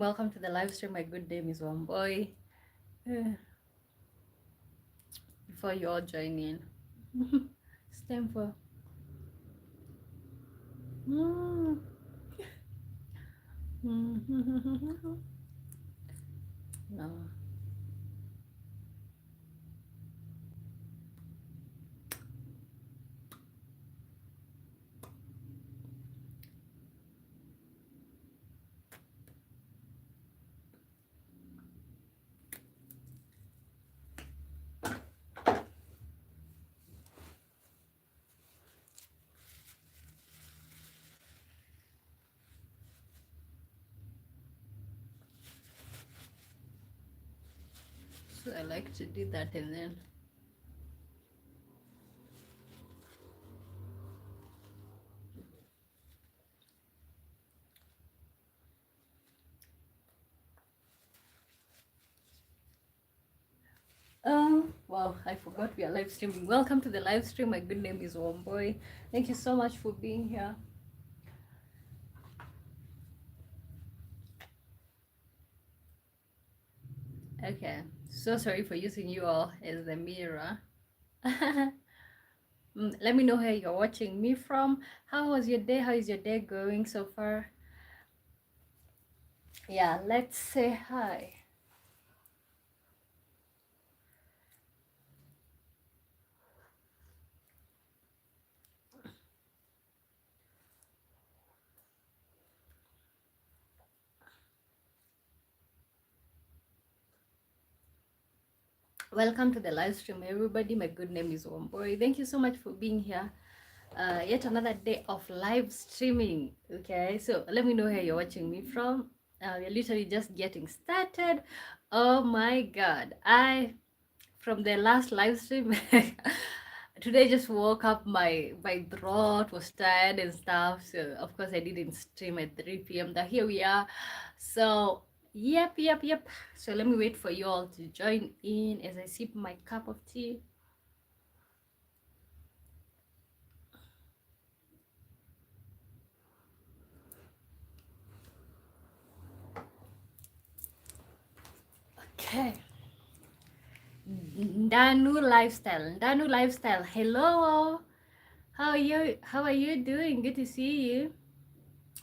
Welcome to the live stream. My good name is One Boy. Before you all join in, it's time for. No. So I like to do that and then. Wow, I forgot we are live streaming. Welcome to the live stream. My good name is One Boy. Thank you so much for being here. Okay, so sorry for using you all as the mirror. Let me know where you're watching me from. How was your day? How is your day going so far? Yeah, let's say hi. Welcome to the live stream, everybody. My good name is Womboy. Thank you so much for being here. Yet another day of live streaming. Okay, so let me know where you're watching me from. We're literally just getting started. Oh my god, from the last live stream today just woke up, my throat was tired and stuff, so of course I didn't stream at 3 p.m. But here we are. So yep, so let me wait for you all to join in as I sip my cup of tea. Okay. Ndanu lifestyle, hello. How are you doing? Good to see you.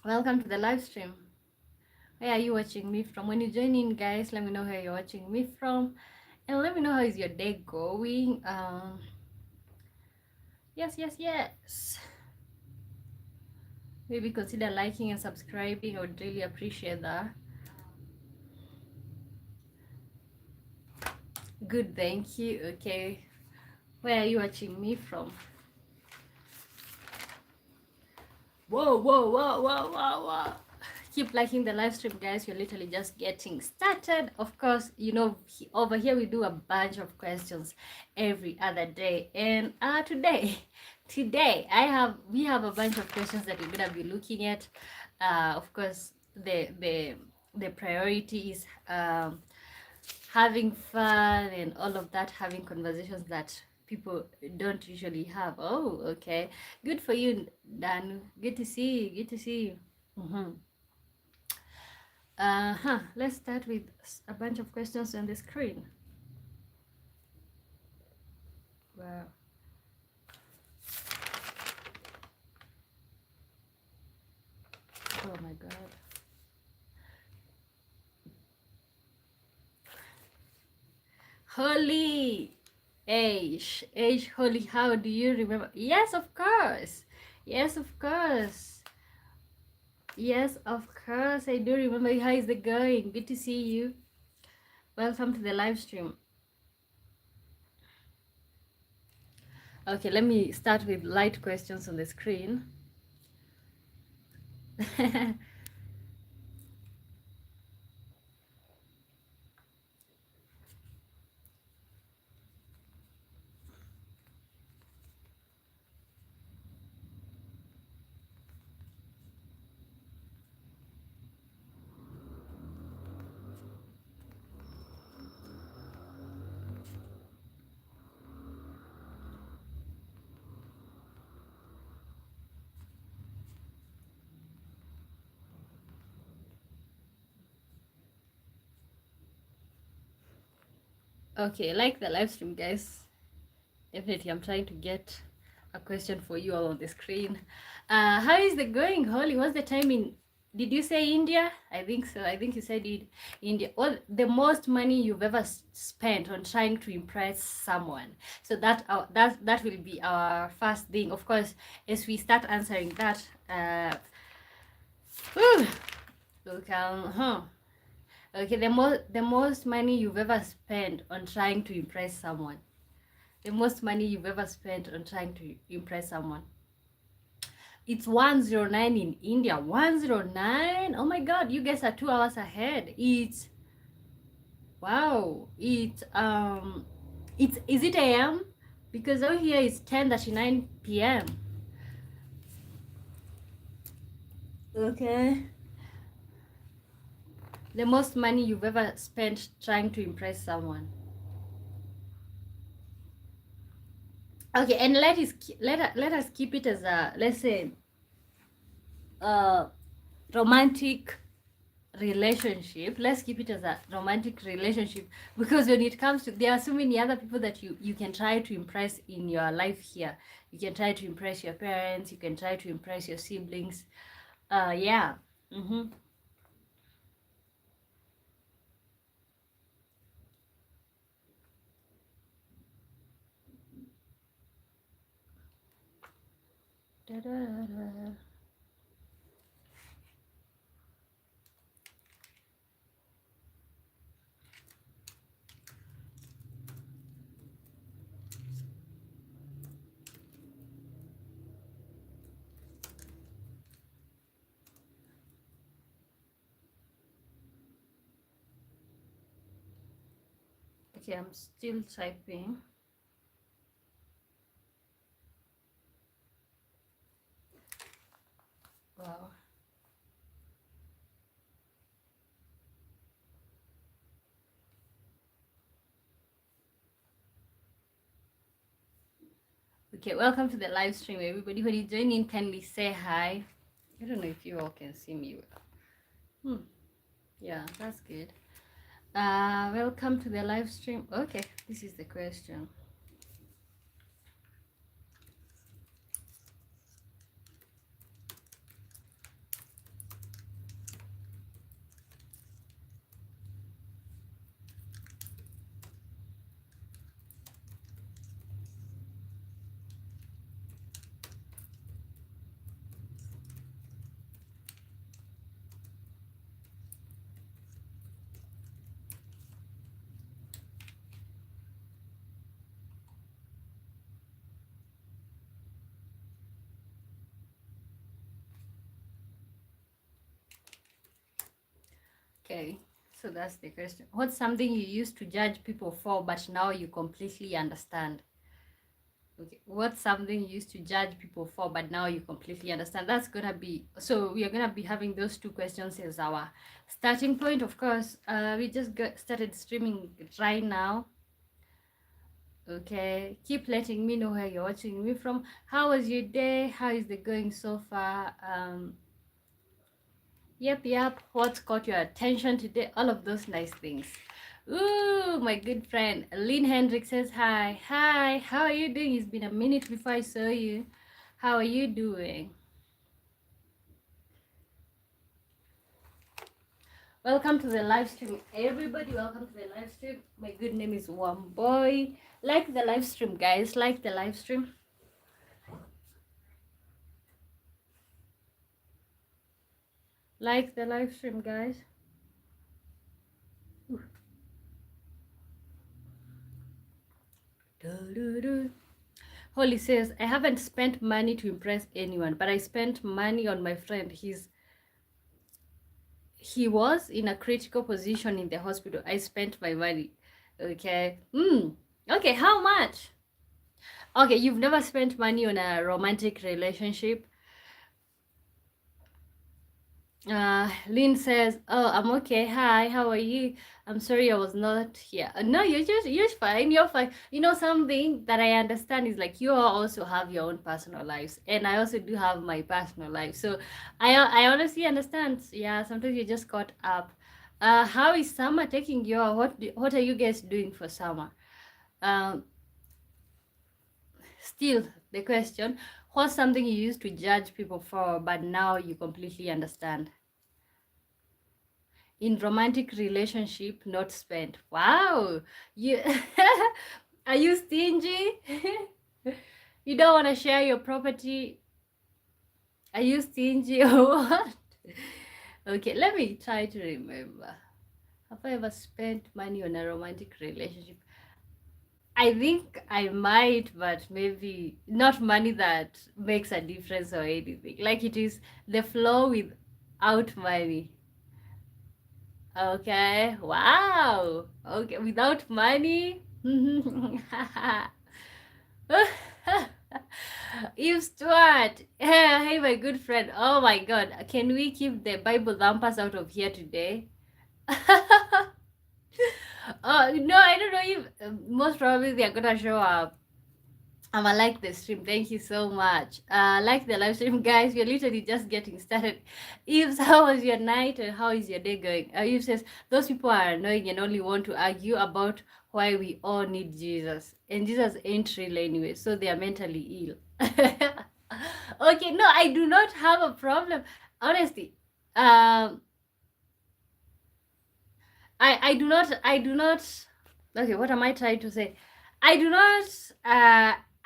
Welcome to the live stream. Where are you watching me from? When you join in, guys, let me know where you're watching me from, and let me know how is your day going. Yes. Maybe consider liking and subscribing. I would really appreciate that. Good, thank you. Okay, where are you watching me from? Whoa. Keep liking the live stream, guys. You're literally just getting started. Of course, over here we do a bunch of questions every other day, and today we have a bunch of questions that we're gonna be looking at. Of course, the priority is having fun and all of that, having conversations that people don't usually have. Oh, okay, good for you, Dan. Good to see you. Let's start with a bunch of questions on the screen. Wow. Oh my god. Holy age Holy, how do you remember? Yes, of course. I do remember. How is it going? Good to see you. Welcome to the live stream. Okay, let me start with light questions on the screen. Okay, like the live stream, guys. Definitely, I'm trying to get a question for you all on the screen. How is it going, Holly? What's the time in? Did you say India? I think so. I think you said it, India. What the most money you've ever spent on trying to impress someone? So that will be our first thing. Of course, as we start answering that, look, okay, the most money you've ever spent on trying to impress someone. The most money you've ever spent on trying to impress someone. It's 109 in India. 109. Oh my god, you guys are 2 hours ahead. It's wow. It's is it AM? Because over here it's 10:39 PM. Okay. The most money you've ever spent trying to impress someone. Okay, and let us keep it as a, let's say, romantic relationship. Let's keep it as a romantic relationship, because when it comes to, there are so many other people that you can try to impress in your life here. You can try to impress your parents, you can try to impress your siblings. Yeah. Da, da, da. Okay, I'm still typing. Wow. Okay, welcome to the live stream, everybody. When you join in, kindly say hi. I don't know if you all can see me well. Yeah, that's good. Welcome to the live stream. Okay, this is the question. Okay, so that's the question. What's something you used to judge people for, but now you completely understand? Okay, what's something you used to judge people for, but now you completely understand? That's gonna be, so we are gonna be having those two questions as our starting point. Of course, we just got started streaming right now. Okay, keep letting me know where you're watching me from. How was your day? How is it going so far? Yep. What caught your attention today? All of those nice things. Ooh, my good friend Lynn Hendrick says hi. Hi, how are you doing? It's been a minute before I saw you. How are you doing? Welcome to the live stream, everybody. Welcome to the live stream. My good name is Wamboy. Like the live stream, guys. Like the live stream. Like the live stream, guys. Holly says, I haven't spent money to impress anyone, but I spent money on my friend. He was in a critical position in the hospital. I spent my money. Okay. Okay, how much? Okay, you've never spent money on a romantic relationship. Lynn says, oh, I'm okay. Hi, how are you? I'm sorry I was not here. No, you're fine. You're fine. You know, something that I understand is like you all also have your own personal lives, and I also do have my personal life. So I honestly understand. Yeah, sometimes you're just caught up. How is summer taking you? What are you guys doing for summer? Um, Still, the question: what's something you used to judge people for, but now you completely understand? In romantic relationship, not spent. Wow, you are you stingy? You don't want to share your property. Are you stingy or what? Okay, let me try to remember. Have I ever spent money on a romantic relationship? I think I might, but maybe not money that makes a difference or anything. Like it is the flow without money. Okay. Wow. Okay. Without money. Eve Stewart. Hey, my good friend. Oh my God. Can we keep the Bible thumpers out of here today? No, I don't know if most probably they are gonna show up. I like the stream. Thank you so much. Like the live stream, guys. We're literally just getting started. Eves, how was your night and how is your day going? Eve says those people are annoying and only want to argue about why we all need Jesus, and Jesus ain't real anyway, so they are mentally ill. Okay, no, I do not have a problem. Honestly, I do not okay, what am I trying to say? I do not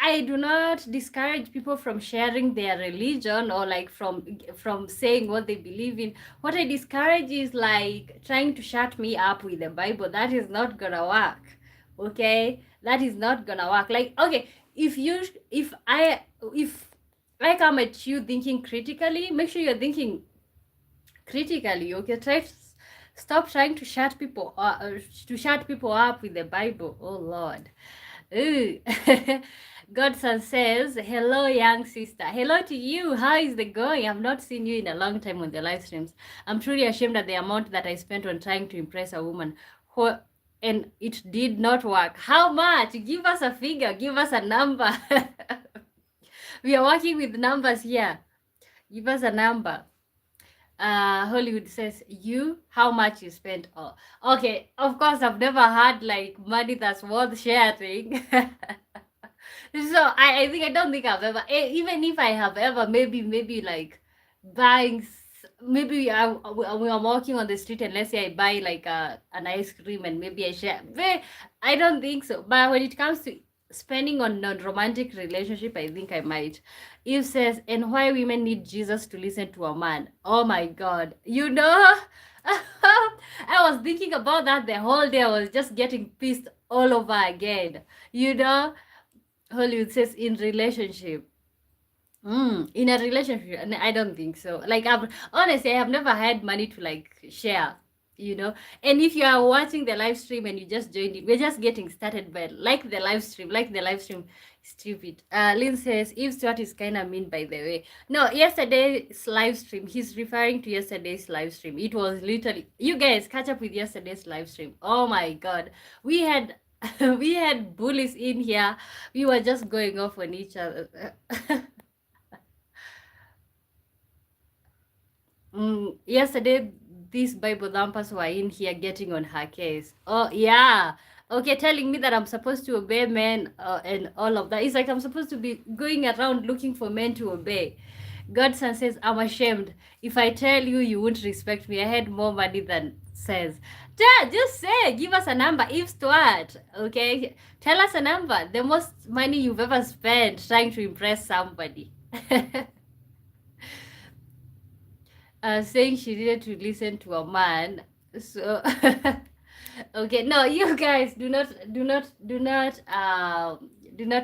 I do not discourage people from sharing their religion or like from saying what they believe in. What I discourage is like trying to shut me up with the Bible. That is not gonna work. Okay? That is not gonna work. Like, okay, if I come at you thinking critically, make sure you're thinking critically. Okay, stop trying to shut people up with the Bible. Oh Lord. Ooh. Godson says, hello, young sister. Hello to you. How is it going? I've not seen you in a long time on the live streams. I'm truly ashamed at the amount that I spent on trying to impress a woman and it did not work. How much? Give us a figure. Give us a number. We are working with numbers here. Give us a number. Hollywood says, you, how much you spent? Oh, okay, of course I've never had like money that's worth sharing. So I don't think I've ever, even if I have ever, maybe like buying maybe we are walking on the street and let's say I buy like an ice cream and maybe I share. I don't think so, but when it comes to spending on non-romantic relationship, I think I might. Eve says, and why women need Jesus to listen to a man. Oh my God. I was thinking about that the whole day. I was just getting pissed all over again. Hollywood says in relationship. In a relationship, and I don't think so. Like, honestly, I have never had money to like share, And if you are watching the live stream and you just joined it, we're just getting started, but like the live stream, stupid. Lynn says, Eve Stewart is kind of mean, by the way. No, yesterday's live stream, he's referring to yesterday's live stream. It was literally, you guys catch up with yesterday's live stream. Oh my God. We had, we had bullies in here. We were just going off on each other. Yesterday, these Bible thumpers were in here getting on her case. Oh, yeah. Okay, telling me that I'm supposed to obey men and all of that. It's like I'm supposed to be going around looking for men to obey. Godson says, I'm ashamed. If I tell you, you won't respect me. I had more money than says. Just say, give us a number. Eve Stewart, okay? Tell us a number. The most money you've ever spent trying to impress somebody. Saying she needed to listen to a man. So okay, no, you guys do not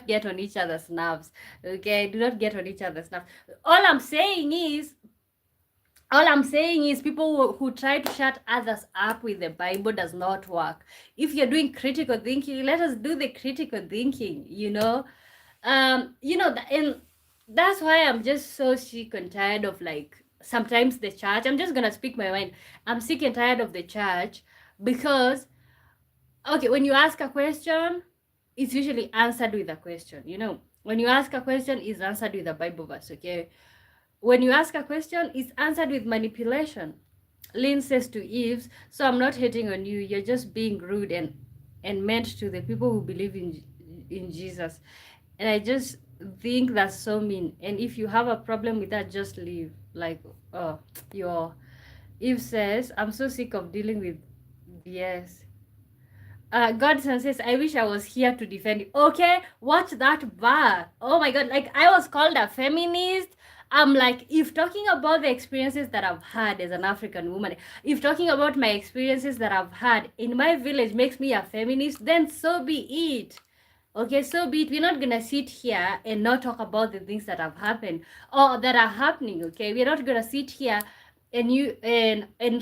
get on each other's nerves. Okay, do not get on each other's nerves. All I'm saying is people who try to shut others up with the Bible does not work. If you're doing critical thinking, let us do the critical thinking, and that's why I'm just so sick and tired of like sometimes the church. I'm just gonna speak my mind. I'm sick and tired of the church because, okay, when you ask a question, it's usually answered with a question. When you ask a question, it's answered with a Bible verse. Okay, when you ask a question, it's answered with manipulation. Lynn says to Eve, so I'm not hating on you. You're just being rude and meant to the people who believe in Jesus. And I just think that's so mean. And if you have a problem with that, just leave. Like, your Eve says, I'm so sick of dealing with BS. Godson says, I wish I was here to defend you. Okay, watch that bar. Oh my god, like I was called a feminist. I'm like, if talking about the experiences that I've had as an African woman, if talking about my experiences that I've had in my village makes me a feminist, then so be it. Okay, so be it. We're not gonna sit here and not talk about the things that have happened or that are happening. Okay, we're not gonna sit here and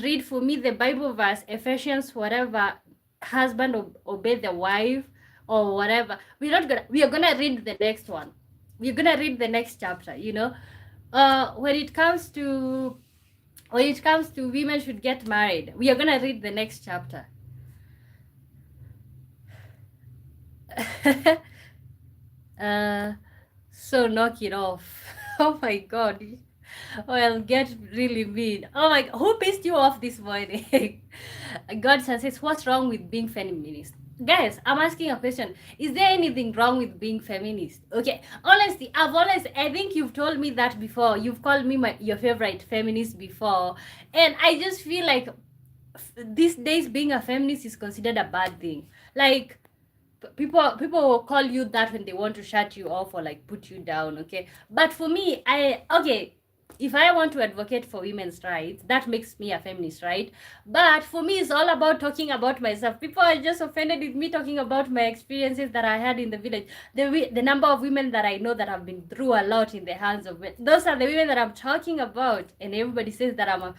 read for me the Bible verse, Ephesians, whatever, husband obey the wife or whatever. We are gonna read the next one. We're gonna read the next chapter. When it comes to women should get married, we are gonna read the next chapter. So knock it off. Oh my god. Oh, I'll get really mean. Oh my, who pissed you off this morning? God says, what's wrong with being feminist? Guys, I'm asking a question. Is there anything wrong with being feminist? Okay, honestly, I think you've told me that before. You've called me your favorite feminist before. And I just feel like these days being a feminist is considered a bad thing. Like, people will call you that when they want to shut you off or like put you down. Okay, but for me, if I want to advocate for women's rights, that makes me a feminist, right? But for me, it's all about talking about myself. People are just offended with me talking about my experiences that I had in the village. The number of women that I know that have been through a lot in the hands of men. Those are the women that I'm talking about. And everybody says that I'm a...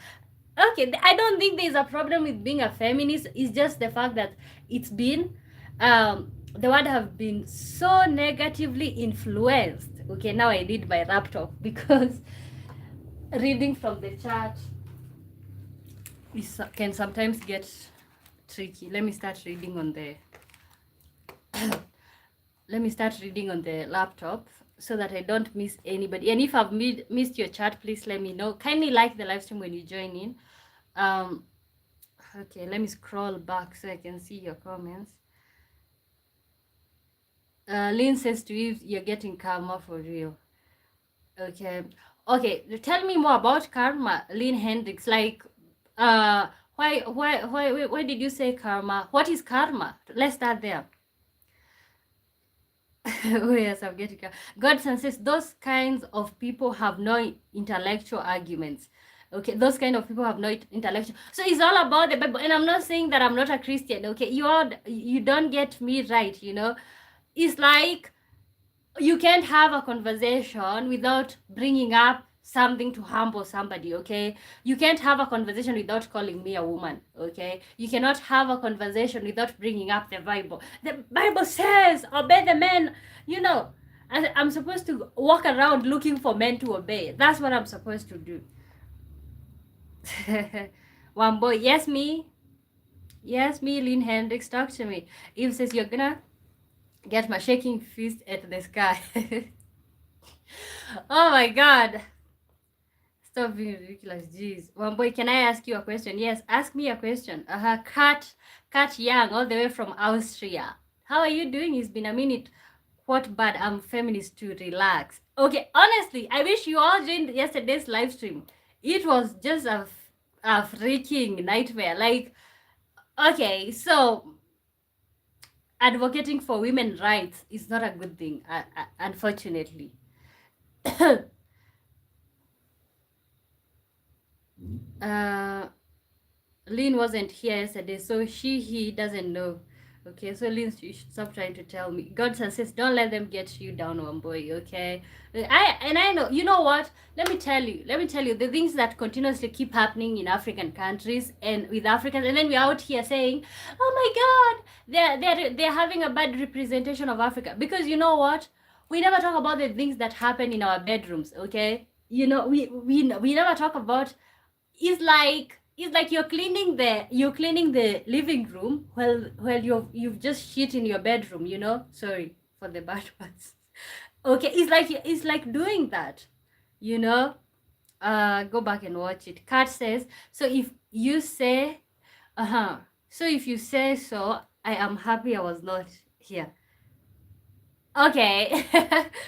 Okay, I don't think there's a problem with being a feminist. It's just the fact that it's been... the word have been so negatively influenced. Okay, now I need my laptop because reading from the chat can sometimes get tricky. Let me start reading on the laptop so that I don't miss anybody. And if I've missed your chat, please let me know. Kindly like the live stream when you join in. Okay, let me scroll back so I can see your comments. Lynn says to you, you're getting karma for real. Okay, tell me more about karma, Lynn Hendricks. Like, why did you say karma? What is karma? Let's start there. Oh yes, I'm getting karma. Godson says those kinds of people have no intellectual arguments. Okay, those kind of people have no intellectual. So it's all about the Bible. And I'm not saying that I'm not a Christian. Okay, you don't get me right. It's like you can't have a conversation without bringing up something to humble somebody. Okay, you can't have a conversation without calling me a woman. Okay, you cannot have a conversation without bringing up the Bible. The Bible says obey the men. I'm supposed to walk around looking for men to obey. That's what I'm supposed to do. One boy, yes me, Lynn Hendricks, talk to me. Eve says you're gonna get my shaking fist at the sky. Oh my god, stop being ridiculous. Jeez. One boy, can I ask you a question? Yes, ask me a question. Kat Young, all the way from Austria. How are you doing? It's been a minute. What bad? I'm feminist to relax. Okay, honestly, I wish you all joined yesterday's live stream. It was just a freaking nightmare. Like, okay, so advocating for women's rights is not a good thing, unfortunately. Lynn wasn't here yesterday, so he doesn't know. Okay, so Lynn, you should stop trying to tell me. God says, don't let them get you down, one boy. Okay, I know. You know what? Let me tell you the things that continuously keep happening in African countries and with Africans, and then we're out here saying, oh my God, they're having a bad representation of Africa. Because you know what? We never talk about the things that happen in our bedrooms. Okay, we never talk about. It's like you're cleaning the living room while you've just shit in your bedroom. Sorry for the bad words. Okay, it's like doing that. Go back and watch it. Kat says, so you say, so if you say so, I am happy I was not here. Okay.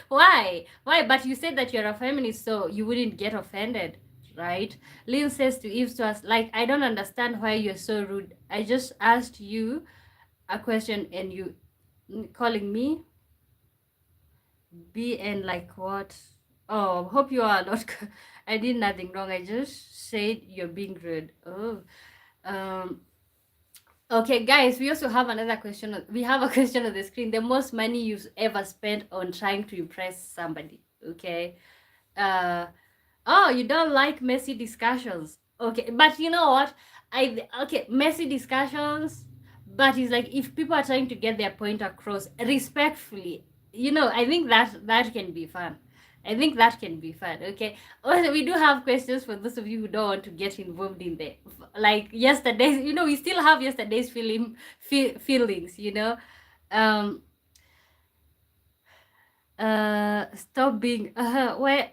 Why? But you said that you're a feminist, so you wouldn't get offended, right? Lynn says to Eve to us, like, I don't understand why you're so rude. I just asked you a question and you calling me B and like what? Oh, hope you are not. I did nothing wrong. I just said you're being rude. Oh, um, okay, guys. We also have another question. We have a question on the screen. The most money you've ever spent on trying to impress somebody. Okay. Oh, you don't like messy discussions. Okay, but you know what? Messy discussions, but it's like if people are trying to get their point across respectfully, I think that can be fun. I think that can be fun. Okay. Also, we do have questions for those of you who don't want to get involved in the like yesterday's. We still have yesterday's feelings. Um. Stop being. Where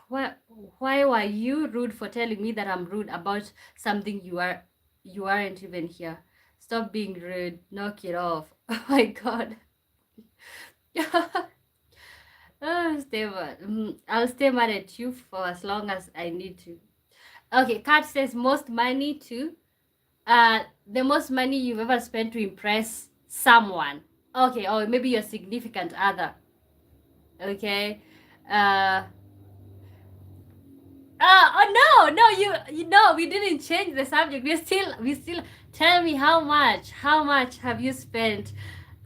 why were you rude for telling me that I'm rude about something you aren't even here? Stop being rude. Knock it off. Oh my god. Oh, stay mad. I'll stay mad at you for as long as I need to. Okay, Kat says most money to the most money you've ever spent to impress someone. Okay, or maybe your significant other. Okay. Uh oh no, you know we didn't change the subject. We still tell me how much have you spent?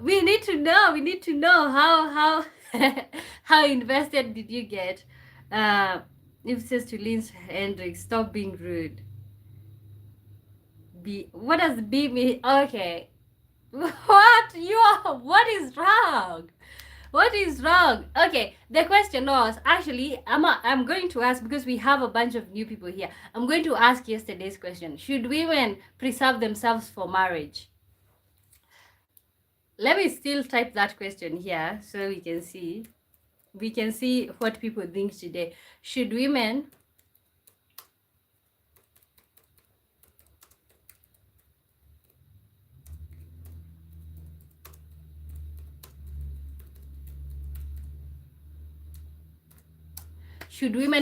We need to know how how invested did you get? If it says to Lynn Hendricks, stop being rude. What does B mean? Okay. What is wrong? What is wrong? Okay, the question was actually I'm going to ask because we have a bunch of new people here. I'm going to ask yesterday's question. Should women preserve themselves for marriage? Let me still type that question here so we can see. We can see what people think today. Should women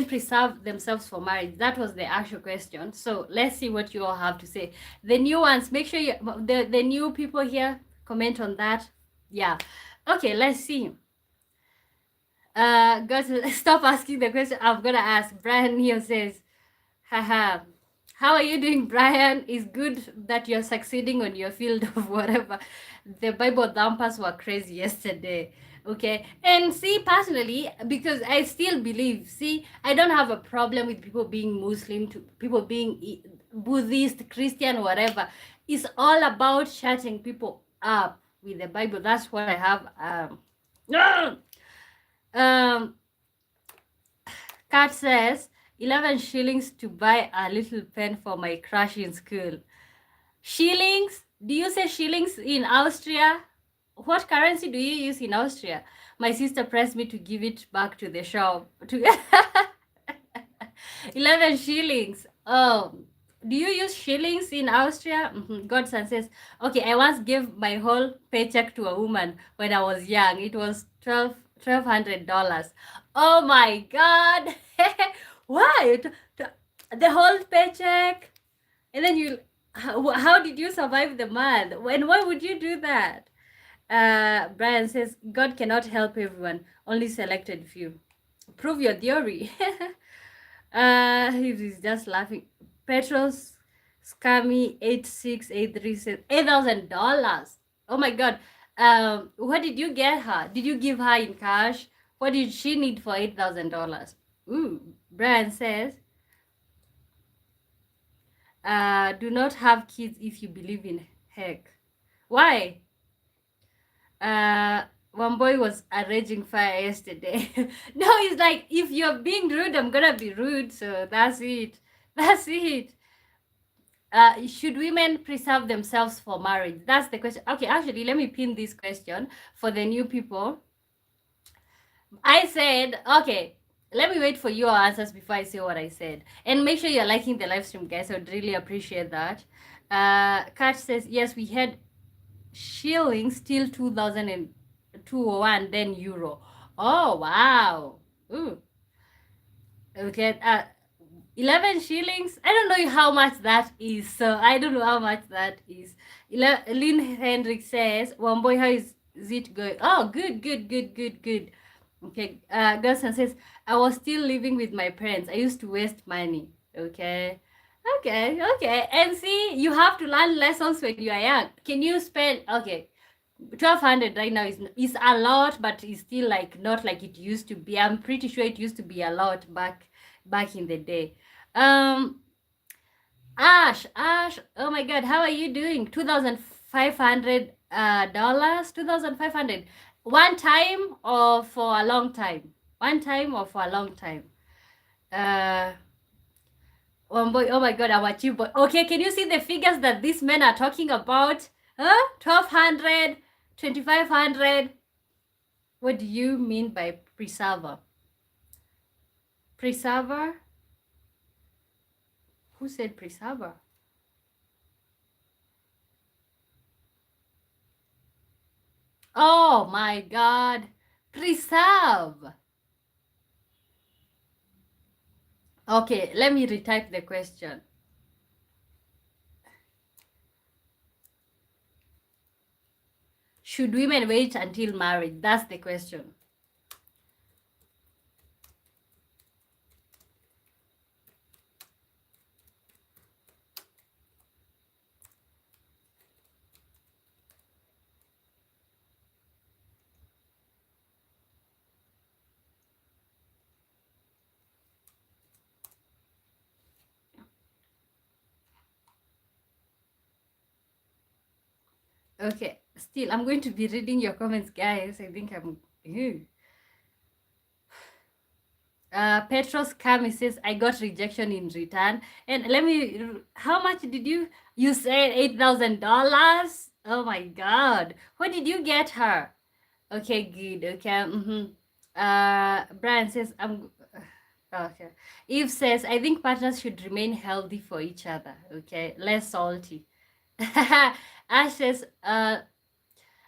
preserve themselves for marriage? That was the actual question. So let's see what you all have to say. The new ones, make sure the new people here comment on that. Yeah. Okay, let's see. Got to stop asking the question. I'm gonna ask. Brian here says, haha. How are you doing, Brian? It's good that you're succeeding on your field of whatever. The Bible thumpers were crazy yesterday. Okay. And see, personally, because I still believe, I don't have a problem with people being Muslim, to people being Buddhist, Christian, whatever. It's all about shutting people up with the Bible. That's what I have. Kat says 11 shillings to buy a little pen for my crush in school. Shillings? Do you say shillings in Austria? What currency do you use in Austria? My sister pressed me to give it back to the shop. 11 shillings. Oh, do you use shillings in Austria? Godson says, okay, I once gave my whole paycheck to a woman when I was young. It was $1,200. Oh my God. Why? The whole paycheck? And then how did you survive the month? And why would you do that? Brian says, God cannot help everyone, only selected few. Prove your theory. He's just laughing. Petros Scammy 8683 says $8,000. Oh my god. What did you get her? Did you give her in cash? What did she need for $8,000? Ooh, Brian says, do not have kids if you believe in heck. Why? One boy was a raging fire yesterday. No, it's like, if you're being rude, I'm gonna be rude. So that's it. That's it. Should women preserve themselves for marriage? That's the question. Okay, actually, let me pin this question for the new people. I said, okay, let me wait for your answers before I say what I said. And make sure you're liking the live stream, guys. I would really appreciate that. Kat says, yes, we had shillings till 2001, then euro. Oh, wow. Ooh. Okay. 11 shillings. I don't know how much that is. So I don't know how much that is. Lynn Hendrick says, Wamboy, how is it going? Oh, good, good, good, good, good. Okay. Gerson says, I was still living with my parents. I used to waste money. Okay. Okay, okay. And see, you have to learn lessons when you are young. Can you spend, okay, 1200 right now is a lot, but it's still like not like it used to be. I'm pretty sure it used to be a lot back in the day. Ash, oh my god, how are you doing? $2,500 $2,500 one time or for a long time? One time or for a long time? Oh boy, oh my god, our chief boy. Okay, can you see the figures that these men are talking about? Huh? 1200, 2500. What do you mean by preserver? Preserver? Who said preserver? Oh my god. Preserve. Okay, let me retype the question. Should women wait until marriage? That's the question. Okay, still, I'm going to be reading your comments, guys. I think I'm... Ew. Petros Kami says, I got rejection in return. And let me... How much did you... You said $8,000? Oh my god. What did you get her? Okay, good. Okay. Brian says, I'm... Okay. Eve says, I think partners should remain healthy for each other. Okay. Less salty. Ash says,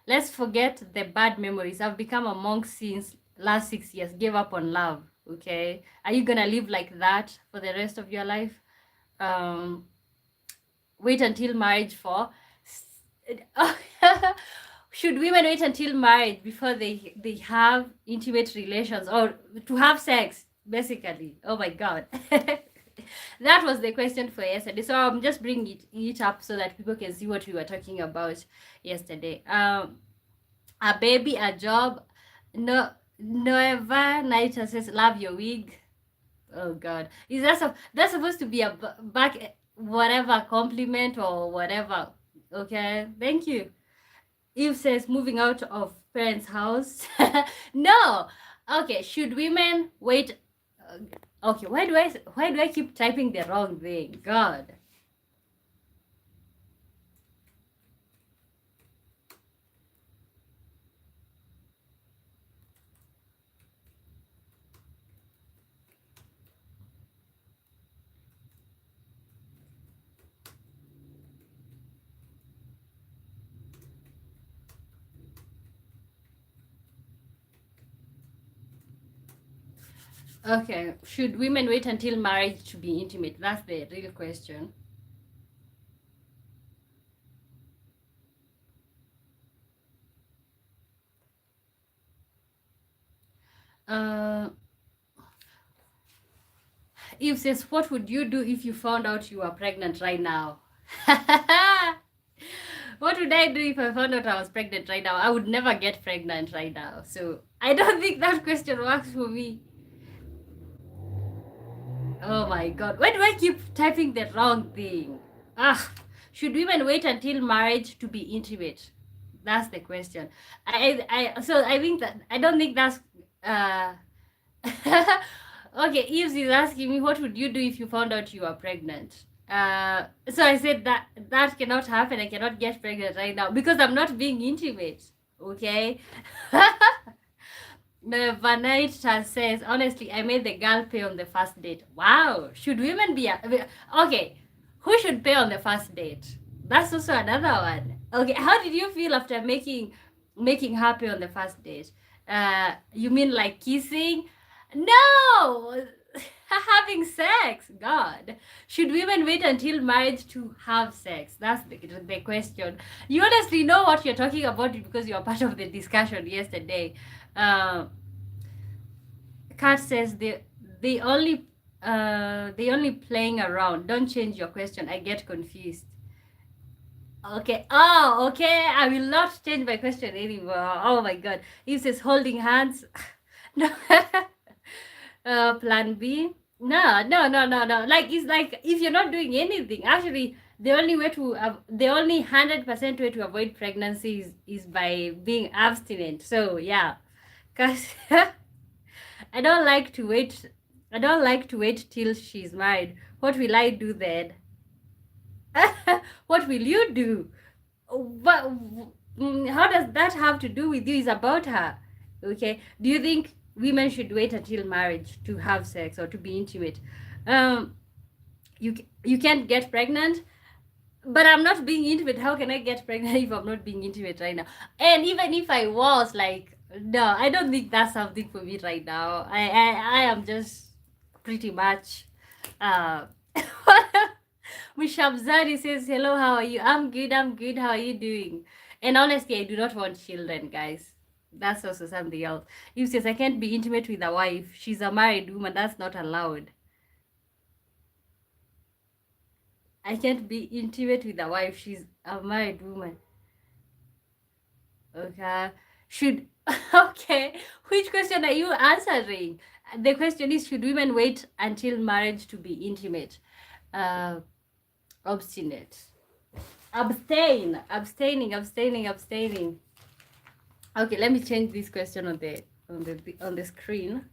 let's forget the bad memories. I've become a monk since last 6 years. Gave up on love. Okay. Are you gonna live like that for the rest of your life? Wait until marriage for... Should women wait until marriage before they have intimate relations or to have sex, basically? Oh my god. That was the question for yesterday, so I'm just bringing it up so that people can see what we were talking about yesterday. A baby, a job. No, Noeva Naita says, love your wig. Oh god, is that's supposed to be a back whatever compliment or whatever? Okay, thank you. Eve says, moving out of parents' house. No. Okay, should women wait? Okay, why do I keep typing the wrong thing? God. Okay, should women wait until marriage to be intimate? That's the real question. Eve says, what would you do if you found out you are pregnant right now? What would I do if I found out I was pregnant right now? I would never get pregnant right now. So I don't think that question works for me. Oh my god. Why do I keep typing the wrong thing? Should women wait until marriage to be intimate? That's the question. So I think that I don't think that's okay, Eves is asking me what would you do if you found out you are pregnant? So I said that cannot happen. I cannot get pregnant right now because I'm not being intimate. Okay. Vanita says, honestly, I made the girl pay on the first date. Wow. Should women be... Okay. Who should pay on the first date? That's also another one. Okay. How did you feel after making her pay on the first date? You mean like kissing? No! Having sex. God. Should women wait until marriage to have sex? That's the question. You honestly know what you're talking about because you're part of the discussion yesterday. Uh, Kat says they only playing around. Don't change your question. I get confused. Okay. Oh, okay. I will not change my question anymore. Oh my god. It says holding hands. No. Plan B. No, no, no, no, no. Like it's like if you're not doing anything, actually, the only 100% way to avoid pregnancy is by being abstinent. So yeah, cause I don't like to wait. I don't like to wait till she's married. What will I do then? What will you do? But how does that have to do with you? Is about her. Okay. Do you think women should wait until marriage to have sex or to be intimate? Um, you can't get pregnant, but I'm not being intimate. How can I get pregnant if I'm not being intimate right now? And even if I was, like, no, I don't think that's something for me right now. I am just pretty much uh Mishabzadi says, hello, how are you? I'm good, I'm good. How are you doing? And honestly, I do not want children, guys. That's also something else. If says I can't be intimate with a wife, she's a married woman, that's not allowed. I can't be intimate with a wife, she's a married woman. Okay. Should okay. Which question are you answering? The question is, should women wait until marriage to be intimate? Obstinate. Abstaining. Okay, let me change this question on the screen.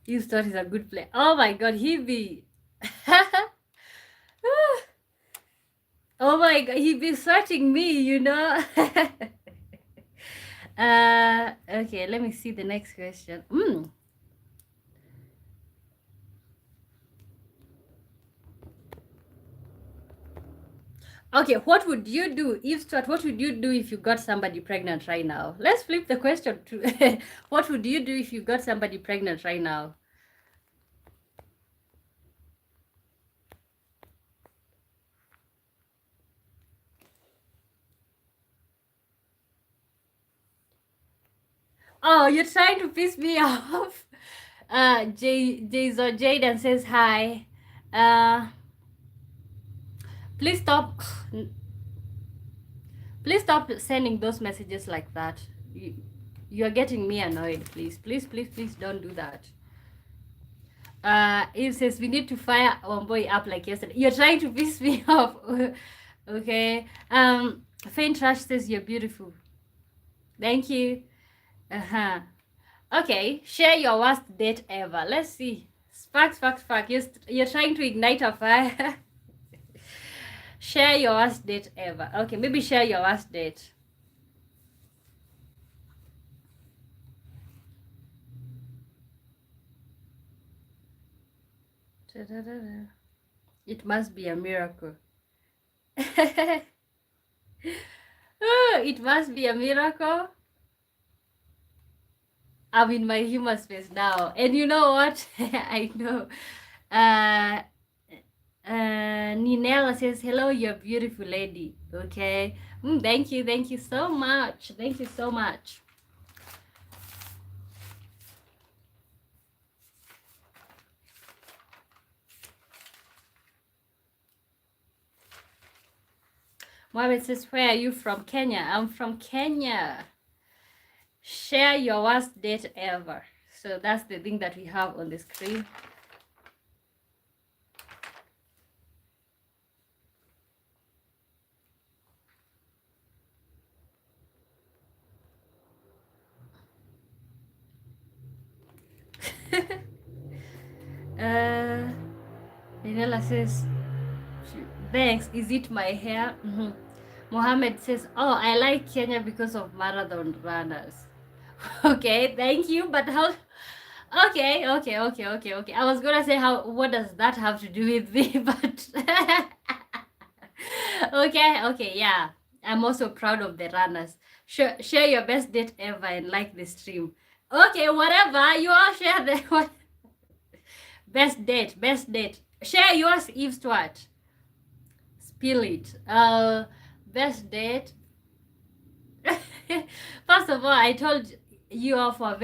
You thought he's a good player. Oh my god, he be oh my god, he be searching me, you know. Okay, let me see the next question. Okay, what would you do if Stuart? What would you do if you got somebody pregnant right now? Let's flip the question to what would you do if you got somebody pregnant right now? Oh, you're trying to piss me off. Jaden says hi. Please stop. Please stop sending those messages like that. You're getting me annoyed. Please don't do that. It says we need to fire one boy up like yesterday. You're trying to piss me off. Okay. Faint Trash says you're beautiful. Thank you. Okay. Share your worst date ever. Let's see. Spark. You're trying to ignite a fire. Share your worst date ever. Okay, maybe share your worst date. It must be a miracle. Oh, it must be a miracle. I'm in my humor space now. And you know what? I know. Ninella says, hello, you're a beautiful lady. Okay. Thank you so much. Thank you so much. Mohammed says, where are you from? Kenya. I'm from Kenya. Share your worst date ever. So that's the thing that we have on the screen. Ninella says, Thanks. Is it my hair? Mohammed says, oh, I like Kenya because of marathon runners. Okay, thank you. But how? Okay. I was gonna say how. What does that have to do with me? But okay, yeah. I'm also proud of the runners. Share your best date ever and like the stream. Okay, whatever. You all share the what? Best date. Share yours, Eve Stewart. Spill it. Best date. First of all, I told you all for a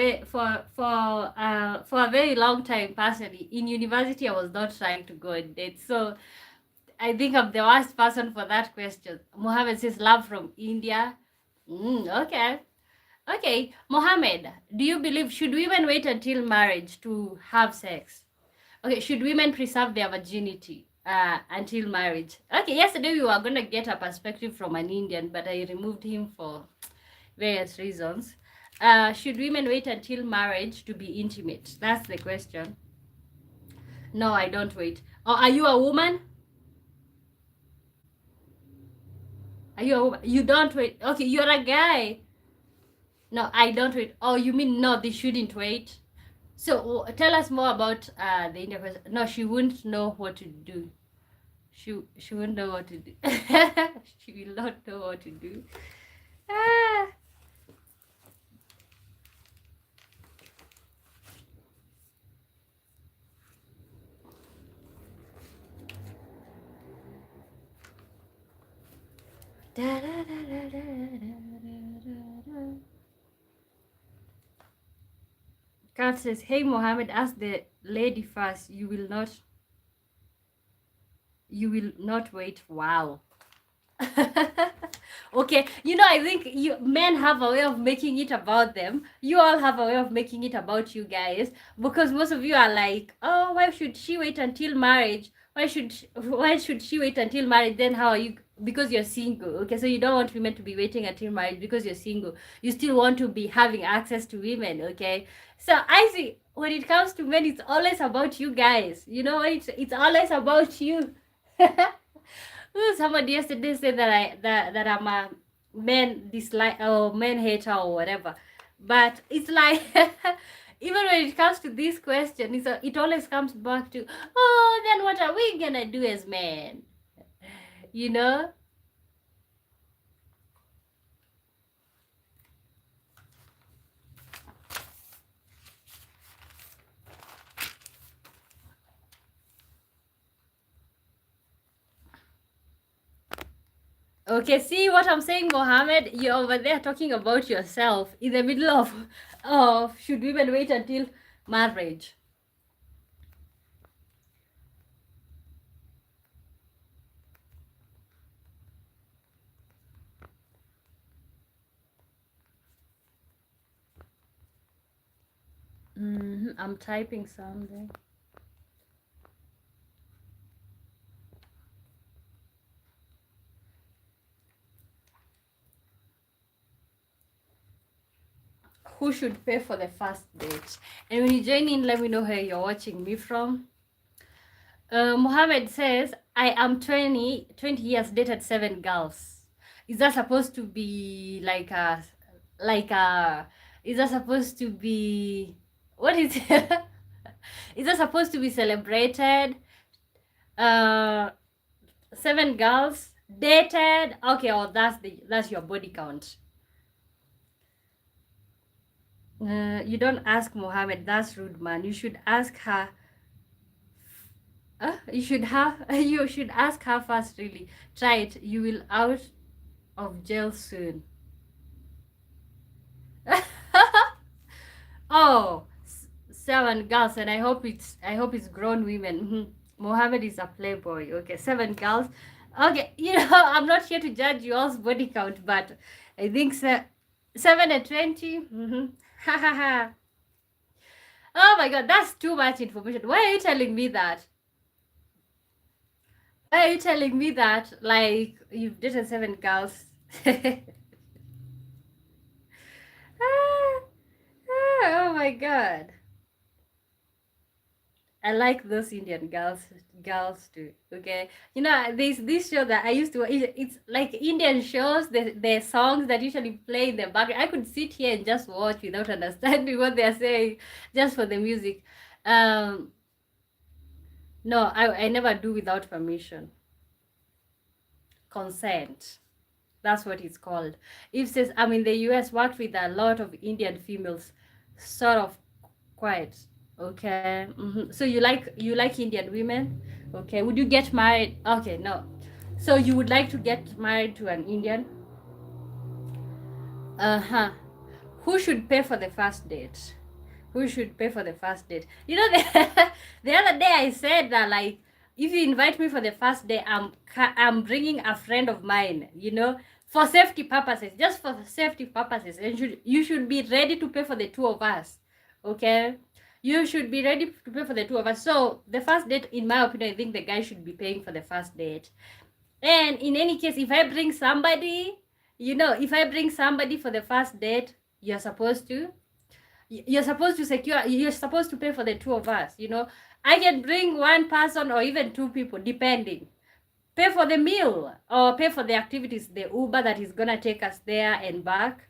very long time personally. In university, I was not trying to go on dates, so I think I'm the worst person for that question. Mohammed says love from India. Okay. Okay, Mohammed, do you believe should women wait until marriage to have sex? Okay, should women preserve their virginity until marriage? Okay, yesterday we were gonna get a perspective from an Indian, but I removed him for various reasons. Should women wait until marriage to be intimate? That's the question. No, I don't wait. Or are you a woman? Are you a woman? You don't wait. Okay, you're a guy. No, I don't wait. Oh, you mean no, they shouldn't wait? So tell us more about the Indian question. No, she wouldn't know what to do. She wouldn't know what to do. She will not know what to do. Ah. Kat says, hey Mohammed, ask the lady first. You will not wait. Wow. Okay, I think you men have a way of making it about them. You all have a way of making it about you guys, because most of you are like, oh, why should she wait until marriage? Why should she wait until marriage? Then how are you? Because you're single. Okay, so you don't want women to be waiting until marriage because you're single. You still want to be having access to women. Okay, so I see when it comes to men, it's always about you guys. It's always about you. Somebody yesterday said that I'm a men dislike or men hater or whatever, but it's like even when it comes to this question, it always comes back to, oh, then what are we gonna do as men? You know? Okay, see what I'm saying, Mohammed? You're over there talking about yourself in the middle of should women wait until marriage? I'm typing something. Who should pay for the first date? And when you join in, let me know where you're watching me from. Mohammed says, I am 20 years, dated 7 girls. Is that supposed to be is that supposed to be, what is it? Is that supposed to be celebrated? 7 girls dated. Okay, oh, that's your body count. You don't ask Mohammed. That's rude, man. You should ask her. You should ask her first. Really, try it. You will out of jail soon. Oh, 7 girls, and I hope it's grown women. Mohammed is a playboy. Okay, 7 girls. Okay, I'm not here to judge you all's body count, but I think 7 and 20. Ha ha ha. Oh my god, that's too much information. Why are you telling me that? Why are you telling me that? Like, you've dated 7 girls. Ah, oh my god. I like those Indian girls too. Okay, you know, there's this show that I used to. It's like Indian shows. The songs that usually play in the background. I could sit here and just watch without understanding what they're saying, just for the music. Um, no, I never do without permission. Consent. That's what it's called. If says I'm in the US, worked with a lot of Indian females, sort of quiet. Okay. So you like Indian women? Okay. Would you get married? Okay, no. So you would like to get married to an Indian? Uh-huh. Who should pay for the first date? Who should pay for the first date? You know, the other day I said that, like, if you invite me for the first day, I'm bringing a friend of mine. You know, for safety purposes, just for safety purposes, and you should be ready to pay for the two of us. Okay, you should be ready to pay for the two of us. So the first date, in my opinion, I think the guy should be paying for the first date. And in any case, if I bring somebody, you know, if I bring somebody for the first date, you're supposed to secure, you're supposed to pay for the two of us. You know, I can bring one person or even two people, depending. Pay for the meal or pay for the activities, the Uber that is gonna take us there and back.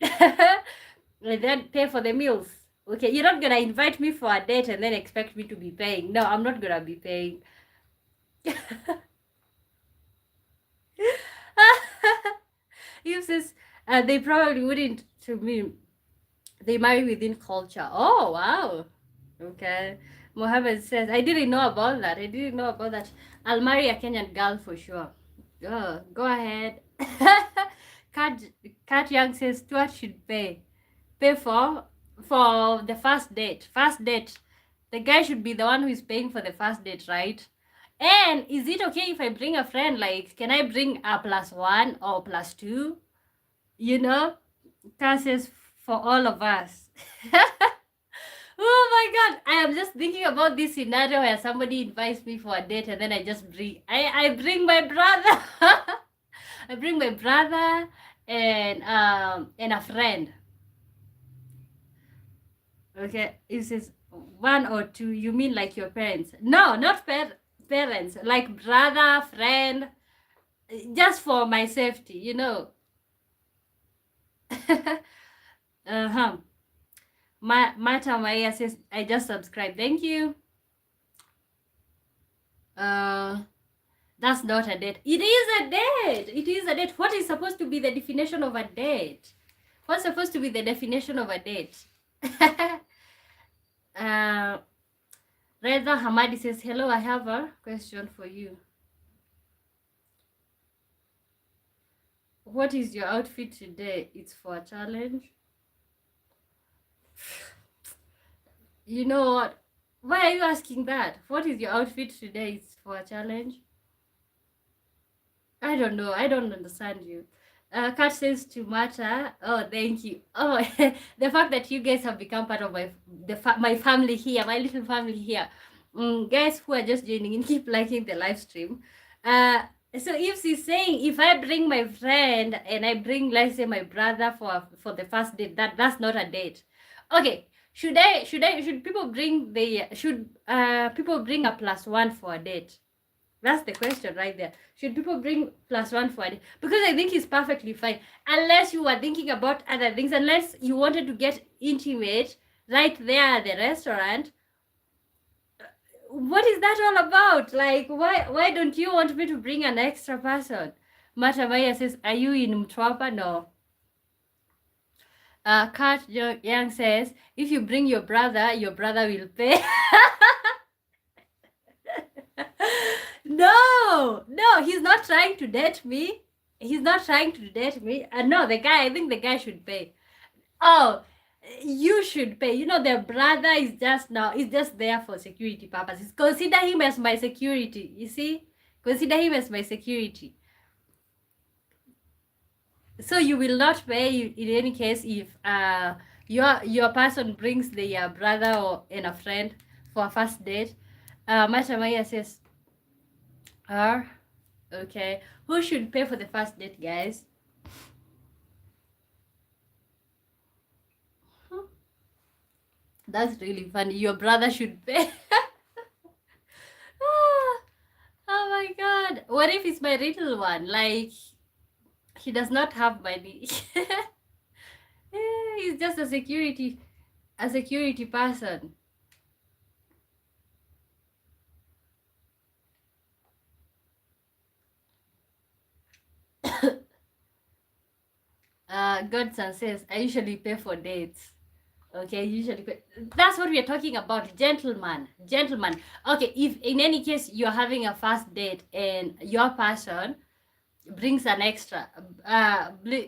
And then pay for the meals. Okay, you're not gonna invite me for a date and then expect me to be paying. No, I'm not gonna be paying. If this, they probably wouldn't. To me, they marry within culture. Oh, wow. Okay. Mohammed says, I didn't know about that. I didn't know about that. I'll marry a Kenyan girl for sure. Go ahead. Kat Young says, Stuart should pay. Pay for the first date. First date. The guy should be the one who is paying for the first date, right? And is it okay if I bring a friend? Like, can I bring a +1 or +2? You know? Kat says, for all of us. Oh my god, I am just thinking about this scenario where somebody invites me for a date and then I just I bring my brother. I bring my brother and a friend. Okay, it says 1 or 2. You mean like your parents? No, not parents, like brother, friend, just for my safety, you know. Uh-huh. Mata Maria says, I just subscribed. Thank you. That's not a date. It is a date. It is a date. What is supposed to be the definition of a date? What's supposed to be the definition of a date? Reza Hamadi says, hello, I have a question for you. What is your outfit today? It's for a challenge. You know what? Why are you asking that? What is your outfit today? It's for a challenge. I don't know. I don't understand you. Kat says to Mata, oh, thank you. Oh, the fact that you guys have become part of my family here, my little family here. Guys who are just joining in, keep liking the live stream. So if she's saying, if I bring my friend and I bring, let's say, my brother for the first date, that's not a date. Okay. Should people bring people bring a +1 for a date? That's the question right there. Should people bring +1 for a date? Because I think it's perfectly fine. Unless you were thinking about other things, unless you wanted to get intimate right there at the restaurant. What is that all about? Like, why don't you want me to bring an extra person? Matamaya says, are you in Mtwapa? No. Kat Young says, if you bring your brother will pay. No, he's not trying to date me. He's not trying to date me. No, I think the guy should pay. Oh, you should pay. You know, the brother is just there for security purposes. Consider him as my security. You see? Consider him as my security. So you will not pay in any case if your person brings their brother or and a friend for a first date. Matamaya says, okay. Who should pay for the first date, guys? That's really funny. Your brother should pay. my God. What if it's my little one? Like, he does not have money. He's just a security person. Godson says, I usually pay for dates. Okay, usually pay. That's what we are talking about. Gentleman. Okay, if in any case you're having a first date and your person brings an extra,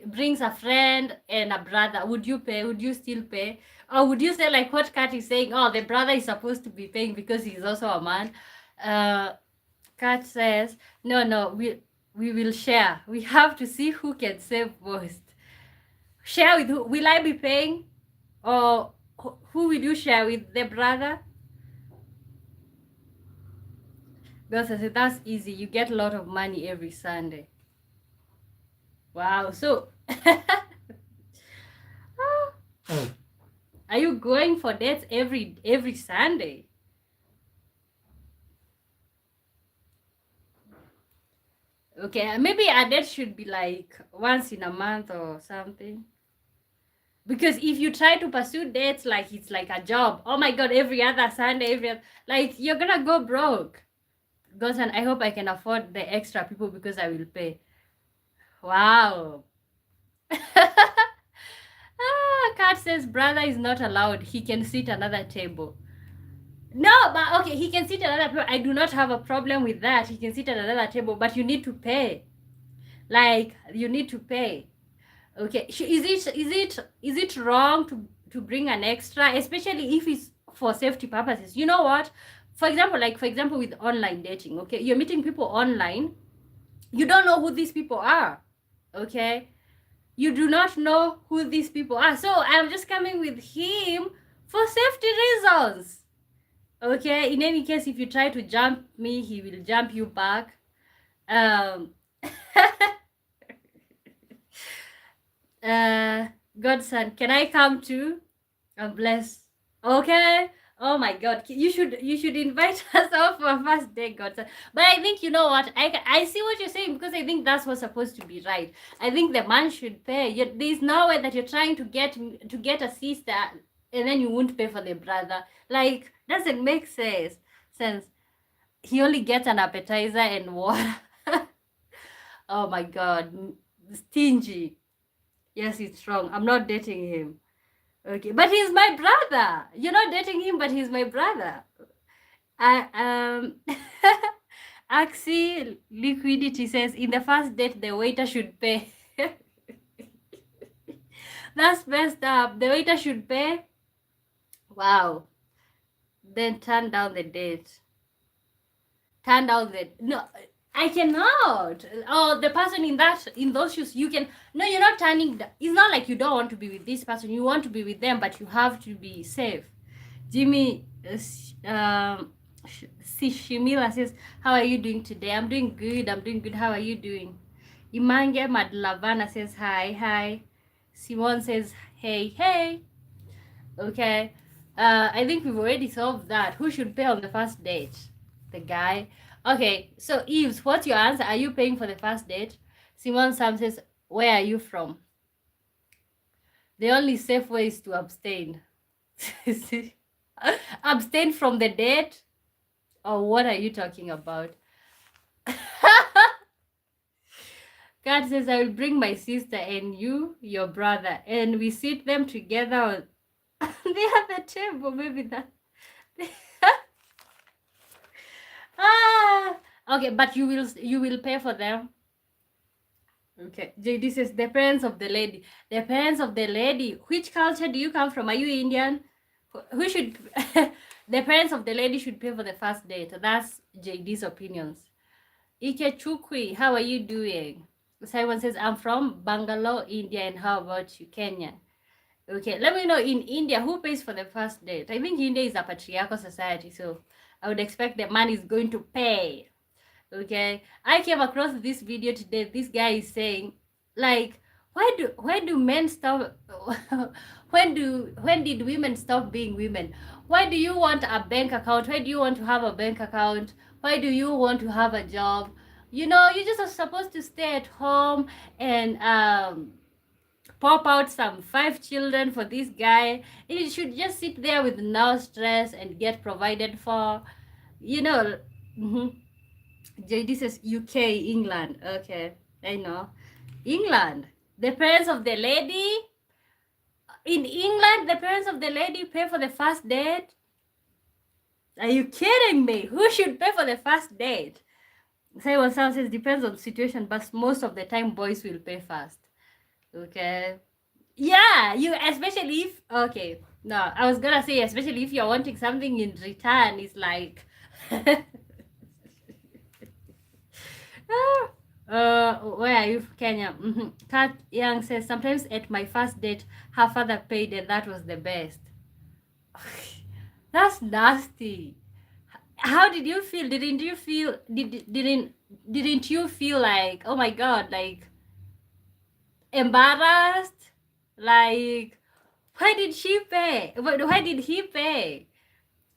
brings a friend and a brother, would you pay? Would you still pay? Or would you say like what Kat is saying, oh, the brother is supposed to be paying because he's also a man? Kat says, no, we will share. We have to see who can save most. Share with who? Will I be paying? Or who will you share with? The brother? Because I said, that's easy. You get a lot of money every Sunday. Wow. So, are you going for dates every Sunday? Okay, maybe a date should be like once in a month or something. Because if you try to pursue dates like it's like a job, oh my God, every other Sunday, like you're gonna go broke. Gosan, I hope I can afford the extra people because I will pay. Wow. Kat says brother is not allowed. He can sit another table. No, but okay, he can sit at another table. I do not have a problem with that. He can sit at another table, but you need to pay. Like you need to pay. Okay, is it wrong to bring an extra, especially if it's for safety purposes? You know what? For example, with online dating, okay, you're meeting people online. You don't know who these people are. Okay, you do not know who these people are. So I'm just coming with him for safety reasons. Okay, in any case, if you try to jump me, he will jump you back. Godson, can I come too? I'm blessed. Okay. Oh my God, you should invite us out for a first date, Godson. But I think, you know what, I see what you're saying, because I think that's what's supposed to be right. I think the man should pay. There's no way that you're trying to get a sister and then you won't pay for the brother. Like, doesn't make sense. He only gets an appetizer and water. Oh my God, stingy. Yes, it's wrong. I'm not dating him. Okay, but he's my brother. You're not dating him, but he's my brother. Axie Liquidity says, in the first date, the waiter should pay. That's messed up. The waiter should pay? Wow. Then turn down the date. No, I cannot. Oh, the person in those shoes, you can. No, you're not turning. It's not like you don't want to be with this person. You want to be with them, but you have to be safe. Jimmy, Shimila says, how are you doing today? I'm doing good. How are you doing? Imange Madlavana says, hi. Simone says, hey. Okay. I think we've already solved that. Who should pay on the first date? The guy. Okay, so Eves, what's your answer? Are you paying for the first date? Simone Sam says, where are you from? The only safe way is to abstain. Abstain from the date? Or what are you talking about? God says, I will bring my sister and you, your brother, and we sit them together on the other table. Maybe that. Okay, but you will pay for them. Okay, JD says the parents of the lady. The parents of the lady. Which culture do you come from? Are you Indian? Who should the parents of the lady should pay for the first date? That's JD's opinions. Ike Chukwi, how are you doing? Simon says, I'm from Bangalore, India, and how about you, Kenya? Okay, let me know, in India, who pays for the first date? I think India is a patriarchal society, so I would expect the man is going to pay. Okay, I came across this video today. This guy is saying, like, Why do men stop when did women stop being women? Why do you want a bank account? Why do you want to have a bank account? Why do you want to have a job? You know, you just are supposed to stay at home and pop out some 5 children for this guy. He should just sit there with no stress and get provided for. You know, mhm. JD says UK, England. Okay, I know. England. The parents of the lady in England, the parents of the lady pay for the first date. Are you kidding me? Who should pay for the first date? Simon Sam says depends on situation, but most of the time boys will pay first. Okay. Yeah, you especially if okay. No, I was gonna say especially if you're wanting something in return, it's like where are you, Kenya? Kat Young says sometimes at my first date, her father paid and that was the best. That's nasty. How did you feel? Didn't you feel? Didn't you feel like, oh my god, like embarrassed? Like, why did she pay? Why did he pay?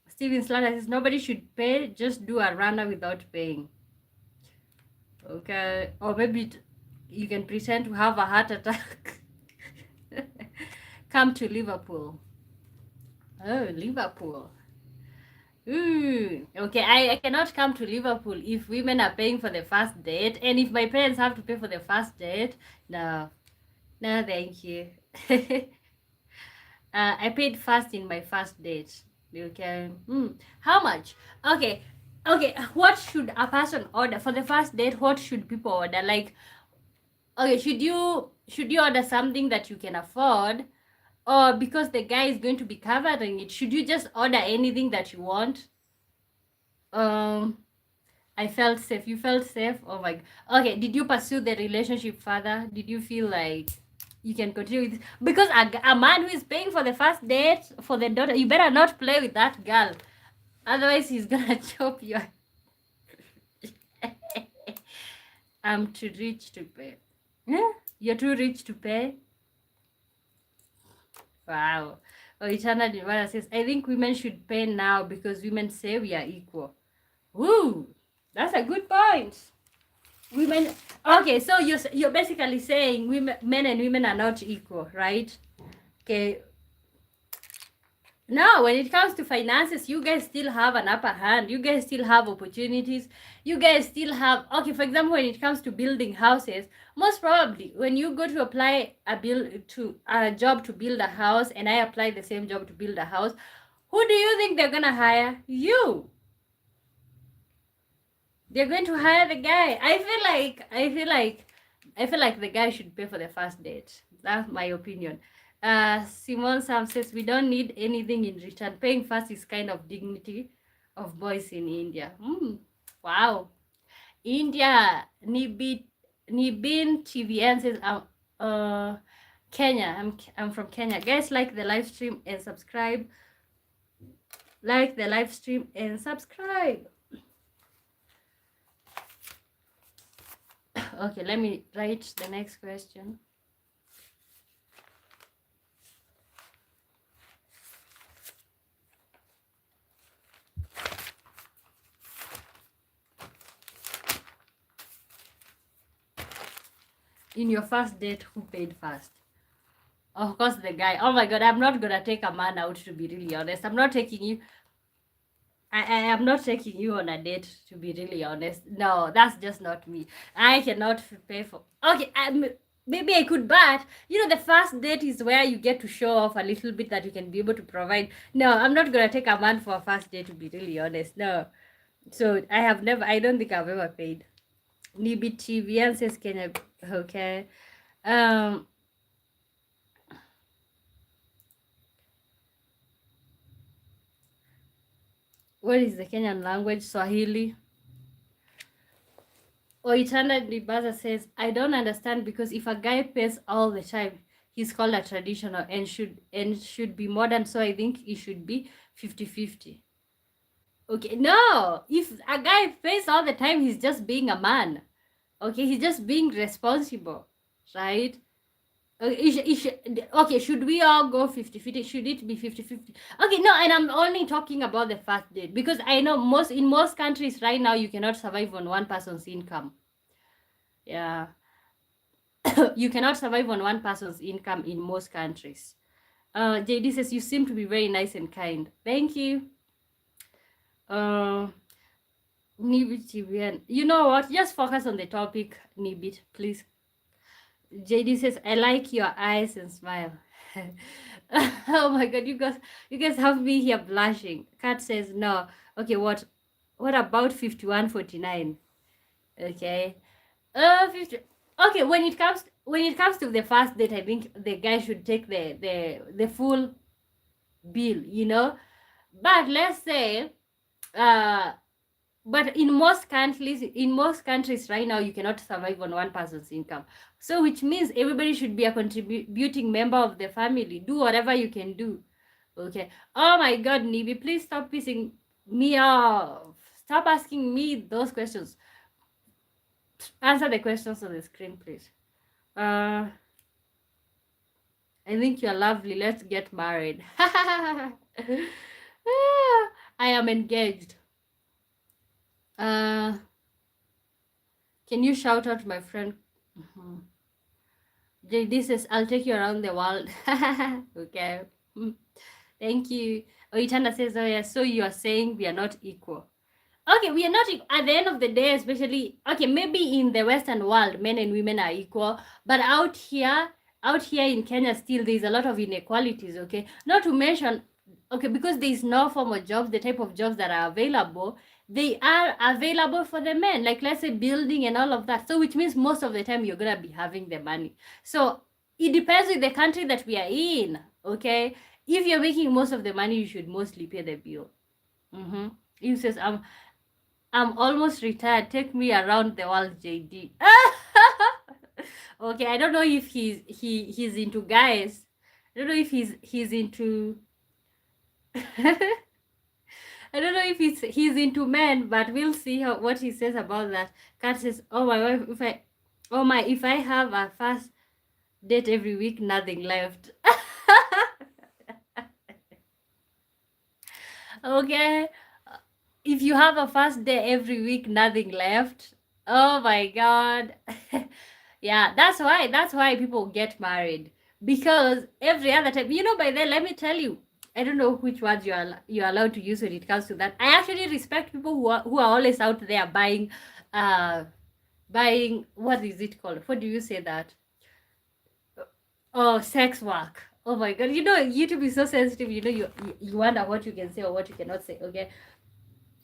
Steven Slater says nobody should pay. Just do a runner without paying. Okay, or maybe you can pretend to have a heart attack. Come to Liverpool. Oh, Liverpool. Okay, I cannot come to Liverpool if women are paying for the first date, and if my parents have to pay for the first date. No, thank you. I paid first in my first date. Okay. How much? Okay. What should a person order for the first date? What should people order? Like, okay, should you order something that you can afford, or because the guy is going to be covering it, should you just order anything that you want? I felt safe. You felt safe? Oh my. Okay, did you pursue the relationship further? Did you feel like you can continue with, because a man who is paying for the first date for the daughter, you better not play with that girl, otherwise he's gonna chop you. I'm too rich to pay. Yeah? You're too rich to pay? Wow. Oh, Eternal Divana says, I think women should pay now because women say we are equal. Woo! That's a good point. Women, okay, so you're basically saying men and women are not equal, right? Okay. No, when it comes to finances, you guys still have an upper hand. You guys still have opportunities. You guys still have, okay, for example, when it comes to building houses, most probably when you go to apply a job to build a house, and I apply the same job to build a house, who do you think they're gonna hire? You. They're going to hire the guy. I feel like the guy should pay for the first date. That's my opinion. Simone Sam says we don't need anything in return. Paying first is kind of dignity of boys in India. Wow. India. Nibin TVN says Kenya. I'm from Kenya. Guys, like the live stream and subscribe. Like the live stream and subscribe. Okay, let me write the next question. In your first date, who paid first? Of course, the guy. Oh my god, I'm not gonna take a man out, to be really honest. I'm not taking you. I am not taking you on a date, to be really honest. No, that's just not me. I cannot pay for. Okay, maybe I could, but you know, the first date is where you get to show off a little bit that you can be able to provide. No, I'm not gonna take a man for a first date, to be really honest. No. So I don't think I've ever paid. Nibi TVN says Kenya. Okay. What is the Kenyan language? Swahili. Oitanda Dibaza says, I don't understand, because if a guy pays all the time, he's called a traditional and should be modern. So I think it should be 50-50. Okay, no. If a guy pays all the time, he's just being a man. Okay, he's just being responsible, right? Okay, should we all go 50-50? Should it be 50-50? Okay, no, and I'm only talking about the first date because I know in most countries right now you cannot survive on one person's income. Yeah. You cannot survive on one person's income in most countries. JD says you seem to be very nice and kind. Thank you. Nibit, you know what? Just focus on the topic, Nibit, please. JD says, I like your eyes and smile. Oh my god, you guys have me here blushing. Kat says no. Okay, what about 5149? Okay. 50. Okay, when it comes to the first date, I think the guy should take the full bill, you know. But let's say but in most countries right now you cannot survive on one person's income, so which means everybody should be a contributing member of the family. Do whatever you can do. Okay. Oh my god, Nibi, please stop pissing me off. Stop asking me those questions. Answer the questions on the screen, please. I think you're lovely. Let's get married. I am engaged. Can you shout out my friend? JD says, I'll take you around the world. Okay. Thank you. Oitanda says, oh yeah, so you are saying we are not equal. Okay, we are not at the end of the day, especially, okay, maybe in the Western world, men and women are equal, but out here in Kenya, still there's a lot of inequalities, okay? Not to mention, okay, because there's no formal jobs, the type of jobs that are available, they are available for the men, like let's say building and all of that. So which means most of the time you're gonna be having the money. So it depends with the country that we are in, okay? If you're making most of the money, you should mostly pay the bill. He says, I'm almost retired. Take me around the world, JD. Okay, I don't know if he's into guys. I don't know if he's into I don't know if he's into men, but we'll see what he says about that. Kat says, oh my wife, if I have a first date every week, nothing left. Okay. If you have a first day every week, nothing left. Oh my god. Yeah, that's why people get married, because every other time, you know, by then, let me tell you, I don't know which words you're allowed to use when it comes to that. I actually respect people who are always out there buying what is it called? What do you say that? Oh, sex work. Oh my god, you know, YouTube is so sensitive, you know, you wonder what you can say or what you cannot say. Okay,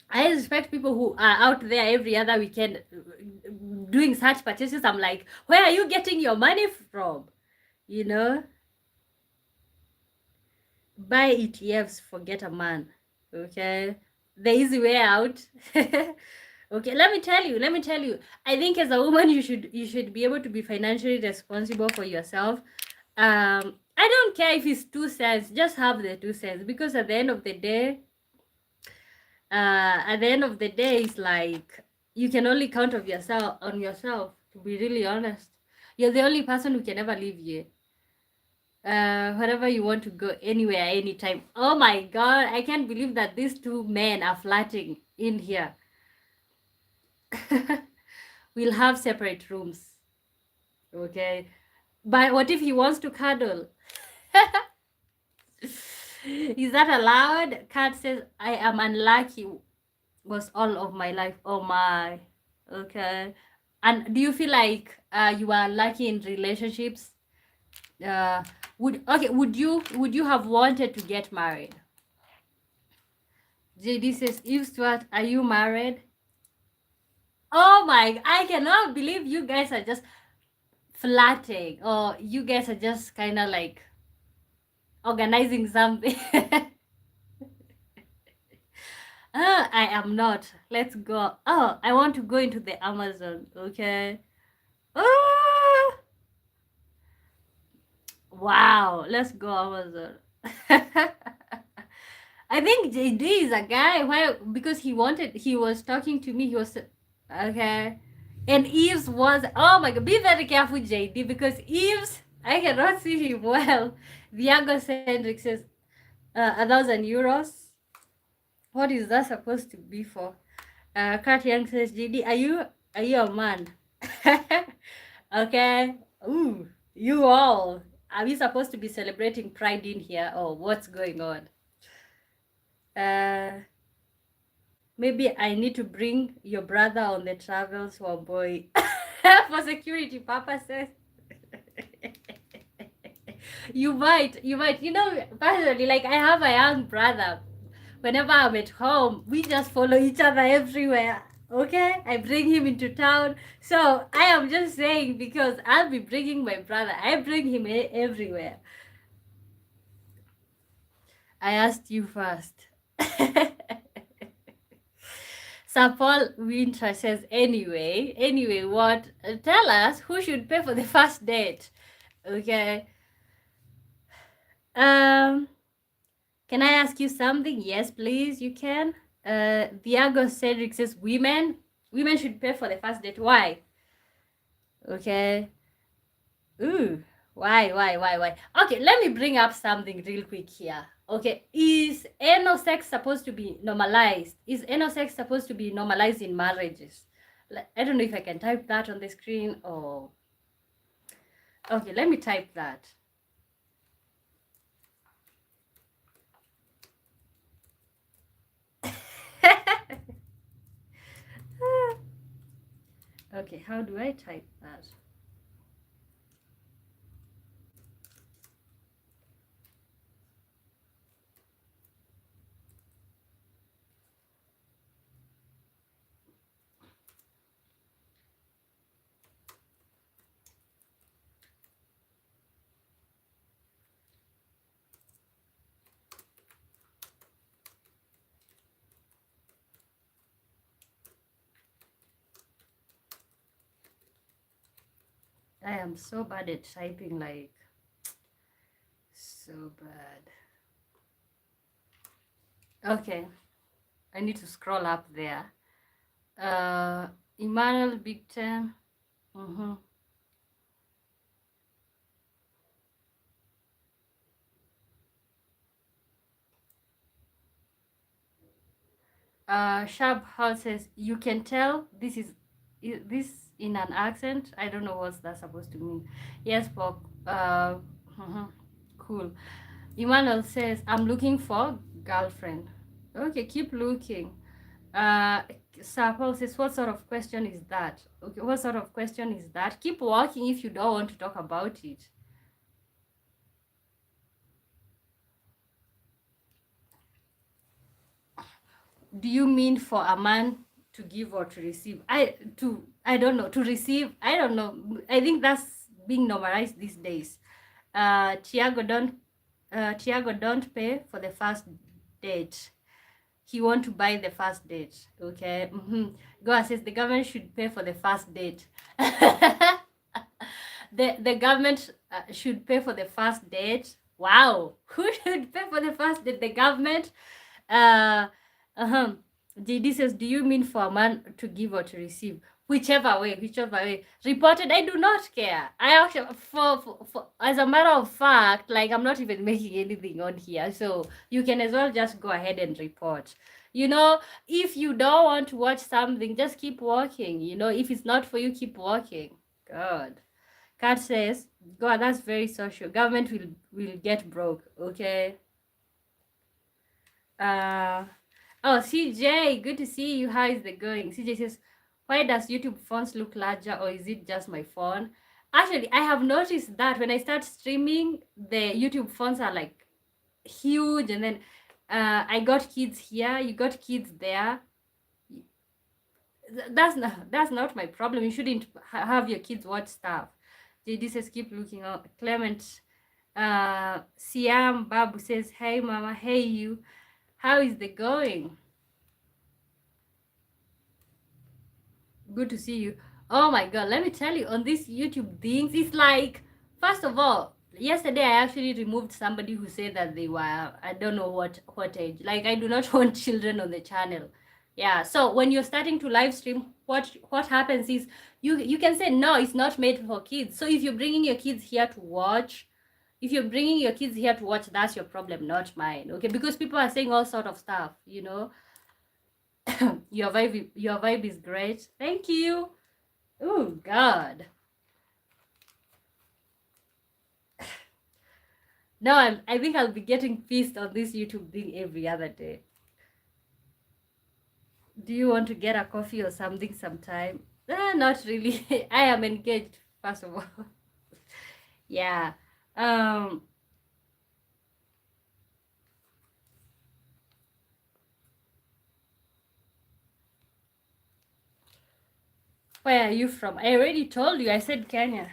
I respect people who are out there every other weekend doing such purchases. I'm like, where are you getting your money from? You know, buy ETFs, forget a man. Okay, the easy way out. Okay, let me tell you, I think as a woman you should be able to be financially responsible for yourself. I don't care if it's 2 cents, just have the 2 cents, because at the end of the day, it's like you can only count on yourself, to be really honest. You're the only person who can ever leave you. Wherever you want to go, anywhere, anytime. Oh my god, I can't believe that these two men are flirting in here. We'll have separate rooms. Okay, but what if he wants to cuddle? Is that allowed? Kat says, I am unlucky was all of my life. Oh my. Okay. And do you feel like you are lucky in relationships? Would you have wanted to get married? JD says, Eve Stewart, are you married? Oh my, I cannot believe you guys are just flirting, or you guys are just kind of like organizing something. I am not. Let's go. Oh, I want to go into the Amazon. Okay. Oh, wow. Let's go Amazon. I think JD is a guy. Why? Because he was talking to me. He was okay. And Eve's was, oh my god, be very careful, JD, because Eve's I cannot see him well. Diago Cendric says, 1,000 euros. What is that supposed to be for? Kat Young says, GD, are you a man? Okay. Ooh, you all. Are we supposed to be celebrating Pride in here, or what's going on? Maybe I need to bring your brother on the travels, boy, for security purposes. You might. You know, personally, like I have a young brother. Whenever I'm at home, we just follow each other everywhere. Okay, I bring him into town. So I am just saying, because I'll be bringing my brother. I bring him everywhere. I asked you first. Sir Paul Winter says, anyway, what? Tell us who should pay for the first date. Okay. Can I ask you something? Yes, please, you can. Diago Cedric says, women should pay for the first date. Why? Okay. Ooh. Why? Okay, let me bring up something real quick here. Okay, is anal sex supposed to be normalized? Is anal sex supposed to be normalized in marriages? I don't know if I can type that on the screen or... Okay, let me type that. Okay, how do I type that? I am so bad at typing, like, so bad. Okay, I need to scroll up there. Emmanuel Big Ten. Sharp House says, you can tell this is this in an accent. I don't know what's that supposed to mean. Yes, Pop. Cool. Emmanuel says, I'm looking for girlfriend. Okay, keep looking. Sir Paul says, what sort of question is that? Okay, what sort of question is that? Keep walking if you don't want to talk about it. Do you mean for a man to give or to receive? I don't know. To receive, I don't know. I think that's being normalized these days. Tiago, don't pay for the first date. He want to buy the first date. Okay. Goa says the government should pay for the first date. the government should pay for the first date. Wow. Who should pay for the first date? The government. JD says, do you mean for a man to give or to receive? Whichever way. Reported, I do not care. I actually, for as a matter of fact, like, I'm not even making anything on here. So you can as well just go ahead and report. You know, if you don't want to watch something, just keep walking. You know, if it's not for you, keep walking. God. Kat says, God, that's very social. Government will get broke, okay? Oh, CJ, good to see you. How is it going? CJ says, why does YouTube fonts look larger, or is it just my phone? Actually, I have noticed that when I start streaming, the YouTube fonts are like huge, and then I got kids here, you got kids there. That's not my problem. You shouldn't have your kids watch stuff. JD says, keep looking out. Clement, Siam Babu says, hey mama, hey you. How is it going? Good to see you. Oh my god, let me tell you, on these YouTube things, it's like, first of all, yesterday I actually removed somebody who said that they were, I don't know what age. Like, I do not want children on the channel. Yeah, so when you're starting to live stream, what happens is you can say no, it's not made for kids. So if you're bringing your kids here to watch, that's your problem, not mine. Okay, because people are saying all sort of stuff, you know. Your vibe is great. Thank you. Oh God. Now I think I'll be getting pissed on this YouTube thing every other day. Do you want to get a coffee or something sometime? Not really. I am engaged, first of all. Yeah. Um, where are you from? I already told you. I said Kenya.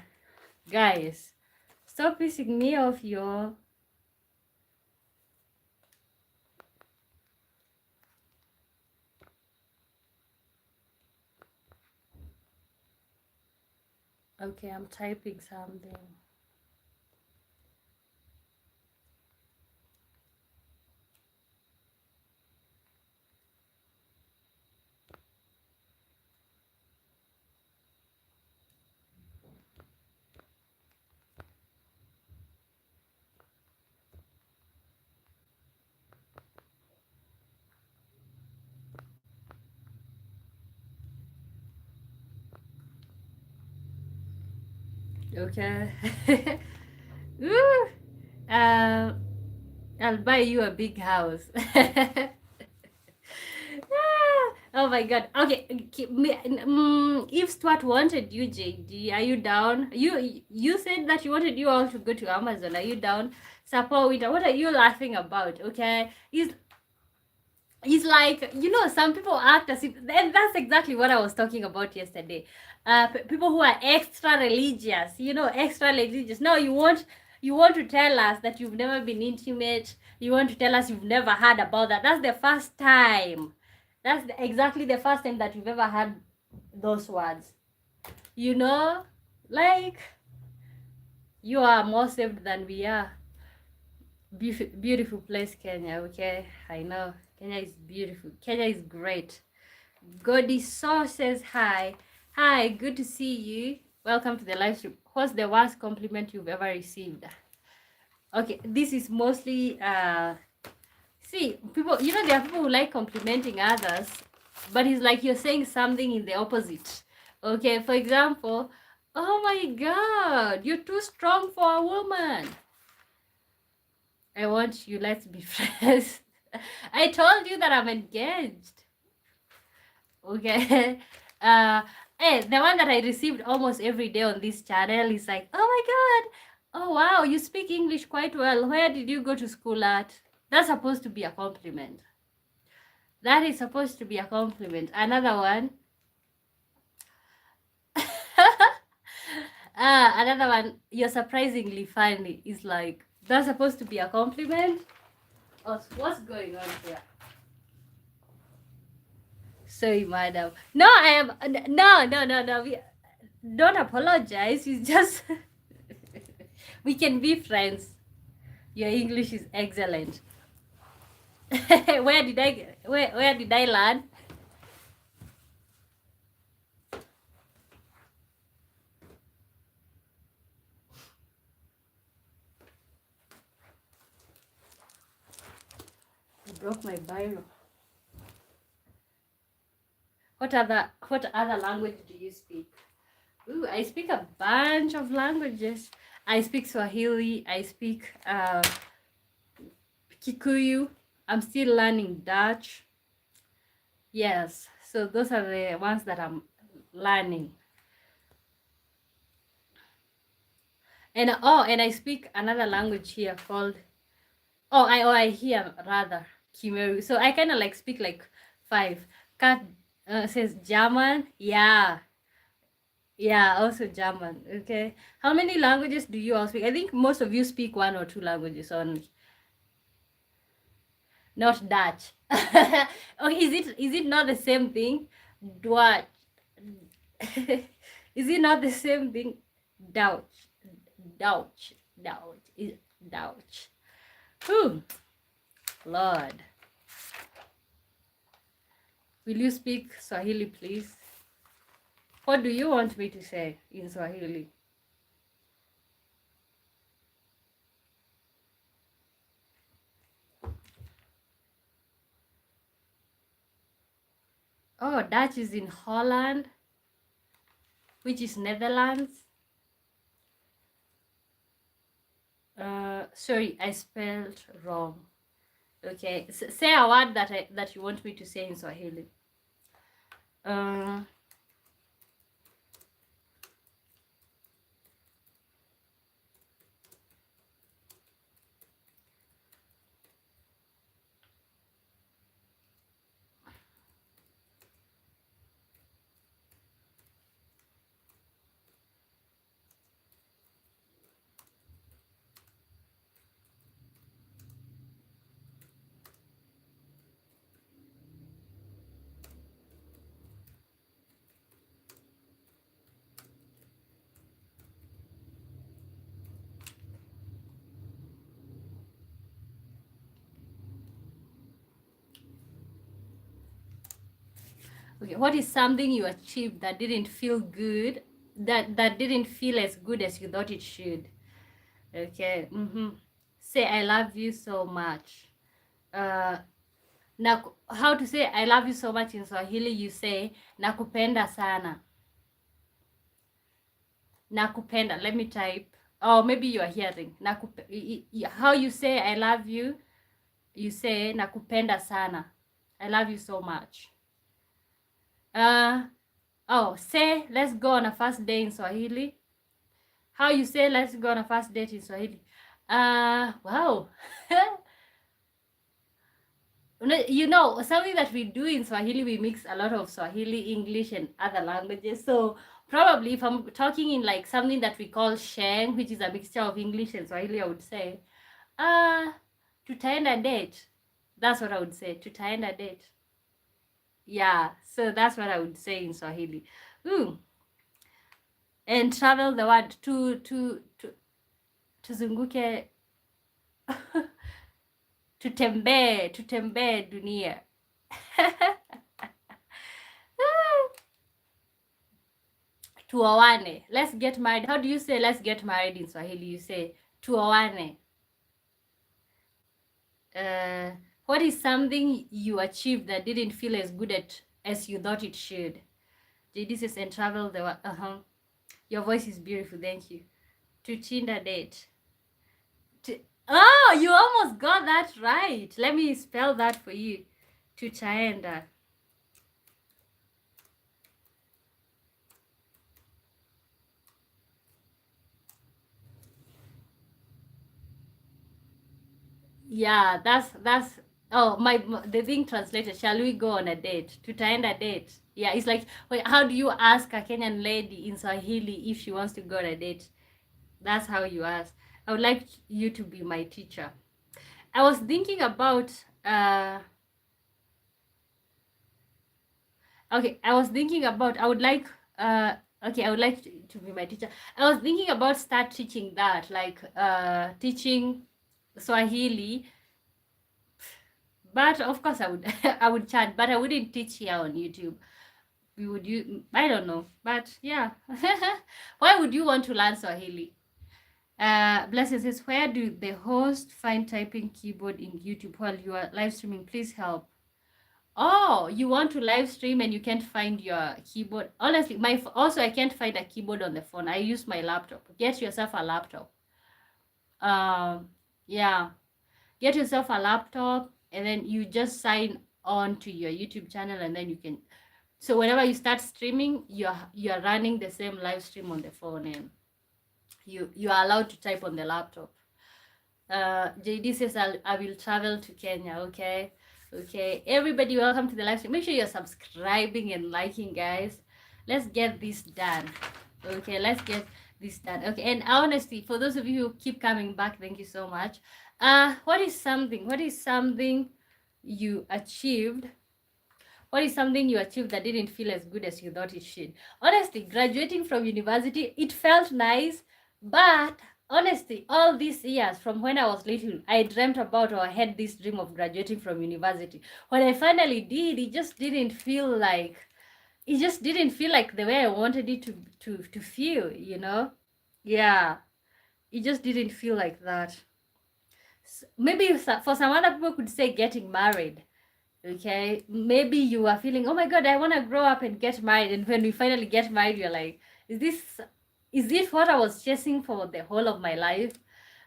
Guys, stop pissing me off, yo. Okay, I'm typing something. Okay. Ooh. Uh, I'll buy you a big house. Oh my god. Okay. If Stuart wanted you, JD, are you down? You said that you wanted you all to go to Amazon. Are you down? Support Winter. What are you laughing about? Okay. He's like, you know, some people act as if, and that's exactly what I was talking about yesterday. People who are extra religious, you know, extra religious. No, you want to tell us that you've never been intimate. You want to tell us you've never heard about that. That's the first time. Exactly the first time that you've ever heard those words. You know, like, you are more saved than we are. Beautiful place, Kenya. Okay, I know Kenya is beautiful. Kenya is great. Godi Saw says hi. Hi, good to see you. Welcome to the live stream. What's the worst compliment you've ever received? Okay, this is mostly see, people, you know, there are people who like complimenting others, but it's like you're saying something in the opposite. Okay, for example, oh my god, you're too strong for a woman. I want you, let's be friends. I told you that I'm engaged. Okay. The one that I received almost every day on this channel is like, oh my god, oh wow, you speak English quite well. Where did you go to school at? That's supposed to be a compliment. That is supposed to be a compliment. Another one. Another one, you're surprisingly funny, is like, that's supposed to be a compliment. What's going on here? Sorry, madam. No, I am no. Don't apologize. It's just we can be friends. Your English is excellent. Where did I learn? I broke my Bible. What other language do you speak? Ooh, I speak a bunch of languages. I speak Swahili. I speak Kikuyu. I'm still learning Dutch. Yes, so those are the ones that I'm learning. And I speak another language here called I hear rather Kimeru. So I kind of like speak like 5. Kat says German. Yeah. Yeah, also German. Okay. How many languages do you all speak? I think most of you speak 1 or 2 languages only. Not Dutch. Okay, is it not the same thing? Dutch. Is it not the same thing? Dutch. Dutch. Dutch. Dutch. Whew. Lord. Will you speak Swahili, please? What do you want me to say in Swahili? Oh, Dutch is in Holland, which is Netherlands. Sorry, I spelled wrong. Okay, say a word that you want me to say in Swahili. Okay, what is something you achieved that didn't feel good, that didn't feel as good as you thought it should? Okay. Say I love you so much. Na how to say I love you so much in Swahili? You say nakupenda sana. Nakupenda. Let me type. Oh, maybe you are hearing. How you say I love you? You say nakupenda sana. I love you so much. Say let's go on a first day in Swahili. How you say let's go on a first date in Swahili? Wow. You know, something that we do in Swahili, we mix a lot of Swahili, English, and other languages. So probably if I'm talking in like something that we call Sheng, which is a mixture of English and Swahili, I would say, tutaenda date. That's what I would say, tutaenda date. Yeah, so that's what I would say in Swahili. And travel the word tuzunguke tutembee dunia. Tuoane. Let's get married. How do you say let's get married in Swahili? You say tuoane. What is something you achieved that didn't feel as good as you thought it should? JD says and travel the world. Your voice is beautiful. Thank you. Tuchinda date. Oh, you almost got that right. Let me spell that for you. Tutaenda. Yeah, that's the thing translated. Shall we go on a date? Tutaenda date. Yeah, it's like, wait, how do you ask a Kenyan lady in Swahili if she wants to go on a date? That's how you ask. I would like you to be my teacher. I was thinking about I would like to be my teacher. I was thinking about start teaching that, like teaching Swahili. But of course I would I would chat, but I wouldn't teach here on YouTube. I don't know. But yeah. Why would you want to learn Swahili? Blessing says, where do the host find typing keyboard in YouTube while you are live streaming? Please help. Oh, you want to live stream and you can't find your keyboard. Honestly, I can't find a keyboard on the phone. I use my laptop. Get yourself a laptop. Yeah. Get yourself a laptop and then you just sign on to your YouTube channel and then you can. So whenever you start streaming, you're running the same live stream on the phone and you are allowed to type on the laptop. JD says I will travel to Kenya. Okay. Everybody, welcome to the live stream. Make sure you're subscribing and liking, guys. Let's get this done. Okay, let's get this done. Okay, and honestly, for those of you who keep coming back, thank you so much. What is something you achieved? What is something you achieved that didn't feel as good as you thought it should? Honestly, graduating from university, it felt nice, but honestly, all these years from when I was little, I dreamt about or I had this dream of graduating from university. When I finally did, it just didn't feel like the way I wanted it to feel, you know? Yeah, it just didn't feel like that. Maybe for some other people could say getting married. Okay, maybe you are feeling, oh my god, I want to grow up and get married, and when we finally get married, you're like, is this what I was chasing for the whole of my life?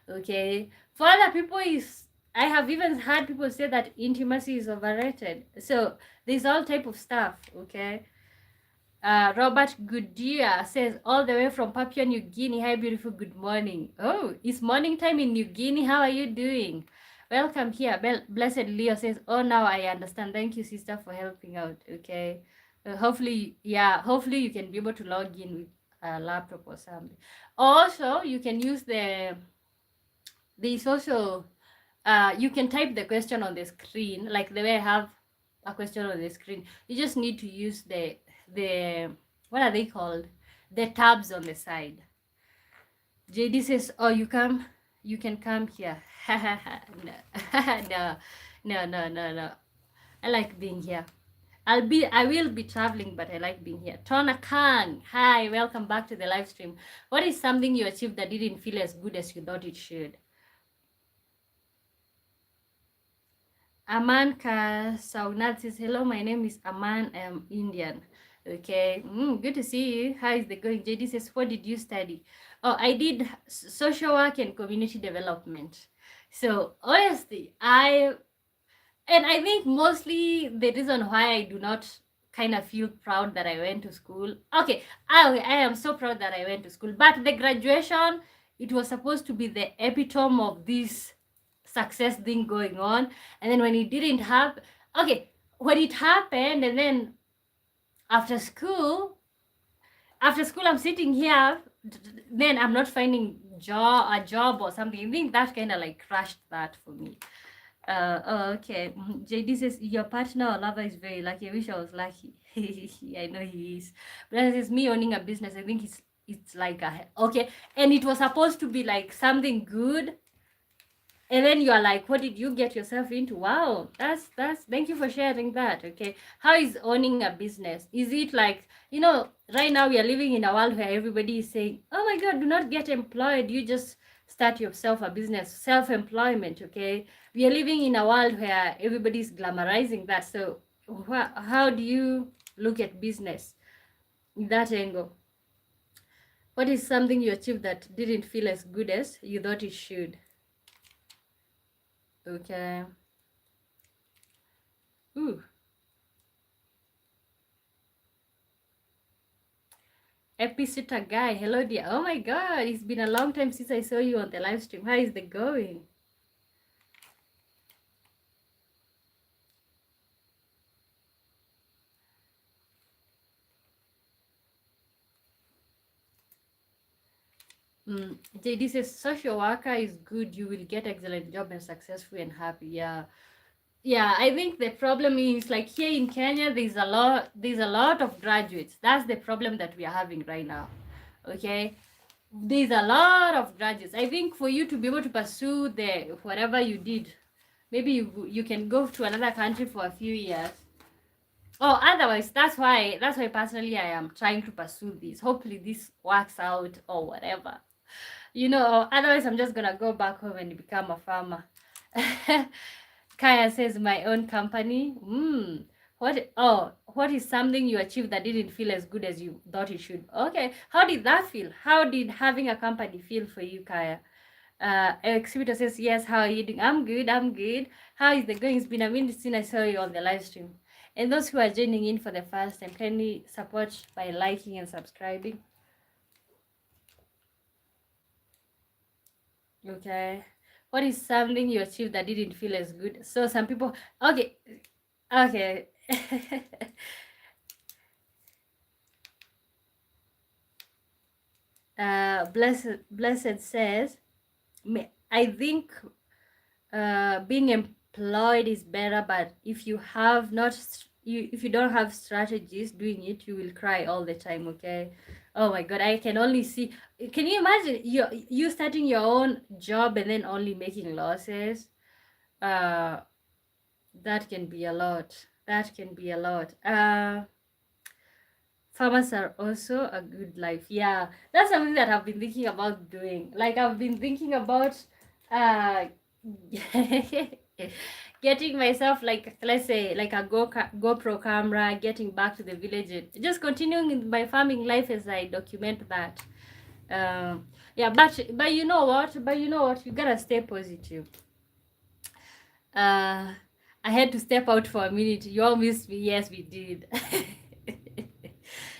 Okay, for other people, is I have even heard people say that intimacy is overrated. So there's all type of stuff. Okay. Robert Goodyear says, all the way from Papua New Guinea. Hi, beautiful. Good morning. Oh, it's morning time in New Guinea. How are you doing? Welcome here. Blessed Leo says, oh, now I understand. Thank you, sister, for helping out. Okay. Hopefully you can be able to log in with a laptop or something. Also, you can use the social, you can type the question on the screen, like the way I have a question on the screen. You just need to use the what are they called, the tabs on the side. JD says, oh, you can come here. No. No, no, I like being here. I will be traveling, but I like being here. Tona Kang, hi, welcome back to the live stream. What is something you achieved that didn't feel as good as you thought it should? Aman Saunat says, hello, my name is Aman, I am Indian. Okay, good to see you. How is it going? JD says, what did you study? Oh, I did social work and community development. So honestly, I think mostly the reason why I do not kind of feel proud that I went to school. Okay, I am so proud that I went to school, but the graduation, it was supposed to be the epitome of this success thing going on, and then when it didn't happen, okay, when it happened, and then after school I'm sitting here, then I'm not finding a job or something. I think that kind of like crashed that for me. Okay. JD says your partner or lover is very lucky. I wish I was lucky. I know he is. But it's me owning a business. I think it's like okay, and it was supposed to be like something good, and then you are like, what did you get yourself into? Wow, that's thank you for sharing that. Okay, how is owning a business? Is it like, right now we are living in a world where everybody is saying, oh my god, do not get employed, you just start yourself a business, self-employment. Okay, we are living in a world where everybody's glamorizing that. So how do you look at business in that angle? What is something you achieved that didn't feel as good as you thought it should? Okay. Ooh. Epicenter guy, hello dear. Oh my god, it's been a long time since I saw you on the live stream. How is it going? JD says social worker is good. You will get excellent job and successful and happy. Yeah, I think the problem is like here in Kenya, there's a lot of graduates. That's the problem that we are having right now. Okay, there's a lot of graduates. I think for you to be able to pursue the whatever you did, maybe you can go to another country for a few years. Oh, otherwise, that's why personally I am trying to pursue this. Hopefully this works out or whatever. Otherwise I'm just gonna go back home and become a farmer. Kaya says my own company. What is something you achieved that didn't feel as good as you thought it should? Okay, how did that feel? How did having a company feel for you, Kaya? Exhibitor says, yes, how are you doing? I'm good. How is the going? It's been a minute since I saw you on the live stream. And those who are joining in for the first time, kindly support by liking and subscribing. Okay. What is something you achieved that didn't feel as good? So some people, okay. Blessed says, I think being employed is better, but if you have not if you don't have strategies doing it, you will cry all the time. Okay, Oh my God, I can only see. Can you imagine you starting your own job and then only making losses? Uh, that can be a lot. That can be a lot. Farmers are also a good life. Yeah, that's something that I've been thinking about doing. Like I've been thinking about uh getting myself, like, let's say, like a GoPro camera, getting back to the village and just continuing in my farming life as I document that. Yeah, but you know what? But you know what? You gotta stay positive. Uh, I had to step out for a minute. You all missed me. Yes, we did.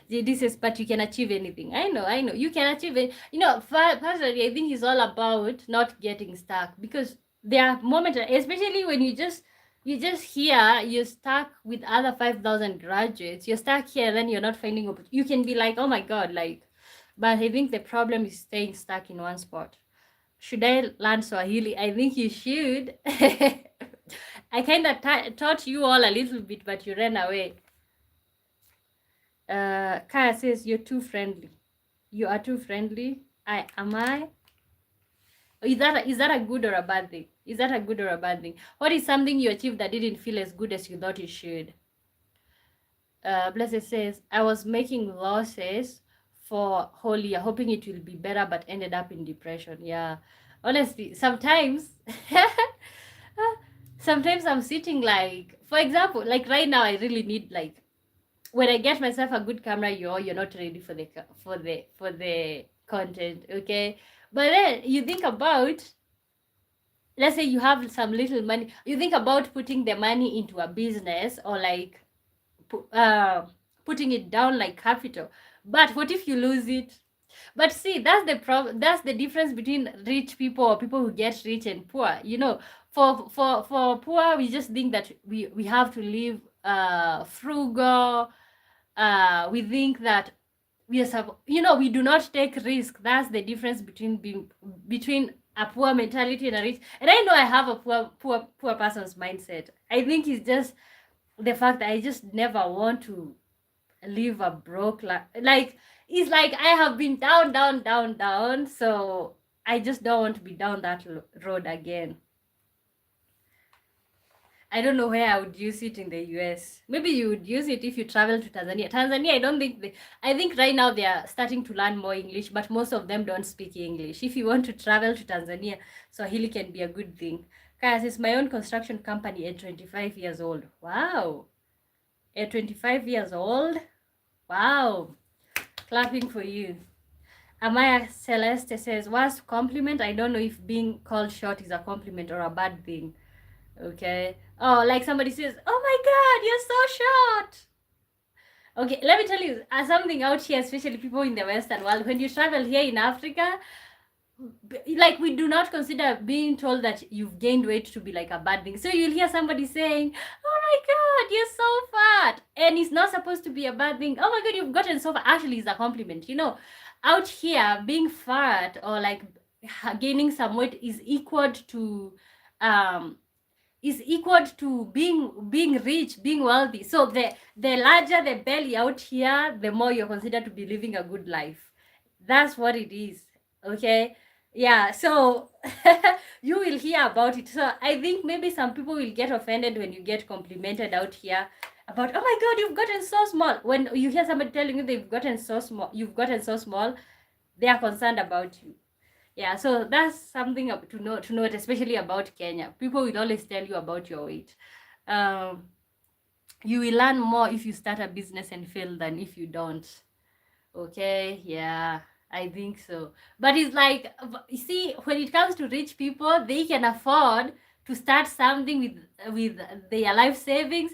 This is, but you can achieve anything. I know. You can achieve it. You know, personally, I think it's all about not getting stuck, because there are moments, especially when you just here, you're stuck with other 5,000 graduates. You're stuck here, then you're not finding you can be like, oh my God, like, but I think the problem is staying stuck in one spot. Should I learn Swahili? I think you should. I kind of taught you all a little bit, but you ran away. Kaya says, you're too friendly. You are too friendly. Am I? Is that a good or a bad thing? Is that a good or a bad thing? What is something you achieved that didn't feel as good as you thought it should? Blessed says, I was making losses for whole year, hoping it will be better, but ended up in depression. Yeah. Honestly, sometimes sometimes I'm sitting, like, for example, like right now I really need, like, when I get myself a good camera, you're not ready for the content, okay? But then you think about, let's say you have some little money, you think about putting the money into a business, or like putting it down like capital. But what if you lose it? But see, that's the problem. That's the difference between rich people, or people who get rich, and poor. You know, for poor, we just think that we have to live frugal. We think that we do not take risk. That's the difference between a poor mentality and a rich. And I know I have a poor person's mindset. I think it's just the fact that I just never want to live a broke life. Like, it's like I have been down, down, down, down. So I just don't want to be down that road again. I don't know where I would use it in the US. Maybe you would use it if you travel to Tanzania. Tanzania, I don't think I think right now they are starting to learn more English, but most of them don't speak English. If you want to travel to Tanzania, Swahili can be a good thing. Guys, it's my own construction company at 25 years old. Wow. At 25 years old? Wow. Clapping for you. Amaya Celeste says, what's compliment? I don't know if being called short is a compliment or a bad thing. Okay. Oh, like somebody says, oh my God, you're so short. Okay, let me tell you something out here, especially people in the Western world. When you travel here in Africa, like, we do not consider being told that you've gained weight to be like a bad thing. So you'll hear somebody saying, oh my God, you're so fat. And it's not supposed to be a bad thing. Oh my God, you've gotten so fat. Actually, it's a compliment. You know, out here, being fat or like gaining some weight is equal to being rich, being wealthy. So the larger the belly out here, the more you're considered to be living a good life. That's what it is. Okay. Yeah, so you will hear about it. So I think maybe some people will get offended when you get complimented out here about, oh my God, you've gotten so small. When you hear somebody telling you you've gotten so small, they are concerned about you. Yeah, so that's something to note, especially about Kenya. People will always tell you about your weight. Um, you will learn more if you start a business and fail than if you don't. Okay, yeah, I think so. But it's like, you see, when it comes to rich people, they can afford to start something with their life savings.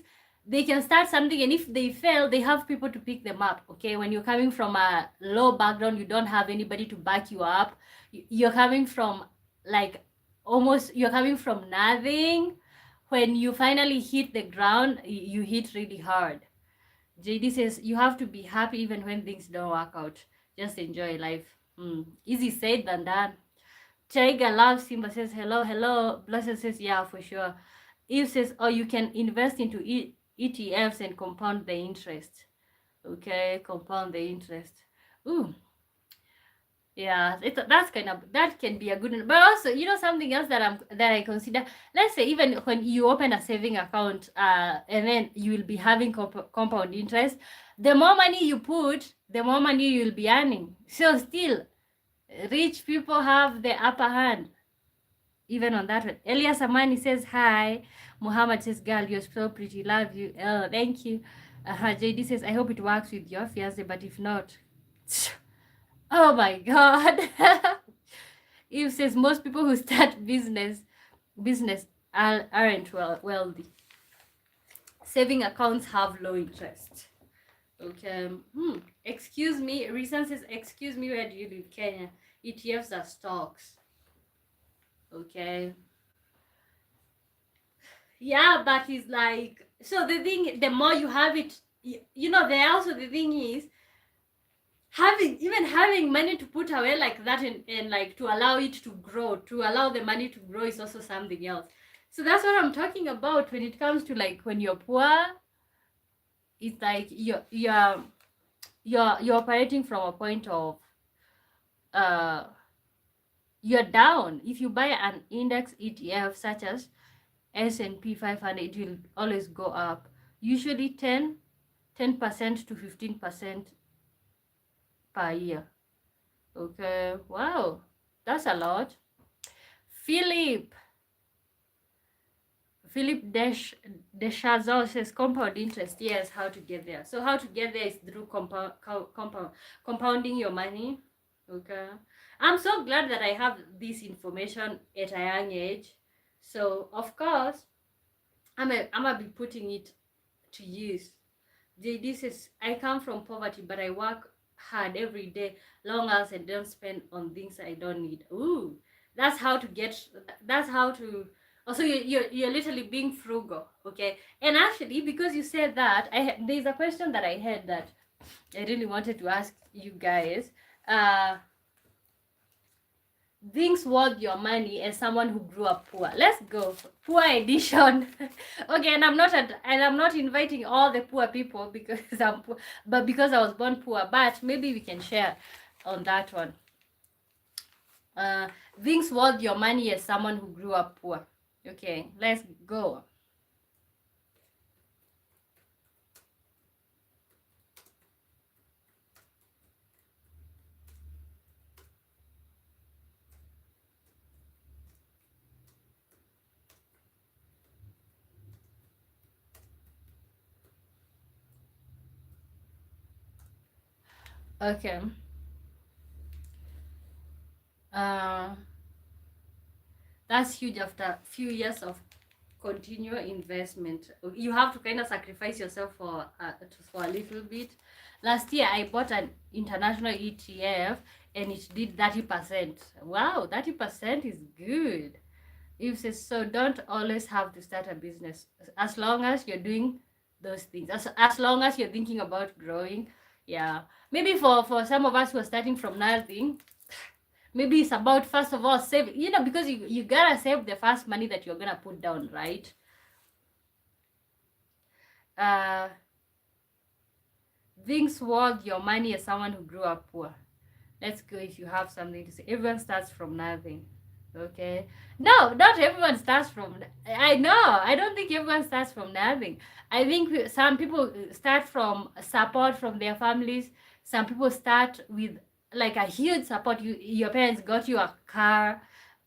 They can start something, and if they fail, they have people to pick them up. Okay, when you're coming from a low background, you don't have anybody to back you up. You're coming from, like, almost, you're coming from nothing. When you finally hit the ground, you hit really hard. JD says, you have to be happy even when things don't work out. Just enjoy life. Easy said than done. Tiger loves Simba says, hello, hello. Blessed says, yeah, for sure. Eve says, oh, you can invest into ETFs and compound the interest. Okay, compound the interest. Ooh, yeah, that's kind of, that can be a good one. But also, you know, something else that I consider. Let's say even when you open a saving account, and then you will be having compound interest. The more money you put, the more money you'll be earning. So still, rich people have the upper hand, even on that one. Elias Amani says hi. Muhammad says, girl, you're so pretty. Love you. Oh, thank you. JD says, I hope it works with your fiance, but if not, oh my God. Eve says, most people who start business aren't wealthy. Saving accounts have low interest. Okay. Excuse me. Reason says, excuse me, where do you live? Kenya. ETFs are stocks. Okay. Yeah, but it's like, so the thing, the more you have it, you know, there also the thing is having money to put away like that, and like to allow it to grow, to allow the money to grow is also something else. So that's what I'm talking about when it comes to like when you're poor. It's like you're operating from a point of uh you're down. If you buy an index ETF such as S&P 500, it will always go up, usually 10% to 15% per year. Okay, wow, that's a lot. Philip Deshazal says compound interest. Yes, how to get there. So how to get there is through compounding your money. Okay, I'm so glad that I have this information at a young age. So of course, I'm gonna be putting it to use. JD says, I come from poverty, but I work hard every day, long hours, and don't spend on things I don't need. Ooh, that's how to get, that's how to, also you're literally being frugal, okay? And actually, because you said that, there's a question that I had that I really wanted to ask you guys. Things worth your money as someone who grew up poor. Let's go poor edition. Okay, and I'm not inviting all the poor people because I'm poor, but because I was born poor. But maybe we can share on that one. Things worth your money as someone who grew up poor. Okay, let's go. Okay. Uh, that's huge. After a few years of continual investment, you have to kind of sacrifice yourself for a little bit. Last year I bought an international ETF and it did 30%. Wow, 30% is good. If says so, don't always have to start a business as long as you're doing those things, as long as you're thinking about growing. Yeah, maybe for some of us who are starting from nothing, maybe it's about, first of all, save, you know, because you gotta save the first money that you're gonna put down, right? Things worth your money as someone who grew up poor. Let's go. If you have something to say, everyone starts from nothing. Okay, no, not everyone starts from, I know, I don't think everyone starts from nothing. I think some people start from support from their families. Some people start with like a huge support. Your parents got you a car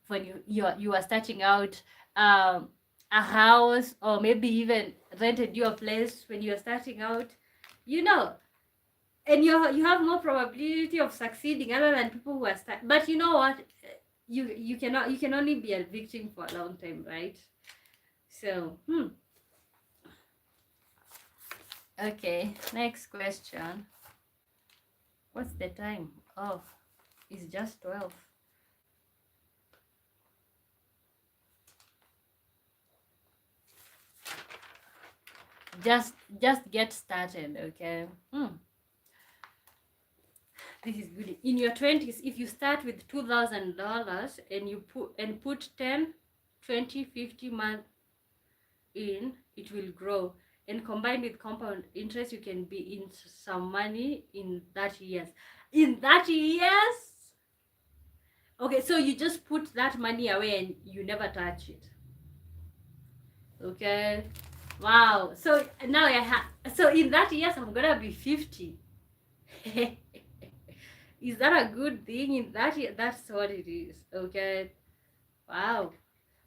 when you are starting out, a house, or maybe even rented you a place when you are starting out, you know. And you have more probability of succeeding other than people who are stuck. But you know what, you cannot, you can only be a victim for a long time, right? So okay, next question. What's the time? Oh, it's just 12. Just get started. Okay. This is good. In your 20s, if you start with $2,000 and you put 10, 20, 50 months in, it will grow. and combined with compound interest, you can be in some money in 30 years. In 30 years? Okay, so you just put that money away and you never touch it. Okay. Wow. So now so in that years I'm gonna be 50. Is that a good thing? In that year, that's what it is. Okay. Wow.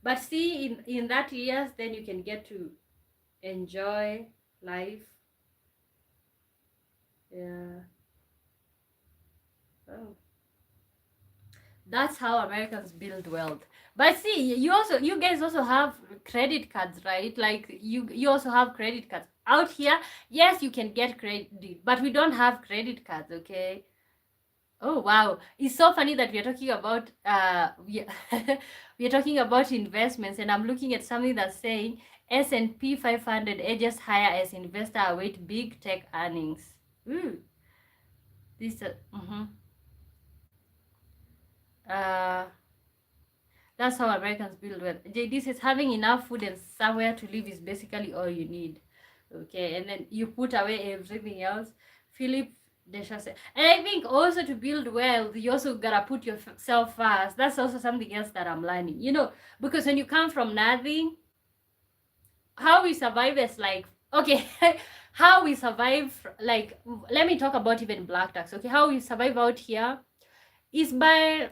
But see, in that years, then you can get to enjoy life. Yeah. Oh. That's how Americans build wealth. But see, you guys also have credit cards, right? Like you also have credit cards out here. Yes, you can get credit, but we don't have credit cards. Okay. Oh wow, it's so funny that we are talking about we are talking about investments, and I'm looking at something that's saying S&P 500 edges higher as investor await big tech earnings. Ooh, this uh that's how Americans build wealth. JD says having enough food and somewhere to live is basically all you need. Okay, and then you put away everything else. Philip Desha said, and I think also to build wealth, you also gotta put yourself first. That's also something else that I'm learning. You know, because when you come from nothing, how we survive is like, okay, how we survive, like, let me talk about even black tax. Okay, how we survive out here is by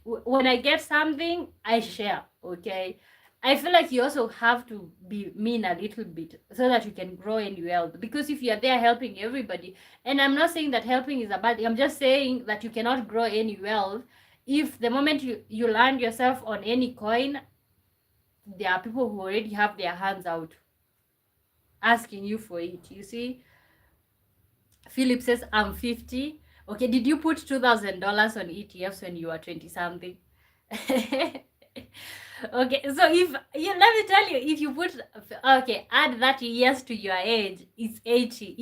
when I get something, I share. Okay, I feel like you also have to be mean a little bit so that you can grow in wealth. Because if you are there helping everybody, and I'm not saying that helping is a bad thing, I'm just saying that you cannot grow any wealth if the moment you land yourself on any coin, there are people who already have their hands out asking you for it. You see, Philip says, I'm 50. Okay, did you put $2,000 on ETFs when you were 20 something? Okay, so if you let me tell you, if you put okay, add 30 years to your age, it's 80.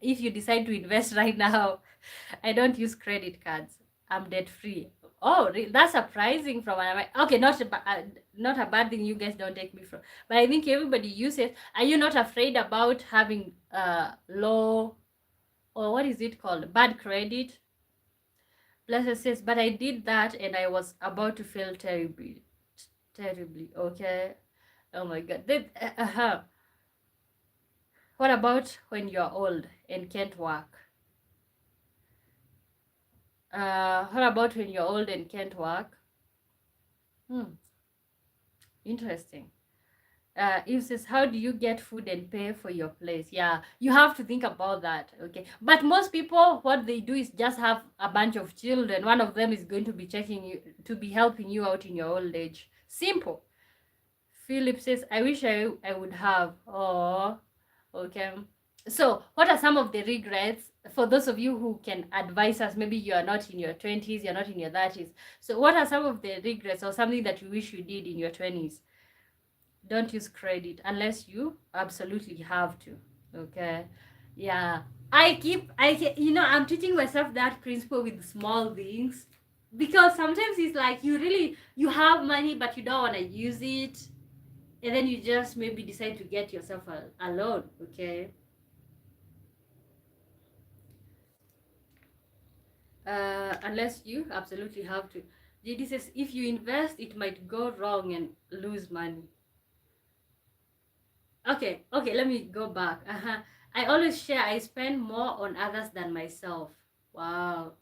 If you decide to invest right now, I don't use credit cards. I'm debt free. Oh, that's surprising from an okay, not a bad thing. You guys don't take me from, but I think everybody uses. Are you not afraid about having low, or what is it called, bad credit? Blessed says, but I did that and I was about to fail terribly. Terribly, okay? Oh my god. What about when you're old and can't work? What about when you're old and can't work? Interesting. Eve says, how do you get food and pay for your place? Yeah, you have to think about that. Okay, but most people, what they do is just have a bunch of children. One of them is going to be checking you, to be helping you out in your old age. Simple. Philip says, I wish I would have. Oh, okay. So, what are some of the regrets for those of you who can advise us? Maybe you are not in your 20s, you're not in your 30s. So, what are some of the regrets or something that you wish you did in your 20s? Don't use credit unless you absolutely have to. Okay. Yeah. I'm teaching myself that principle with small things, because sometimes it's like you have money but you don't want to use it, and then you just maybe decide to get yourself a loan. Okay. Unless you absolutely have to. JD says, if you invest, it might go wrong and lose money. Okay, let me go back. I always share, I spend more on others than myself. Wow.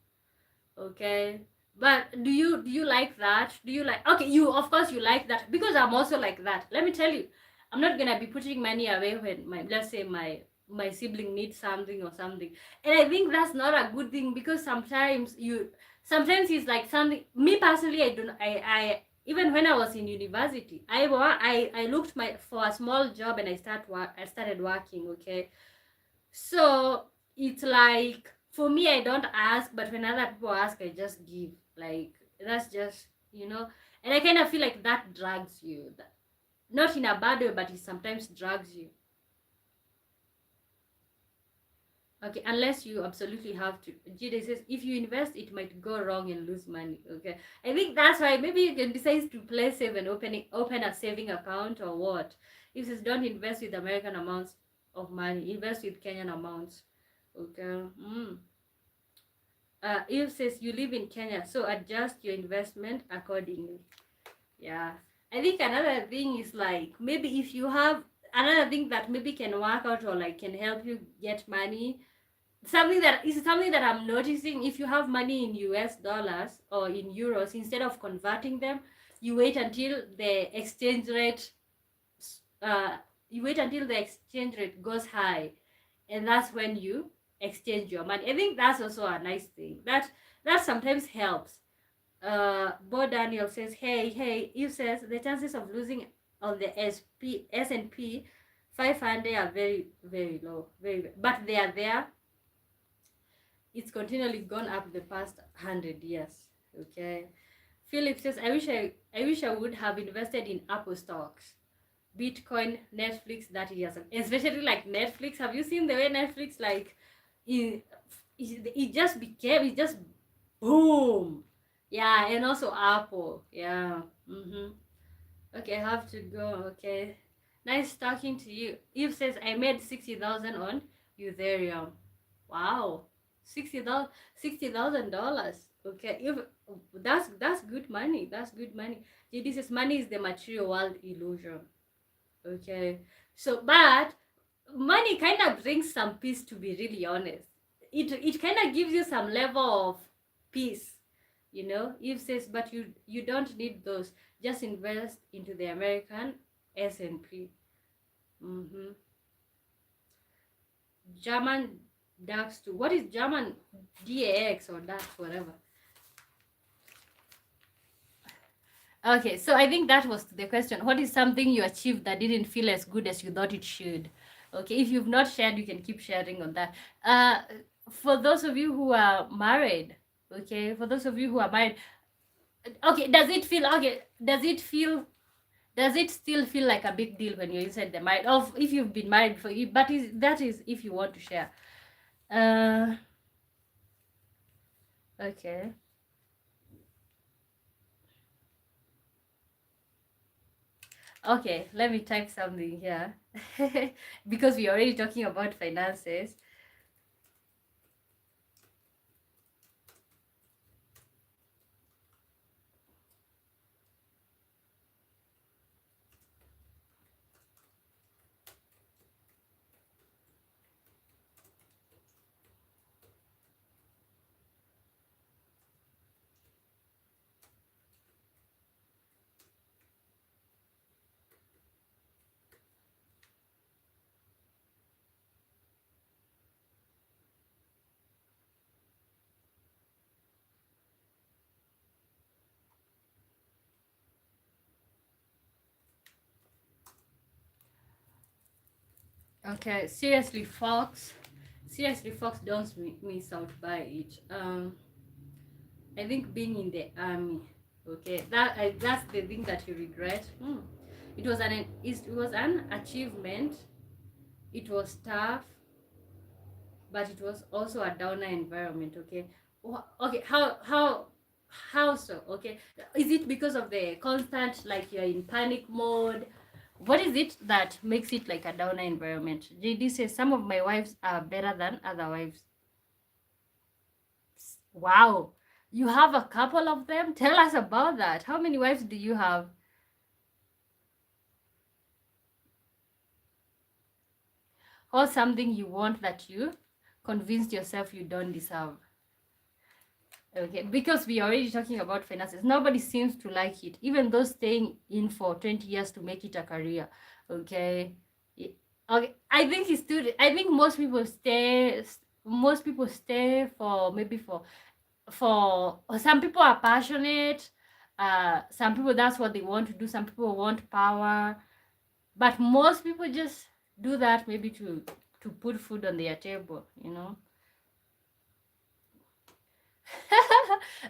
Okay. But do you like that? Do you like, okay, you, of course you like that, because I'm also like that. Let me tell you, I'm not gonna be putting money away when let's say my sibling needs something or something. And I think that's not a good thing, because sometimes it's like something, me personally, I don't I even when I was in university, I looked for a small job and I started working. Okay, so it's like, for me, I don't ask, but when other people ask, I just give. Like, that's just, and I kind of feel like that drags you. Not in a bad way, but it sometimes drags you. Okay, unless you absolutely have to. Jide says, if you invest, it might go wrong and lose money. Okay, I think that's why maybe you can decide to play safe and open a saving account or what. If it says don't invest with American amounts, of money. Invest with Kenyan amounts. Okay. Eve says you live in Kenya, so adjust your investment accordingly. Yeah. I think another thing is like maybe if you have another thing that maybe can work out or like can help you get money. Something that I'm noticing, if you have money in US dollars or in euros, instead of converting them, you wait until the exchange rate uh you wait until the exchange rate goes high, and that's when you exchange your money. I think that's also a nice thing that sometimes helps. Bo Daniel says, hey, you says the chances of losing on the S&P 500 are very, very low, but they are there. It's continually gone up the past 100 years. Okay. Philip says, I wish I would have invested in Apple stocks, Bitcoin, Netflix that years ago. Especially like Netflix. Have you seen the way Netflix like it just became it just boom. Yeah, and also Apple. Yeah. Okay, I have to go. Okay. Nice talking to you. Eve says I made 60,000 on Ethereum. Wow. $60,000. Okay. If that's good money. That's good money. This is money is the material world illusion. Okay. So but money kind of brings some peace, to be really honest. It kind of gives you some level of peace, you know. Eve says, but you don't need those. Just invest into the American S&P. German DAX too. What is German DAX or DAX, whatever? Okay, so I think that was the question. What is something you achieved that didn't feel as good as you thought it should? Okay, if you've not shared, you can keep sharing on that. For those of you who are married, okay, for those of you who are married, okay, does it still feel like a big deal when you're inside the marriage? Or if you've been married for you, but that is if you want to share. Okay. Okay, let me type something here. Because we're already talking about finances. Okay, seriously, Fox. Seriously, Fox, don't miss out by it. I think being in the army. Okay, that's the thing that you regret. It was an achievement. It was tough, but it was also a downer environment. Okay, okay, how so? Okay, is it because of the constant like you're in panic mode? What is it that makes it like a downer environment? JD says some of my wives are better than other wives. Wow, you have a couple of them. Tell us about that. How many wives do you have? Or something you want that you convinced yourself you don't deserve? Okay, because we are already talking about finances. Nobody seems to like it, even those staying in for 20 years to make it a career. Okay. Okay. I think most people stay for maybe for some people are passionate. Some people that's what they want to do. Some people want power. But most people just do that maybe to put food on their table, you know.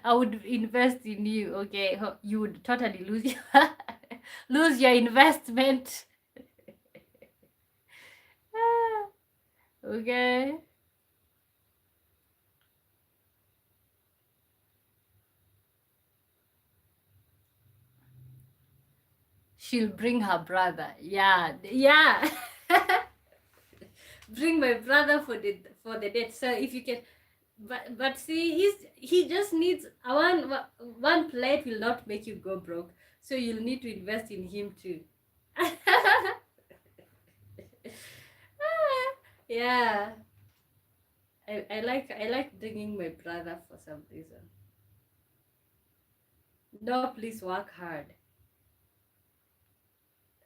I would invest in you. Okay, you would totally lose your lose your investment. Okay. She'll bring her brother. Yeah, yeah. bring my brother for the date. So if you can, but see, he just needs one plate will not make you go broke. So you'll need to invest in him too. Yeah, I like bringing my brother for some reason. No, please work hard.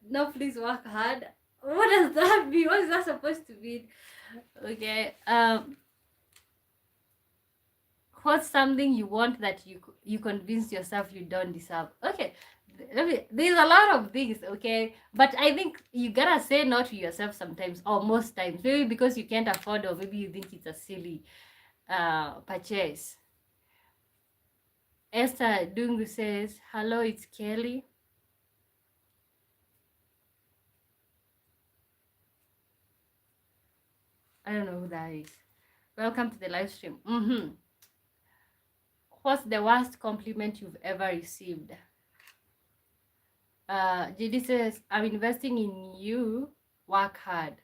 No, please work hard. What does that mean? What is that supposed to mean? Okay. What's something you want that you convince yourself you don't deserve? Okay. There's a lot of things, okay, but I think you gotta say no to yourself sometimes, or most times, maybe because you can't afford, or maybe you think it's a silly purchase. Esther Dungu says, hello, it's Kelly. I don't know who that is. Welcome to the live stream. What's the worst compliment you've ever received? JD says, I'm investing in you. Work hard.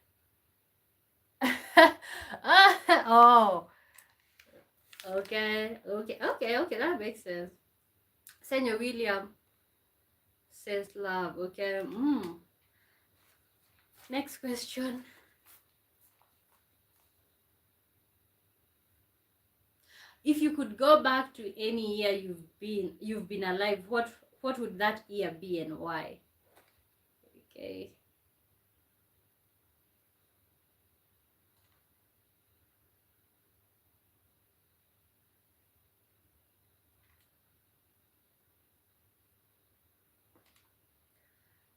Oh, okay. That makes sense. Senor William says love. Okay. Next question. If you could go back to any year you've been alive, what would that year be and why? Okay.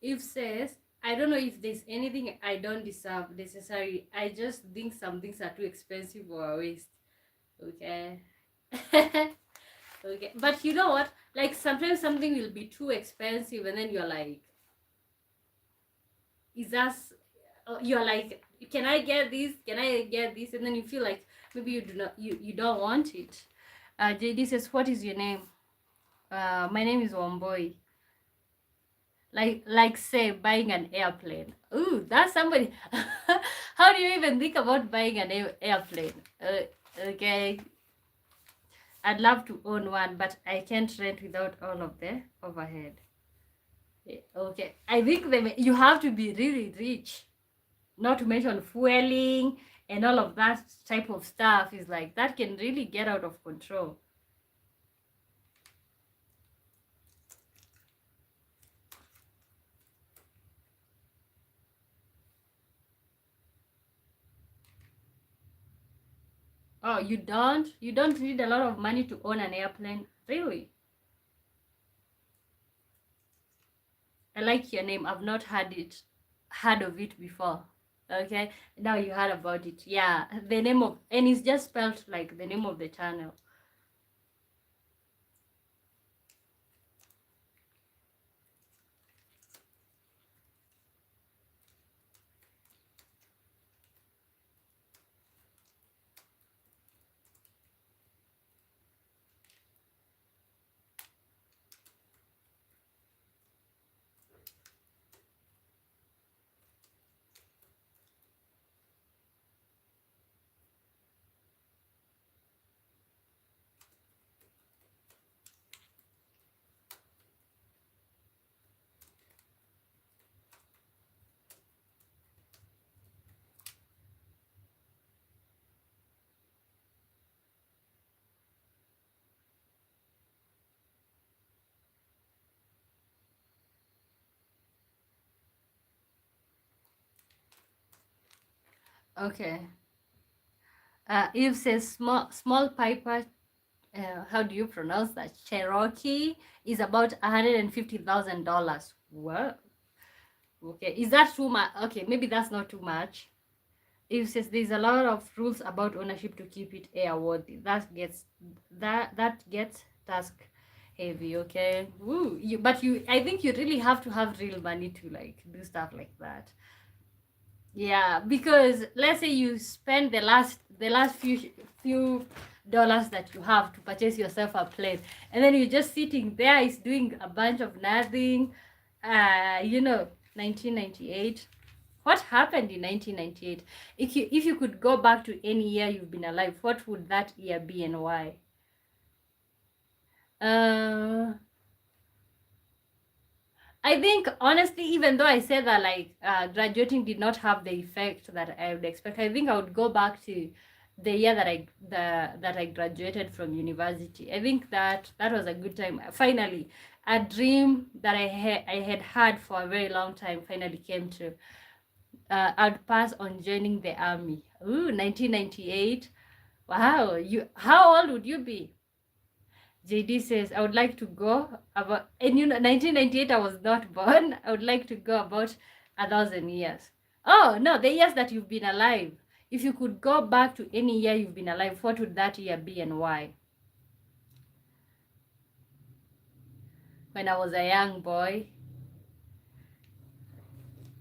If says, I don't know if there's anything I don't deserve necessary. I just think some things are too expensive or a waste. Okay. Okay. But you know what? Like sometimes something will be too expensive and then you're like, is that you're like, can I get this? Can I get this? And then you feel like maybe you don't want it. JD says, what is your name? My name is Womboy. Like say buying an airplane. Ooh, that's somebody. How do you even think about buying an airplane? Okay, I'd love to own one, but I can't rent without all of the overhead. Okay, I think you have to be really rich, not to mention fueling and all of that type of stuff. Is like that can really get out of control. Oh, you don't need a lot of money to own an airplane, really? I like your name. I've not heard of it before. Okay, now you heard about it. Yeah, the name of, and it's just spelled like the name of the channel. Okay. Eve says small piper. How do you pronounce that? Cherokee is about $150,000. What? Okay, is that too much? Okay, maybe that's not too much. It says there's a lot of rules about ownership to keep it airworthy. That gets task heavy. Okay, woo. I think you really have to have real money to like do stuff like that. Yeah, because let's say you spend the last few dollars that you have to purchase yourself a plane, and then you're just sitting there, is doing a bunch of nothing. 1998. What happened in 1998? If you could go back to any year you've been alive, what would that year be and why? Uh, I think honestly, even though I said that like graduating did not have the effect that I would expect, I think I would go back to the year that I graduated from university. I think that was a good time. Finally, a dream that I had for a very long time finally came true. I'd pass on joining the army. Ooh, 1998. Wow, you how old would you be? JD says, I would like to go about, and 1998, I was not born. I would like to go about 1,000 years. Oh, no, the years that you've been alive. If you could go back to any year you've been alive, what would that year be and why? When I was a young boy.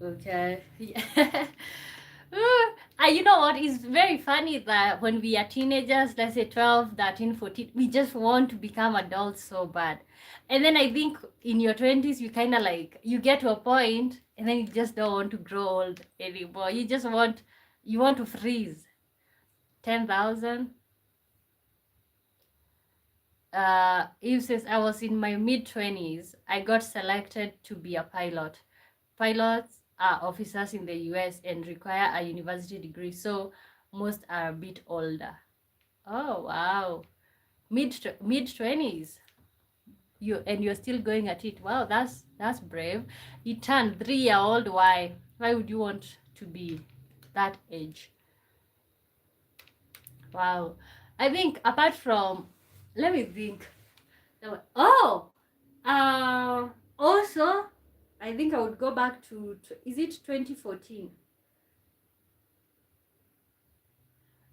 Okay. Yeah. You know what? It's very funny that when we are teenagers, let's say 12, 13, 14, we just want to become adults so bad. And then I think in your 20s, you kind of like, you get to a point and then you just don't want to grow old anymore. You want to freeze. 10,000. Eve says, I was in my mid 20s. I got selected to be a pilot. Pilots are officers in the US and require a university degree, so most are a bit older. Oh wow, mid 20s. You're still going at it. Wow, that's brave. You turned 3-year old. Why would you want to be that age? Wow, I think apart from, let me think. Oh, also I think I would go back to is it 2014?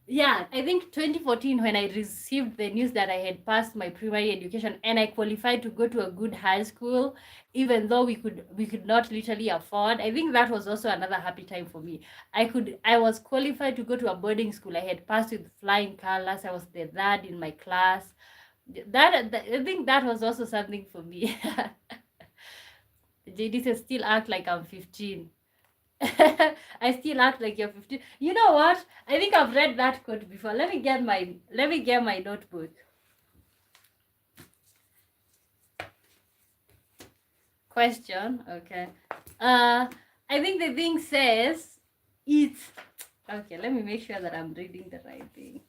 Yeah, I think 2014 when I received the news that I had passed my primary education and I qualified to go to a good high school, even though we could not literally afford. I think that was also another happy time for me. I was qualified to go to a boarding school. I had passed with flying colors. I was the third in my class. That I think that was also something for me. JD says still act like I'm 15. I still act like you're 15. You know what? I think I've read that quote before. Let me get my notebook. Question. Okay. I think the thing says it's okay. Let me make sure that I'm reading the right thing.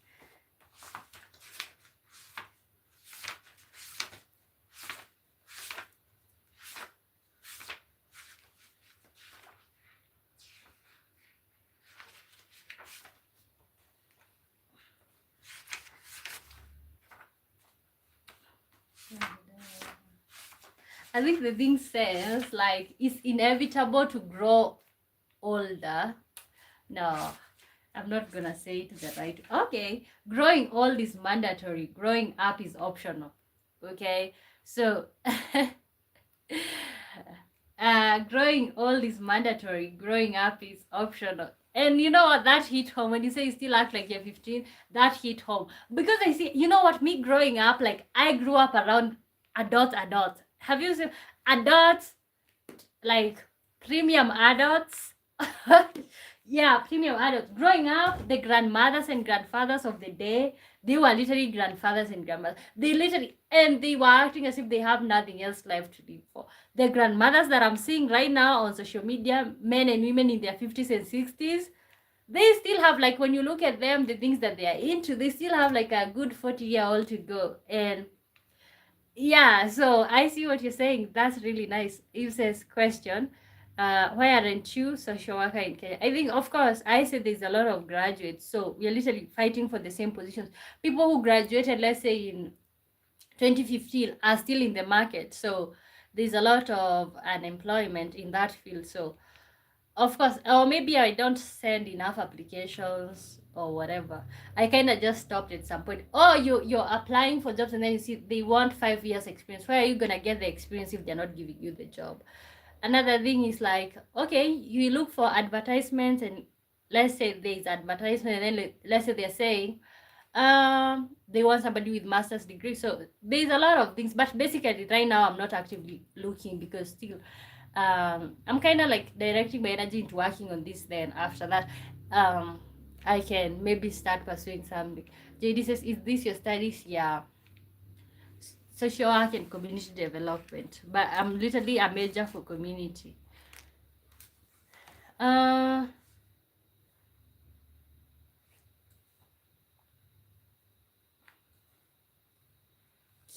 I think the thing says like it's inevitable to grow older. No, I'm not gonna say it the right. Okay, growing old is mandatory. Growing up is optional. Okay, so growing old is mandatory. Growing up is optional. And you know what? That hit home when you say you still act like you're 15. That hit home because I see. You know what? Me growing up, like I grew up around adults. Have you seen adults like premium adults? Yeah, premium adults. Growing up, the grandmothers and grandfathers of the day, they were literally grandfathers and grandmothers. They were acting as if they have nothing else left to live for. The grandmothers that I'm seeing right now on social media, men and women in their 50s and 60s, they still have, like, when you look at them, the things that they are into, they still have like a good 40-year-old to go. And yeah, so I see what you're saying. That's really nice. Eve says, question, why aren't you social worker in Kenya? I think, of course, I said there's a lot of graduates, so we're literally fighting for the same positions. People who graduated, let's say in 2015, are still in the market. So there's a lot of unemployment in that field. So of course, or maybe I don't send enough applications or whatever. I kind of just stopped at some point. Oh, you're applying for jobs and then you see they want 5 years experience. Where are you gonna get the experience if they're not giving you the job? Another thing is like, okay, you look for advertisements and let's say there's advertisement and then let's say they're saying they want somebody with master's degree. So there's a lot of things, but basically right now I'm not actively looking because still I'm kind of like directing my energy into working on this. Then after that, I can maybe start pursuing something. JD says, is this your studies? Yeah, social work and community development, but I'm literally a major for community. uh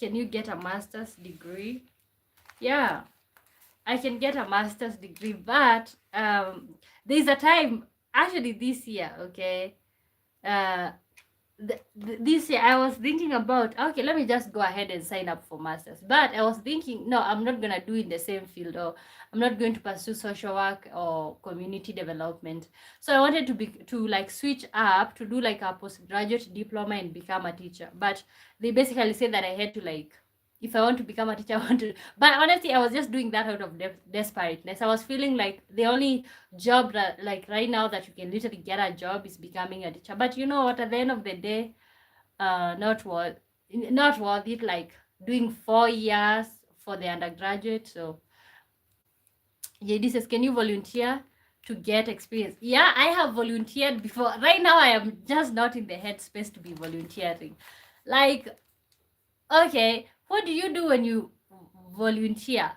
can you get a master's degree? Yeah, I can get a master's degree, but there's a time, actually this year, okay, uh this year I was thinking about, okay, let me just go ahead and sign up for masters, but I was thinking, no, I'm not gonna do in the same field, or I'm not going to pursue social work or community development. So I wanted to like switch up to do like a postgraduate diploma and become a teacher, but they basically said that I had to, like, if I want to become a teacher, I want to, but honestly I was just doing that out of desperateness. I was feeling like the only job that, like, right now that you can literally get a job is becoming a teacher. But you know what, at the end of the day, not worth it, like doing 4 years for the undergraduate. So JD says, can you volunteer to get experience? Yeah, I have volunteered before. Right now I am just not in the headspace to be volunteering. Like, okay, what do you do when you volunteer?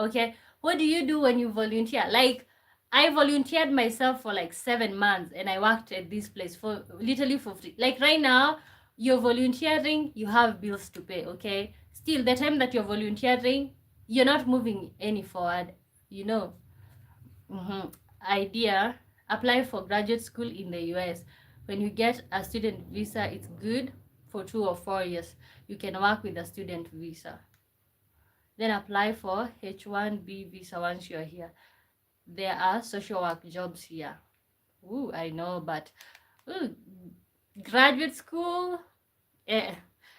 Okay, what do you do when you volunteer? Like, I volunteered myself for like 7 months and I worked at this place for literally for free. Like, right now you're volunteering, you have bills to pay. Okay, still the time that you're volunteering, you're not moving any forward, you know. Idea: apply for graduate school in the US. When you get a student visa, it's good for 2 or 4 years. You can work with a student visa, then apply for H1B visa once you're here. There are social work jobs here. Ooh, I know, but ooh, graduate school, eh,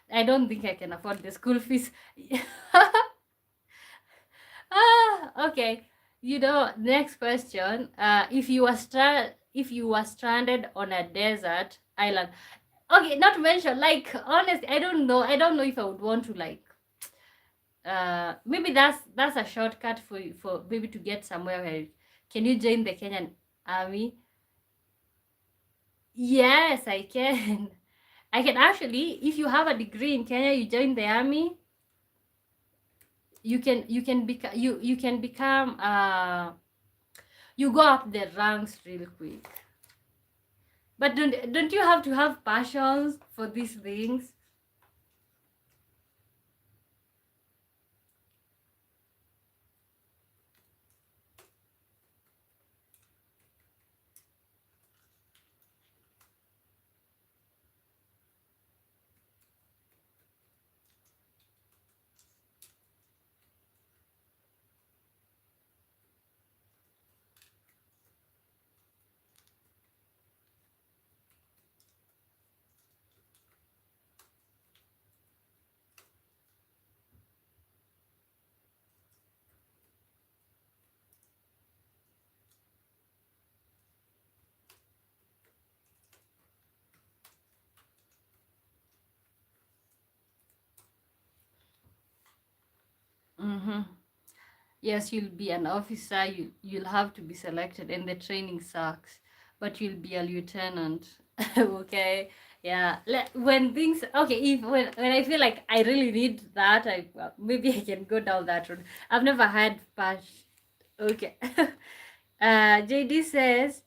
I don't think I can afford the school fees. Okay. You know, next question. If you were stranded on a desert island. Okay, not to mention, like, honestly, I don't know. I don't know if I would want to, like, maybe that's a shortcut for maybe to get somewhere where can you join the Kenyan army? Yes, I can. I can actually, if you have a degree in Kenya, you join the army, you can become you go up the ranks real quick. But don't you have to have passions for these things? Mm-hmm. Yes, you'll be an officer. You'll have to be selected, and the training sucks. But you'll be a lieutenant. Okay, yeah. When things, okay, if when I feel like I really need that, maybe I can go down that road. I've never had passion. Okay. JD says,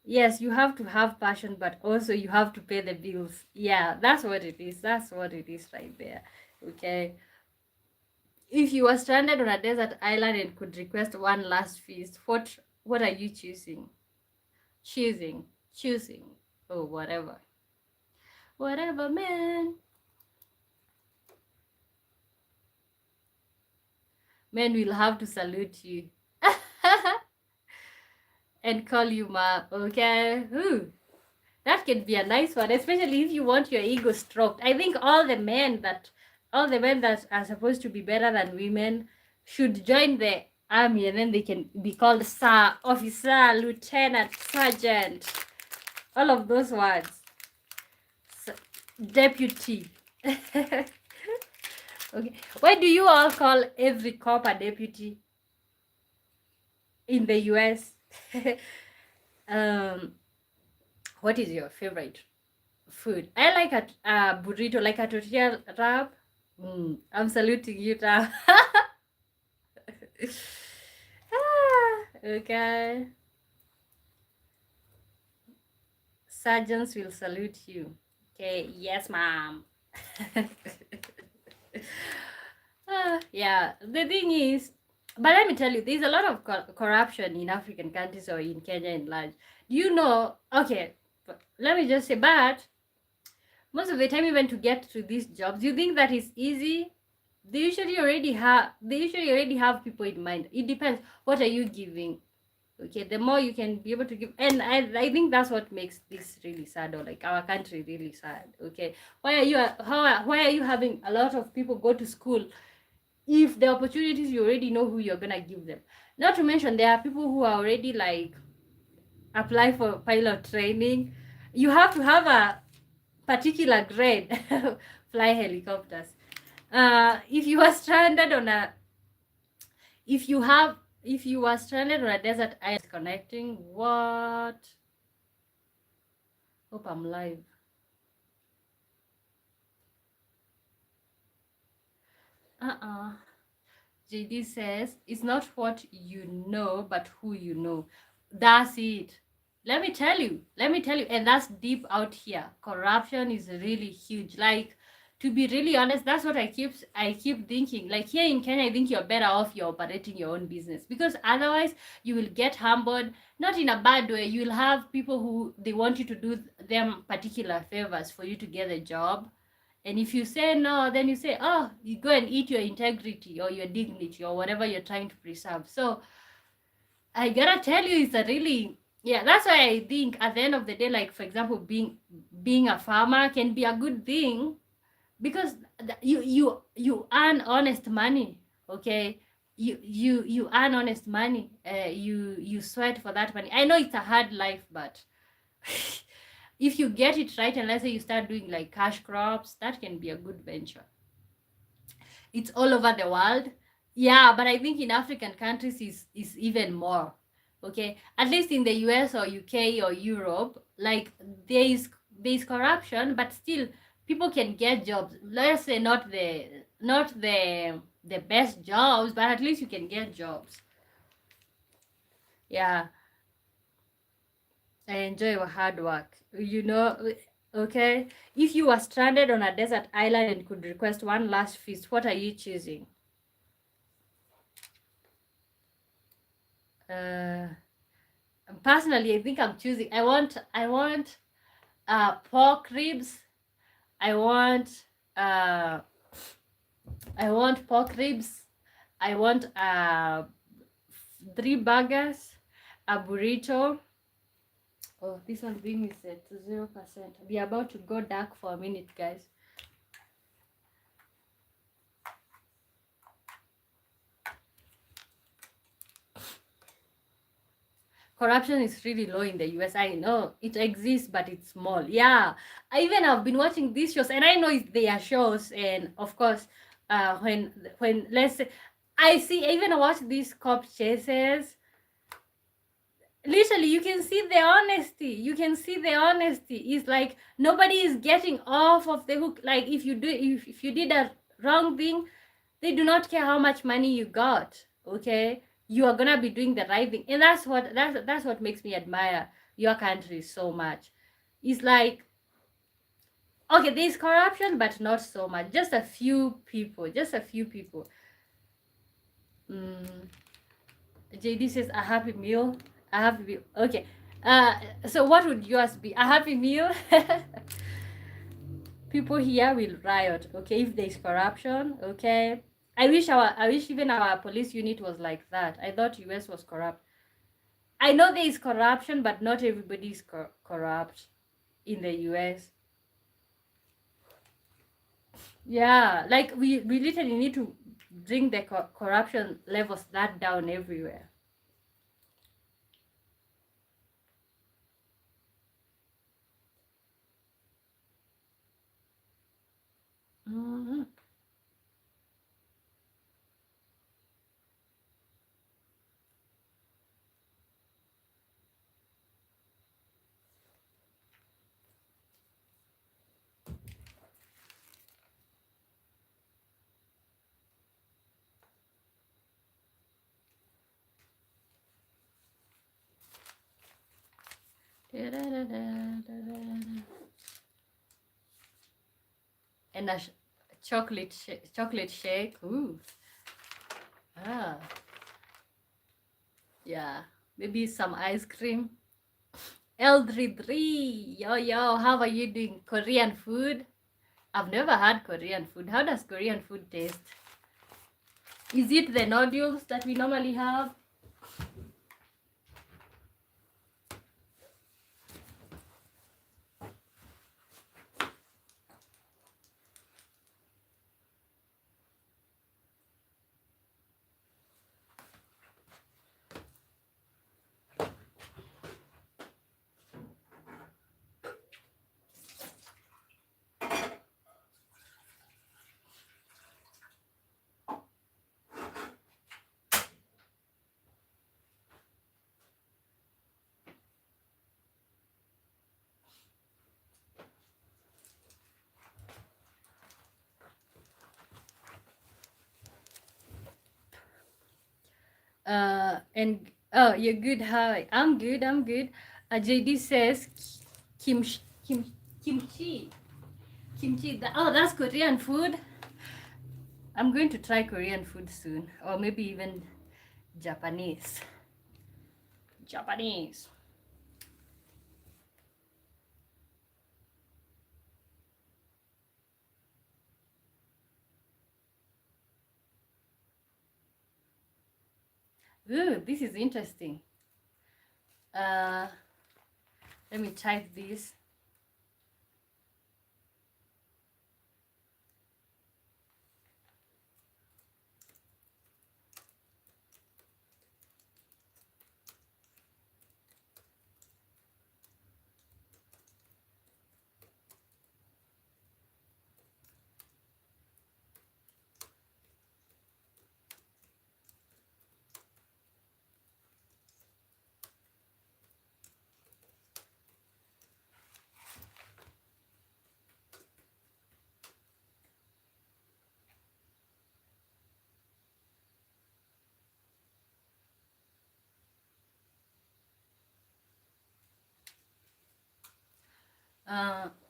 yes, you have to have passion, but also you have to pay the bills. Yeah, that's what it is. That's what it is right there. Okay. If you were stranded on a desert island and could request one last feast, what are you choosing? Choosing. Oh, whatever. Whatever, man. Men will have to salute you and call you ma. Okay. Ooh, that can be a nice one, especially if you want your ego stroked. I think all the men that are supposed to be better than women should join the army, and then they can be called sir, officer, lieutenant, sergeant, all of those words. Deputy. Okay. Why do you all call every cop a deputy? in the US. um, what is your favorite food? I like a burrito, like a tortilla wrap. I'm saluting you now. Okay. Sergeants will salute you. Okay, yes, ma'am. Yeah, the thing is, but let me tell you, there's a lot of corruption in African countries or in Kenya in large. You know, okay, let me just say, but most of the time, even to get to these jobs, you think that is easy. They usually already have people in mind. It depends. What are you giving? Okay, the more you can be able to give, and I think that's what makes this really sad, or like our country really sad. Okay, why are you having a lot of people go to school if the opportunities you already know who you're gonna give them? Not to mention there are people who are already like apply for pilot training. You have to have a particular grade fly helicopters. If you are stranded on a if you have if you are stranded on a desert island connecting, what? Hope I'm live. JD says it's not what you know, but who you know. That's it. Let me tell you, and that's deep out here. Corruption is really huge. Like, to be really honest, that's what I keep thinking. Like, here in Kenya, I think you're better off you're operating your own business, because otherwise you will get humbled. Not in a bad way. You'll have people who they want you to do them particular favors for you to get a job, and if you say no, then you say, oh, you go and eat your integrity or your dignity or whatever you're trying to preserve. So I gotta tell you, it's a really, yeah, that's why I think at the end of the day, like, for example, being a farmer can be a good thing, because you earn honest money. Okay, you earn honest money. You sweat for that money. I know it's a hard life, but if you get it right, and let's say you start doing like cash crops, that can be a good venture. It's all over the world. Yeah, but I think in African countries is even more. Okay, at least in the US or UK or Europe, like, there is corruption, but still people can get jobs. Let's say not the best jobs, but at least you can get jobs. Yeah, I enjoy your hard work. Okay. If you were stranded on a desert island and could request one last feast, what are you choosing? Uh, Personally, I think I'm choosing. I want pork ribs. I want uh I want pork ribs. I want 3 burgers, a burrito. Oh, this one being is at 0%. We are about to go dark for a minute, guys. Corruption is really low in the US. I know it exists, but it's small. Yeah, I've been watching these shows, and I know they are shows, and of course, when let's say I even watch these cop chases. Literally, you can see the honesty. It's like nobody is getting off of the hook. Like, if you did a wrong thing, they do not care how much money you got. Okay, you are gonna be doing the right thing, and that's what makes me admire your country so much. It's like, okay, there's corruption, but not so much. Just a few people. mm, JD says a happy meal. A happy meal. Okay. So what would yours be? A happy meal? People here will riot. Okay, if there is corruption. Okay. I wish even our police unit was like that. I thought US was corrupt. I know there is corruption, but not everybody is corrupt in the US. Yeah, like, we literally need to bring the corruption levels that down everywhere. Mhm. And a chocolate shake. Ooh. Ah. Yeah. Maybe some ice cream. L33. Yo, yo. How are you doing? Korean food? I've never had Korean food. How does Korean food taste? Is it the noodles that we normally have? And oh, you're good. Hi, I'm good. I'm good. JD says kim kim kimchi kimchi. Oh, that's Korean food. I'm going to try Korean food soon, or maybe even Japanese. Japanese. Ooh, this is interesting. Uh, let me type this.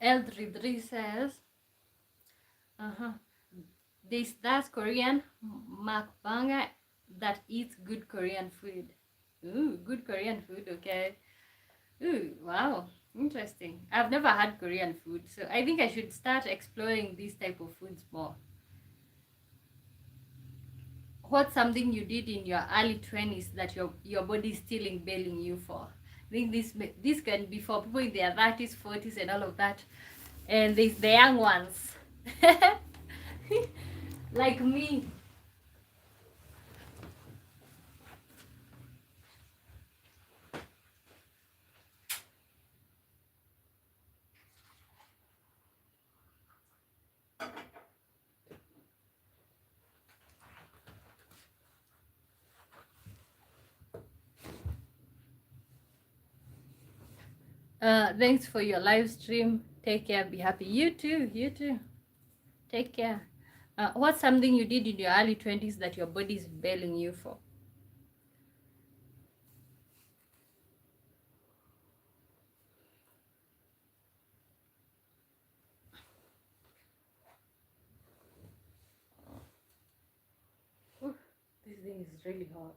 L33 says, uh-huh. That's Korean mukbanger that eats good Korean food. Ooh, good Korean food, okay. Ooh, wow, interesting. I've never had Korean food, so I think I should start exploring these type of foods more. What's something you did in your early 20s that your body is still bailing you for? I think this can be for people in their 30s, 40s, and all of that. And there's the young ones, like me. Thanks for your live stream. Take care. Be happy. You too. You too. Take care. What's something you did in your early 20s that your body is bailing you for? Oof, this thing is really hot.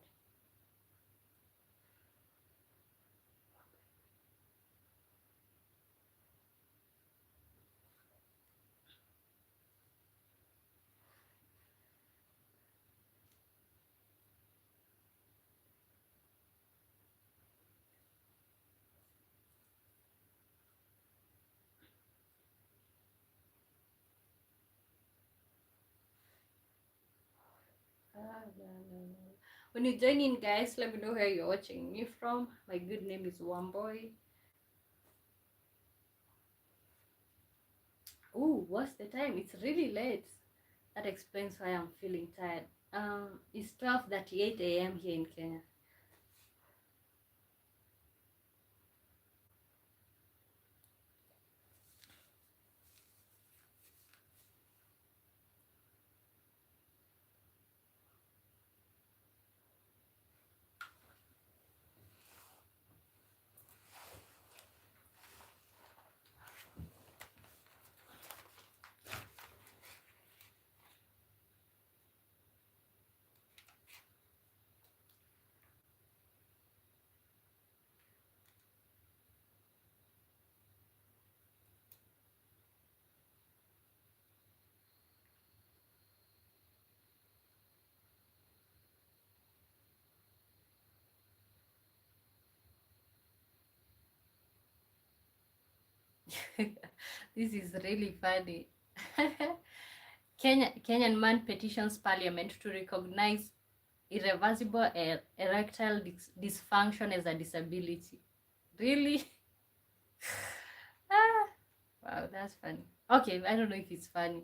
When you join in, guys, let me know where you're watching me from. My good name is Wamboy. Oh, what's the time? It's really late. That explains why I'm feeling tired. It's 12:38 a.m. here in Kenya. This is really funny. Kenyan man petitions parliament to recognize irreversible erectile dysfunction as a disability. Really? Ah, wow, that's funny. Okay, I don't know if it's funny.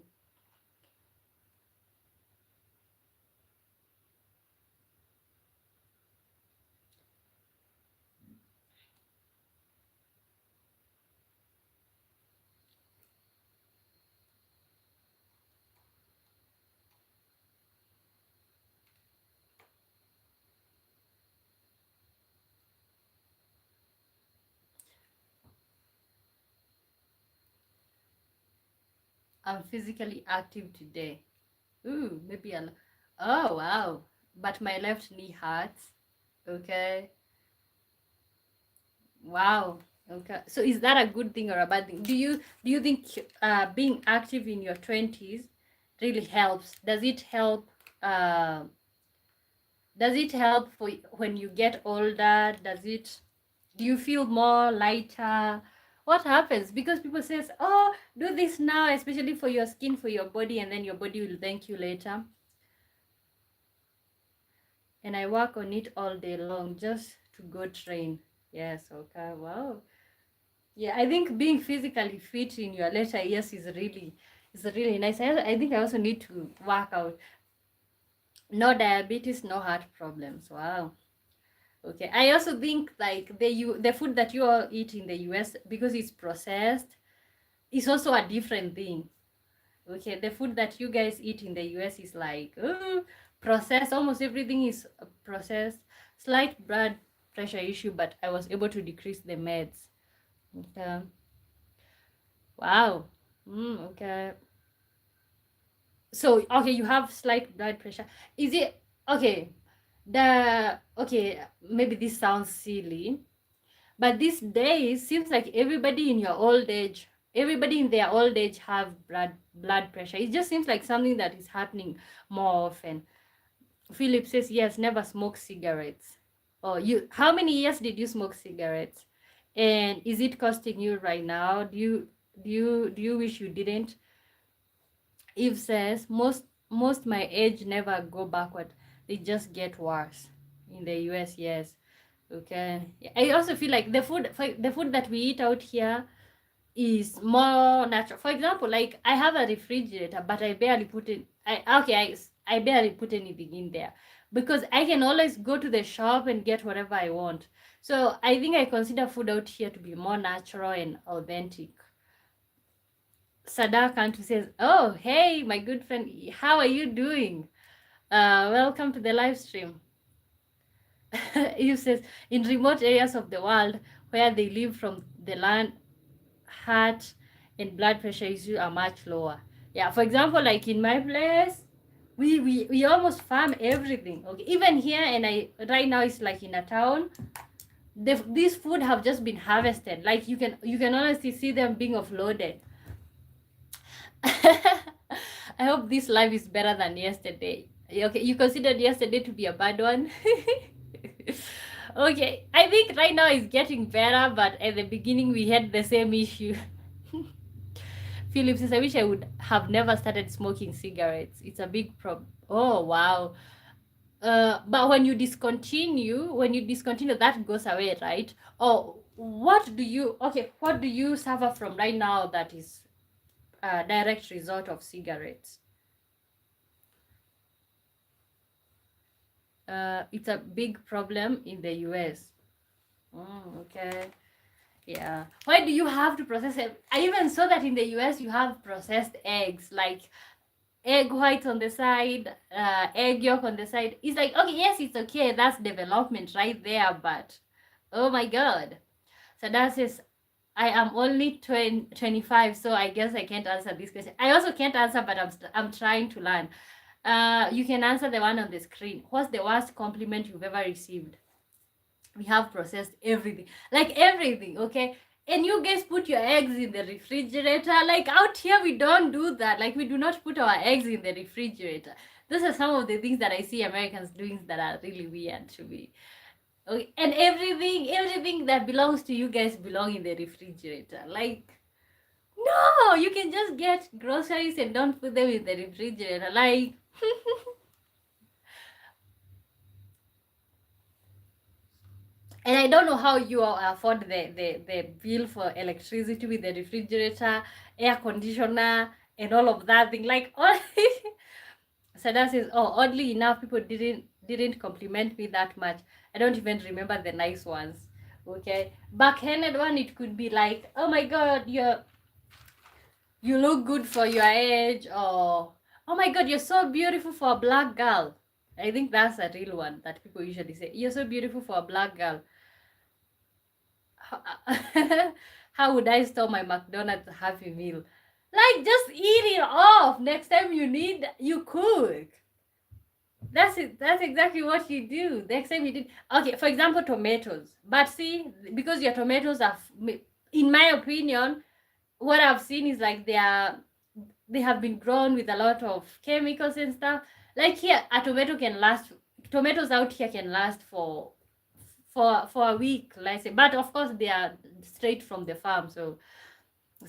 I'm physically active today. Ooh, maybe I'll. Oh, wow. But my left knee hurts. Okay. Wow. Okay. So is that a good thing or a bad thing? Do you think being active in your 20s really helps? Uh does it help for when you get older? Do you feel more lighter? What happens? Because people says, "Oh, do this now, especially for your skin, for your body, and then your body will thank you later." And I work on it all day long just to go train. Yes, okay. Wow. Yeah, I think being physically fit in your later years is really nice. I think I also need to work out. No diabetes, no heart problems. Wow. Okay. I also think like the food that you all eat in the US, because it's processed, is also a different thing. Okay, the food that you guys eat in the US is like processed. Almost everything is processed. Slight blood pressure issue, but I was able to decrease the meds. Okay. Wow. Okay. So okay, you have slight blood pressure. Is it okay? Maybe this sounds silly, but these days seems like everybody in their old age have blood pressure. It just seems like something that is happening more often. Philip says yes, never smoke cigarettes. Oh, you how many years did you smoke cigarettes? And is it costing you right now? Do you wish you didn't? Eve says most my age never go backward. They just get worse. In the US, yes. Okay. I also feel like the food that we eat out here is more natural. For example, like I have a refrigerator, but I barely put it. I barely put anything in there because I can always go to the shop and get whatever I want. So I think I consider food out here to be more natural and authentic. Sadar Kantu says, "Oh, hey, my good friend, how are you doing? Welcome to the live stream." You says, "In remote areas of the world where they live from the land, heart and blood pressure issues are much lower." Yeah, for example, like in my place, we almost farm everything. Okay, even here, and I right now it's like in a town. These food have just been harvested. Like you can honestly see them being offloaded. I hope this live is better than yesterday. Okay, you considered yesterday to be a bad one. Okay, I think right now it's getting better, but at the beginning we had the same issue. Philip says, "I wish I would have never started smoking cigarettes. It's a big problem." Oh wow. But when you discontinue, that goes away, right? Oh, what do you suffer from right now that is a direct result of cigarettes? It's a big problem in the US. Okay. Yeah. Why do you have to process it? I even saw that in the US you have processed eggs, like egg whites on the side, egg yolk on the side. It's like, okay, yes, it's okay. That's development right there, but oh my God. So that says, I am only 25, so I guess I can't answer this question. I also can't answer, but I'm trying to learn. You can answer the one on the screen. What's the worst compliment you've ever received? We have processed everything, like everything, okay? And you guys put your eggs in the refrigerator. Like out here, we don't do that. Like we do not put our eggs in the refrigerator. Those are some of the things that I see Americans doing that are really weird to me. Okay, and everything that belongs to you guys belong in the refrigerator. Like No, you can just get groceries and don't put them in the refrigerator. Like, and I don't know how you afford the bill for electricity with the refrigerator, air conditioner, and all of that thing. Like, all Sada says, oh, oddly enough, people didn't compliment me that much. I don't even remember the nice ones. Okay, backhanded one, it could be like, oh my god, you look good for your age, or oh my god, you're so beautiful for a black girl. I think that's a real one that people usually say. You're so beautiful for a black girl. How would I store my McDonald's Happy Meal? Like, just eat it off. Next time you need, you cook. That's it. That's exactly what you do. Next time you did. Okay, for example, tomatoes. But see, because your tomatoes are, in my opinion, what I've seen is like they have been grown with a lot of chemicals and stuff. Like here, a tomato can last. Tomatoes out here can last for a week, let's say. But of course, they are straight from the farm. So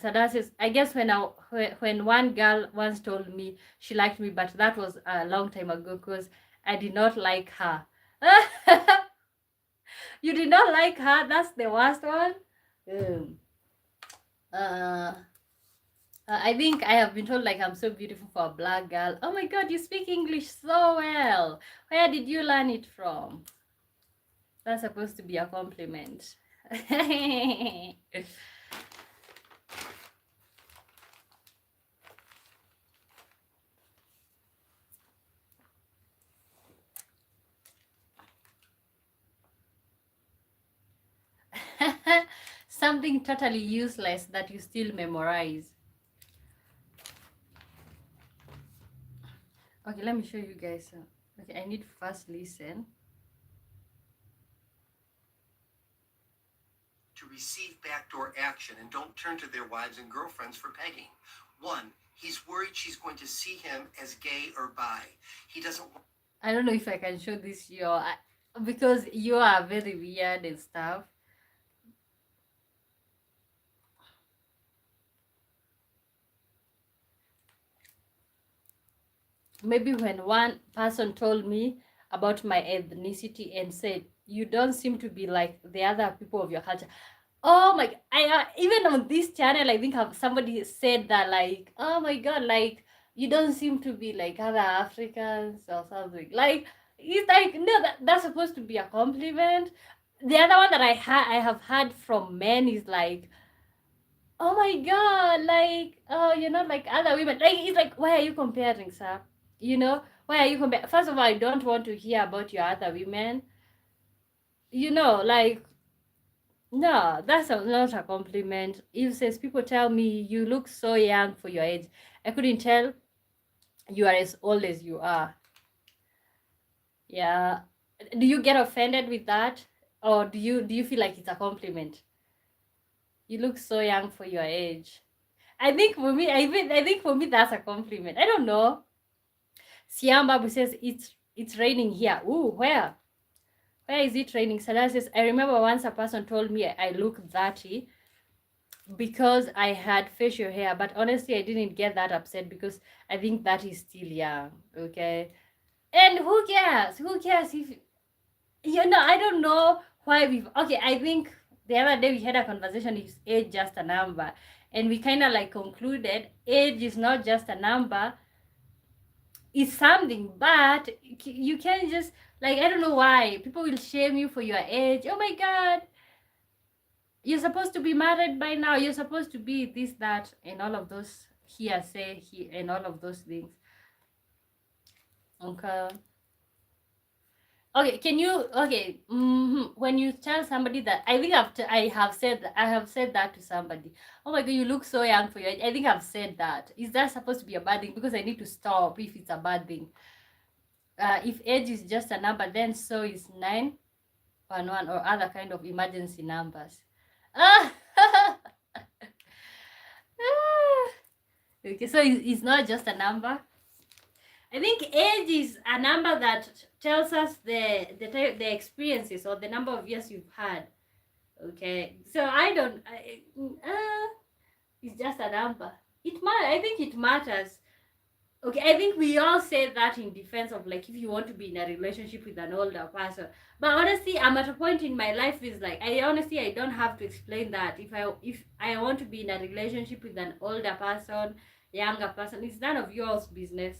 that's it. I guess when one girl once told me she liked me, but that was a long time ago because I did not like her. You did not like her. That's the worst one. Um, uh, I think I have been told like I'm so beautiful for a black girl. Oh my god, you speak English so well. Where did you learn it from? That's supposed to be a compliment. Something totally useless that you still memorize. Okay, let me show you guys. Okay, I need to first listen. To receive backdoor action and don't turn to their wives and girlfriends for pegging. 1, he's worried she's going to see him as gay or bi. He doesn't. I don't know if I can show this because you are very weird and stuff. Maybe when one person told me about my ethnicity and said, you don't seem to be like the other people of your culture. Oh my, I even on this channel, I think somebody said that, like, oh my god, like, you don't seem to be like other Africans or something. Like, it's like, no, that's supposed to be a compliment. The other one that I have heard from men is like, oh my god, like, oh, you're not like other women. Like, it's like, why are you comparing, sir? You know, why are you comparing? First of all, I don't want to hear about your other women. You know, like, no, that's not a compliment. If says people tell me you look so young for your age, I couldn't tell you are as old as you are. Yeah. Do you get offended with that? Or do you feel like it's a compliment? You look so young for your age. I think for me, I think for me that's a compliment. I don't know. Siam Babu says it's raining here. Ooh, where? Where is it raining? Salah says, I remember once a person told me I look dirty because I had facial hair, but honestly I didn't get that upset because I think that is still young. Okay. And who cares? Who cares if I don't know why we've okay, I think the other day we had a conversation, is age just a number? And we kind of like concluded age is not just a number, it's something, but you can't just like, I don't know why people will shame you for your age. Oh my god, you're supposed to be married by now, you're supposed to be this, that, and all of those hearsay and all of those things. Okay. Okay, can you when you tell somebody that, I think I have said that to somebody. Oh my god, you look so young for your age. I think I've said that. Is that supposed to be a bad thing? Because I need to stop if it's a bad thing. If age is just a number, then so is 911 or other kind of emergency numbers. Okay, so it's not just a number. I think age is a number that tells us the experiences or the number of years you've had. Okay, so It's just a number. I think it matters. Okay, I think we all say that in defense of like if you want to be in a relationship with an older person. But honestly, I'm at a point in my life is like I don't have to explain that. If I want to be in a relationship with an older person, younger person, it's none of yours business.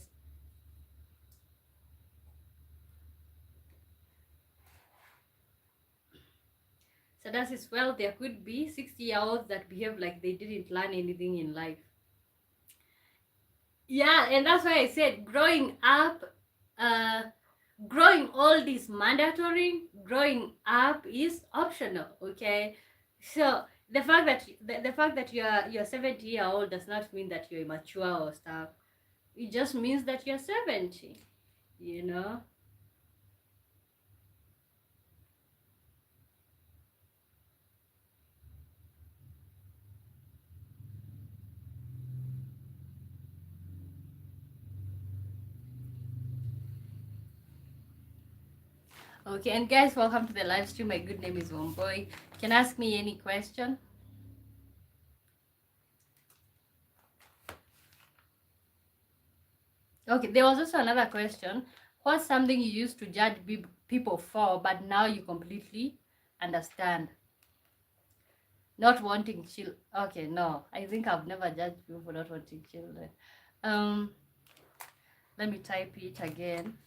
So that is, well, there could be 60-year-olds that behave like they didn't learn anything in life. Yeah, and that's why I said growing up, growing old is mandatory, growing up is optional. Okay, so the fact that you're 70 year old does not mean that you're immature or stuff. It just means that you're 70, you know. Okay, and guys, welcome to the live stream. My good name is Womboy. You can ask me any question. Okay, there was also another question. What's something you used to judge people for, but now you completely understand? Not wanting children. Okay, no. I think I've never judged people for not wanting children. Let me type it again.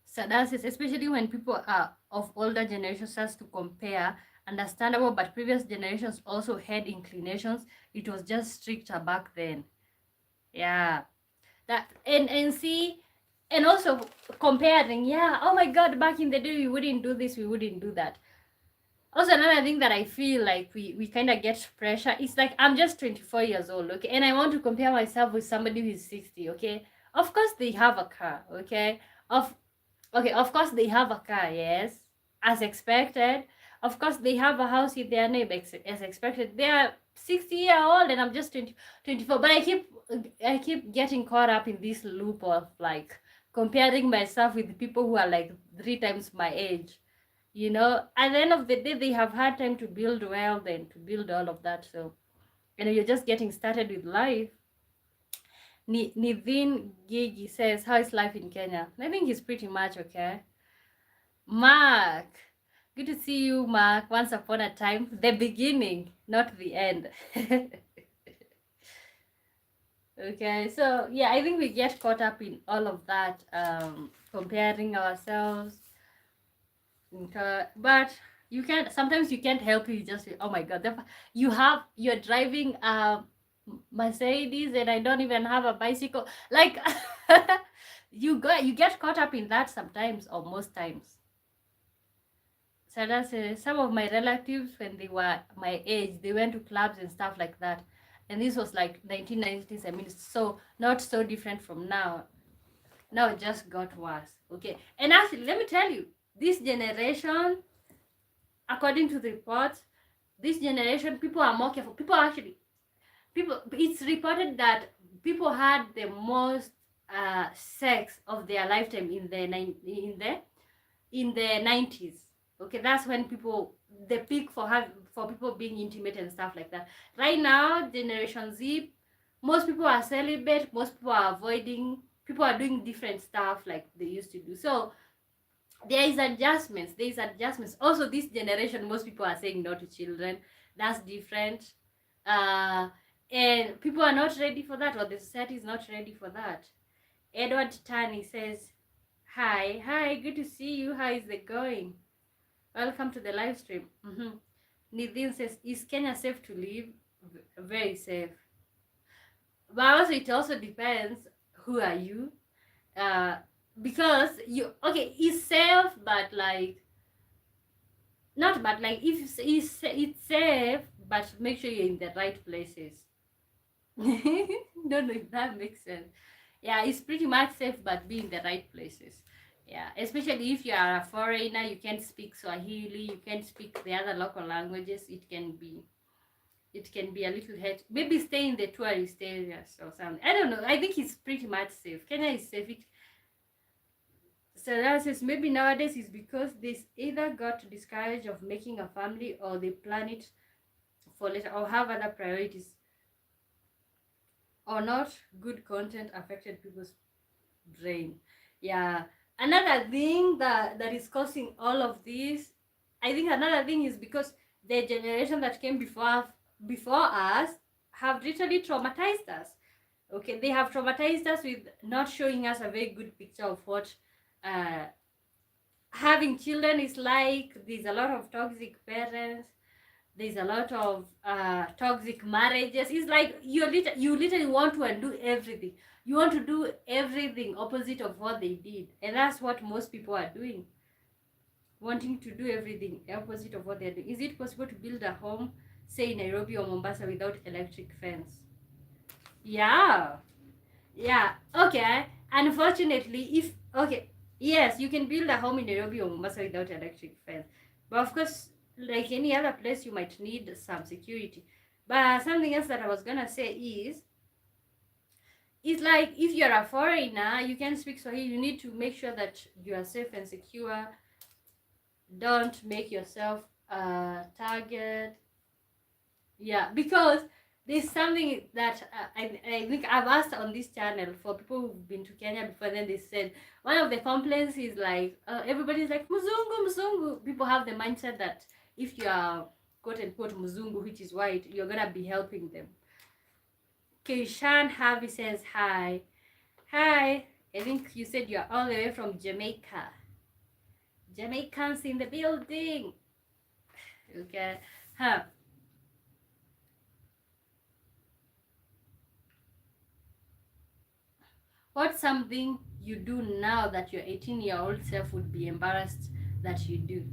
So that's it, especially when people are of older generations starts to compare. Understandable, but previous generations also had inclinations. It was just stricter back then. Yeah. That and see, and also comparing, yeah, oh my god, back in the day we wouldn't do this, we wouldn't do that. Also, another thing that I feel like we kind of get pressure, it's like I'm just 24 years old, okay, and I want to compare myself with somebody who is 60, okay. Of course they have a car, okay. Of course they have a car, yes, as expected. Of course they have a house in their name, as expected. They are 60-year-old and I'm just 24. But I keep getting caught up in this loop of like comparing myself with people who are like 3 times my age. At the end of the day, they have had time to build wealth and to build all of that. So, you're just getting started with life. Nivin Gigi says, how is life in Kenya? I think it's pretty much okay. Mark, good to see you, Mark. Once upon a time, the beginning, not the end. Okay, so yeah, I think we get caught up in all of that, comparing ourselves. But sometimes you can't help it. You just, oh my god, you're driving a Mercedes and I don't even have a bicycle. Like, you get caught up in that sometimes, or most times. So that's some of my relatives, when they were my age, they went to clubs and stuff like that. And this was like 1990s. I mean, it's so not so different from now. Now it just got worse. Okay. And actually, let me tell you, this generation, according to the reports, this generation, people are more careful. It's reported that people had the most sex of their lifetime in the 90s. Okay, that's when the peak for people being intimate and stuff like that. Right now, Generation Z, most people are celibate, most people are avoiding, people are doing different stuff like they used to do. So there is adjustments. Also, this generation, most people are saying no to children. That's different. And people are not ready for that, or the society is not ready for that. Edward Tani says, hi, good to see you. How is it going? Welcome to the live stream. Nidin says, is Kenya safe to live? Very safe. But also, it also depends who are you. Because it's safe, but like, not but like, if it's safe, but make sure you're in the right places. Don't know if that makes sense. Yeah, it's pretty much safe, but be in the right places. Yeah, especially if you are a foreigner, you can't speak Swahili, you can't speak the other local languages. It can be it can be a little hard. Maybe stay in the tourist areas or something. I don't know. I think it's pretty much safe. Kenya is safe. Sarah says maybe nowadays is because they either got discouraged of making a family or they plan it for later or have other priorities, or not good content affected people's brain. Yeah. Another thing that is causing all of this, I think another thing is because the generation that came before us have literally traumatized us. Okay, they have traumatized us with not showing us a very good picture of what having children is like. There's a lot of toxic parents, there's a lot of toxic marriages. It's like you literally want to undo everything. You want to do everything opposite of what they did, and that's what most people are doing, wanting to do everything opposite of what they're doing. Is it possible to build a home, say in Nairobi or Mombasa, without electric fence? Yeah, yeah, okay. Unfortunately, if okay, yes, you can build a home in Nairobi or Mombasa without electric fence, but of course, like any other place, you might need some security. But something else that I was gonna say is, it's like if you're a foreigner, you can speak Swahili. You need to make sure that you are safe and secure. Don't make yourself a target. Yeah, because there's something that I think I've asked on this channel for people who've been to Kenya before. Then they said one of the complaints is like everybody's like Muzungu, Muzungu. People have the mindset that if you are quote unquote Muzungu, which is white, you're gonna be helping them. Keishan Harvey says hi. Hi. I think you said you're all the way from Jamaica. Jamaicans in the building. Okay. Huh. What's something you do now that your 18-year-old self would be embarrassed that you do?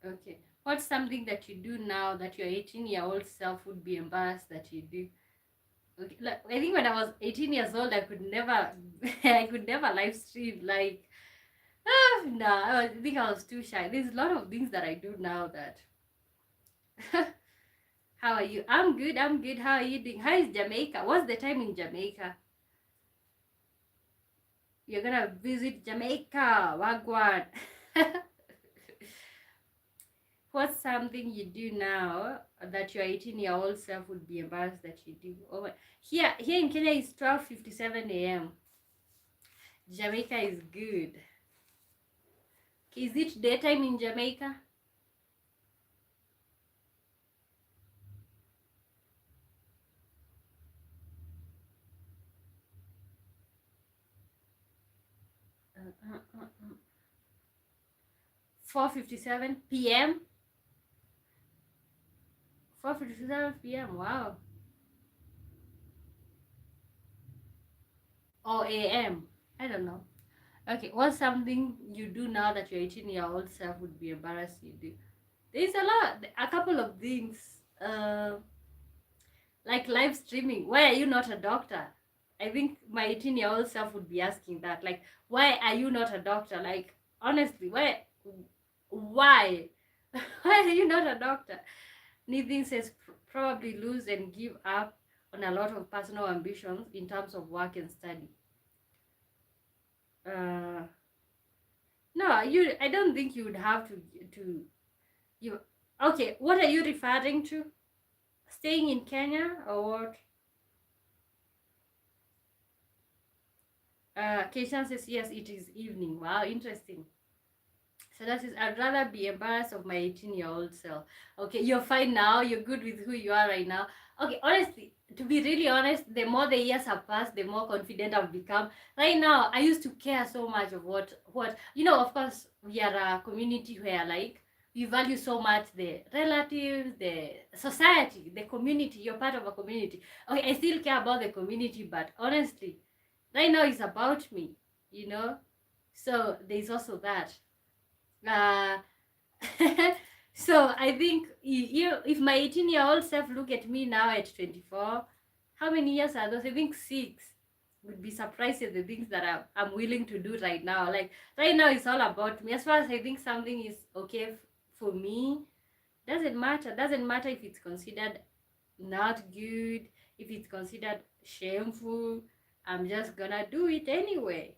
Okay. What's something that you do now that your 18-year-old self would be embarrassed that you do? Okay. Like, I think when I was 18 years old, I could never, I could never live stream. Like, no, I think I was too shy. There's a lot of things that I do now that. How are you? I'm good. I'm good. How are you doing? How is Jamaica? What's the time in Jamaica? You're gonna visit Jamaica, Wagwan. What's something you do now that your 18-year-old self would be embarrassed that you do? Oh, here in Kenya it's 12:57 a.m. Jamaica is good. Is it daytime in Jamaica? Uh, uh, uh, 4:57 p.m. 4:57 p.m. Wow. Or a.m. I don't know. Okay, what's something you do now that your 18-year-old self would be embarrassed you do? There's a couple of things. Like live streaming. Why are you not a doctor? I think my 18-year-old self would be asking that. Like, why are you not a doctor? Like, honestly, why? Why are you not a doctor? Nidhin says probably lose and give up on a lot of personal ambitions in terms of work and study. No, I don't think you would have to you. Okay, what are you referring to? Staying in Kenya or what? Keishan says yes, it is evening. Wow, interesting. So that is, I'd rather be embarrassed of my 18-year-old self. Okay, you're fine now. You're good with who you are right now. Okay, honestly, to be really honest, the more the years have passed, the more confident I've become. Right now, I used to care so much of what you know. Of course, we are a community where like we value so much the relatives, the society, the community. You're part of a community. Okay, I still care about the community, but honestly, right now it's about me. You know, so there's also that. Uh, so I think if my 18-year-old self look at me now at 24, how many years are those? I think 6. Would be surprised at the things that I'm willing to do right now. Like right now, it's all about me. As far as I think something is okay for me, doesn't matter. Doesn't matter if it's considered not good, if it's considered shameful. I'm just gonna do it anyway.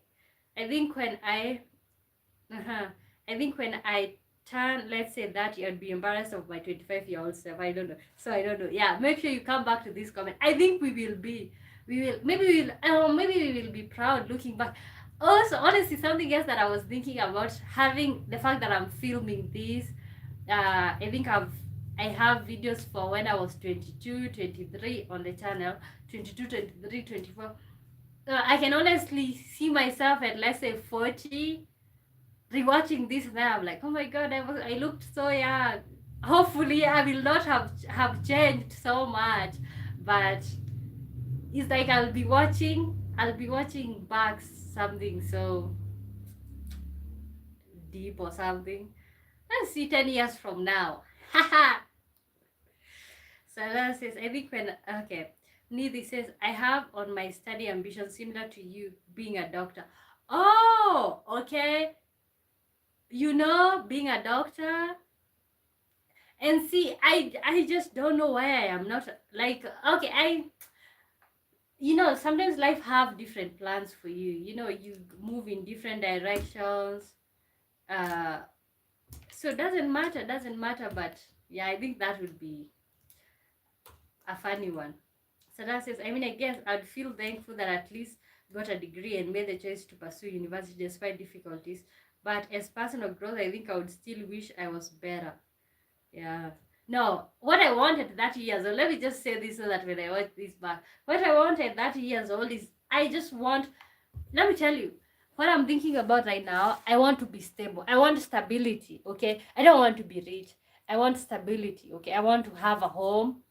I think when uh-huh. I think when I turn, let's say that, I'd be embarrassed of my 25-year-old self. I don't know. So I don't know. Yeah, make sure you come back to this comment. I think we will be. We will. Maybe we will be proud looking back. Also, honestly, something else that I was thinking about, having the fact that I'm filming this. I think I have videos for when I was 22, 23 on the channel, 22, 23, 24. I can honestly see myself at, let's say, 40, rewatching this now. I'm like, oh my god, I looked so young. Hopefully I will not have changed so much, but it's like I'll be watching back something so deep or something. Let's see 10 years from now. Haha. So that says, I think when, okay, Nidhi says, I have on my study ambition similar to you, being a doctor. Oh, okay. You know, being a doctor. And see, I just don't know why I am not like, okay, sometimes life have different plans for you. You move in different directions. Uh, so doesn't matter. But yeah, I think that would be a funny one. So that says, I mean, I guess I'd feel thankful that at least got a degree and made the choice to pursue university despite difficulties. But as personal growth, I think I would still wish I was better. Yeah. No, what I wanted 30 years old, let me just say this so that when I watch this back, what I wanted 30 years old is, I just want, let me tell you, what I'm thinking about right now, I want to be stable. I want stability, okay? I don't want to be rich. I want stability, okay? I want to have a home,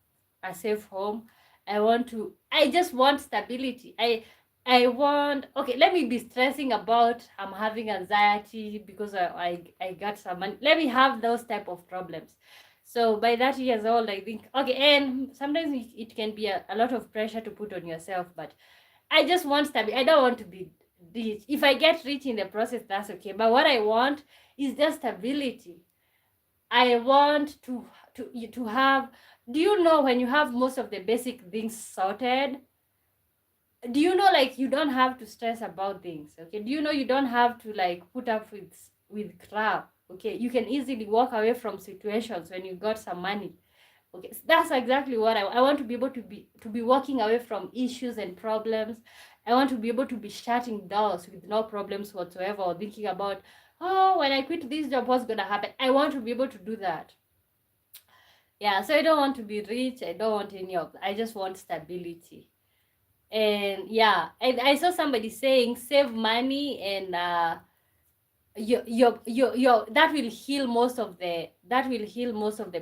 a safe home. I just want stability. I want, okay, let me be stressing about I'm having anxiety because I got some money. Let me have those type of problems. So by 30 years old, I think, okay, and sometimes it can be a lot of pressure to put on yourself, but I just want stability. I don't want to be rich. If I get rich in the process, that's okay. But what I want is just stability. I want to have. Do you know when you have most of the basic things sorted? Do you know, like, you don't have to stress about things? Okay. Do you know you don't have to like put up with crap? Okay. You can easily walk away from situations when you got some money. Okay, so that's exactly what I want to be able to be walking away from issues and problems. I want to be able to be shutting doors with no problems whatsoever, or thinking about, oh, when I quit this job, what's gonna happen. I want to be able to do that. Yeah, so I don't want to be rich. I don't want any of that. I just want stability. And yeah, I saw somebody saying save money, and your that will heal most of the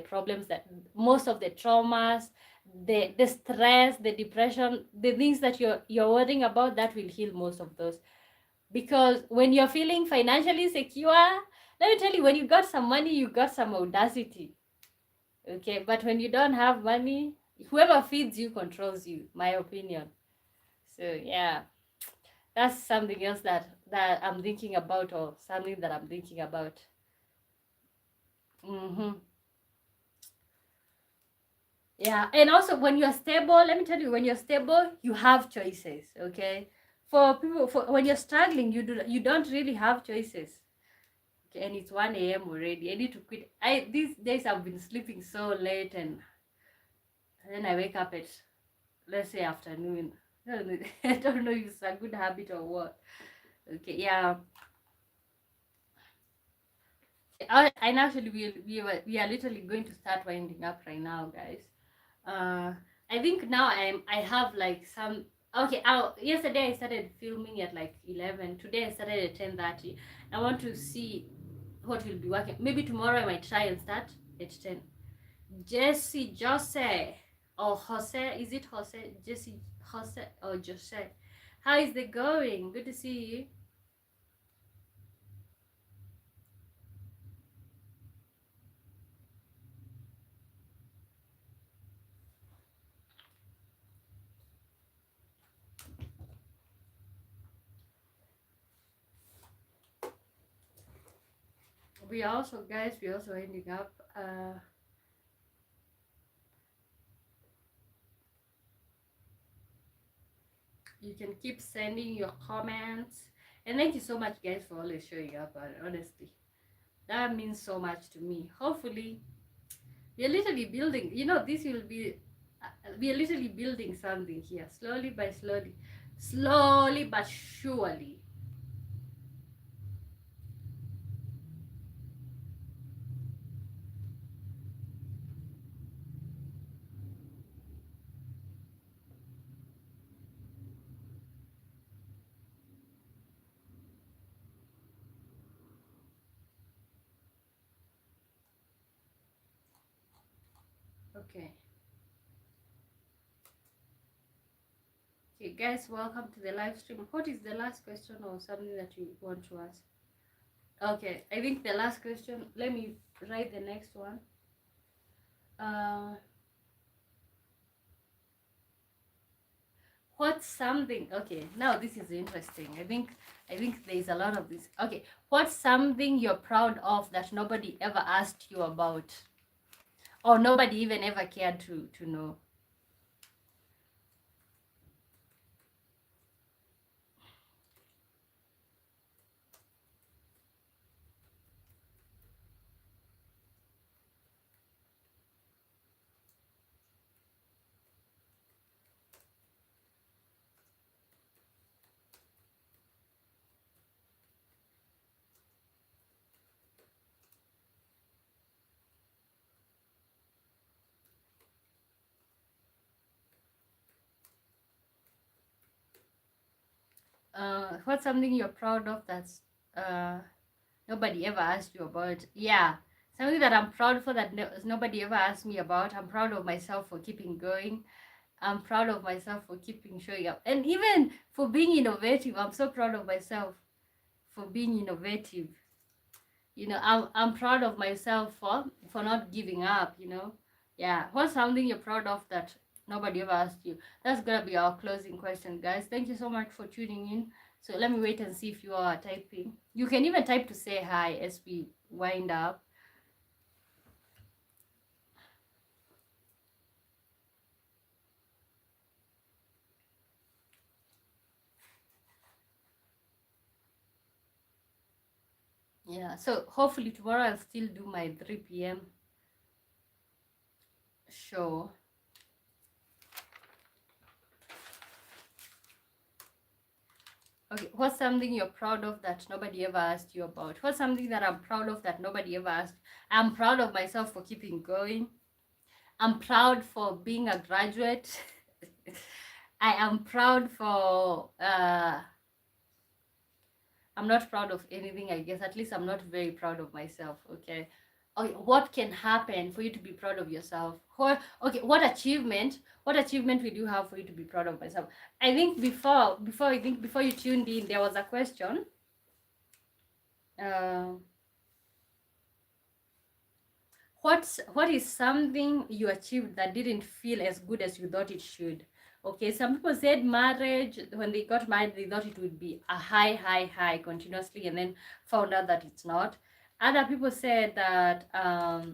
problems, that most of the traumas, the stress, the depression, the things that you're worrying about, that will heal most of those. Because when you're feeling financially secure, let me tell you, when you got some money, you got some audacity. Okay, but when you don't have money, whoever feeds you controls you, my opinion. So yeah, that's something else that I'm thinking about, or something that I'm thinking about. Yeah, and also when you're stable, let me tell you, when you're stable, you have choices. Okay, for people, for when you're struggling, you don't really have choices. Okay, and it's 1 a.m. already. I need to quit. These days I've been sleeping so late, and then I wake up at, let's say, afternoon. I don't know if it's a good habit or what. Okay, yeah. And actually, we are literally going to start winding up right now, guys. I think now I have like some. Okay, yesterday I started filming at like 11. Today I started at 10:30. I want to see what will be working. Maybe tomorrow I might try and start at 10. Jose, or Jose, is it Jose? Jesse, Jose, or Jose? How is it going? Good to see you. We also, guys, we also ending up. You can keep sending your comments, and thank you so much, guys, for always showing up. Honestly, that means so much to me. Hopefully, we are literally building. You know, this will be. We are literally building something here, slowly by slowly, slowly but surely. Okay. Okay, guys, welcome to the live stream. What is the last question or something that you want to ask? Okay, I think the last question. Let me write the next one. What's something? Okay, now this is interesting. I think there is a lot of this. Okay, what's something you're proud of that nobody ever asked you about, or nobody even ever cared to know? What's something you're proud of that's nobody ever asked you about? Yeah, something that I'm proud for that nobody ever asked me about. I'm proud of myself for keeping going. I'm proud of myself for keeping showing up, and even for being innovative. I'm so proud of myself for being innovative. You know, I'm proud of myself for not giving up. You know, yeah. What's something you're proud of that nobody ever asked you? That's gonna be our closing question, guys. Thank you so much for tuning in. So let me wait and see if you are typing. You can even type to say hi as we wind up. Yeah, so hopefully tomorrow I'll still do my 3 p.m. show. Okay, what's something you're proud of that nobody ever asked you about? What's something that I'm proud of that nobody ever asked? I'm proud of myself for keeping going. I'm proud for being a graduate. I am proud for I'm not proud of anything, I guess. At least I'm not very proud of myself, okay? Okay, what can happen for you to be proud of yourself? Okay, what achievement will you have for you to be proud of myself? I think before you tuned in, there was a question. What is something you achieved that didn't feel as good as you thought it should? Okay, some people said marriage. When they got married, they thought it would be a high continuously, and then found out that it's not. Other people said that I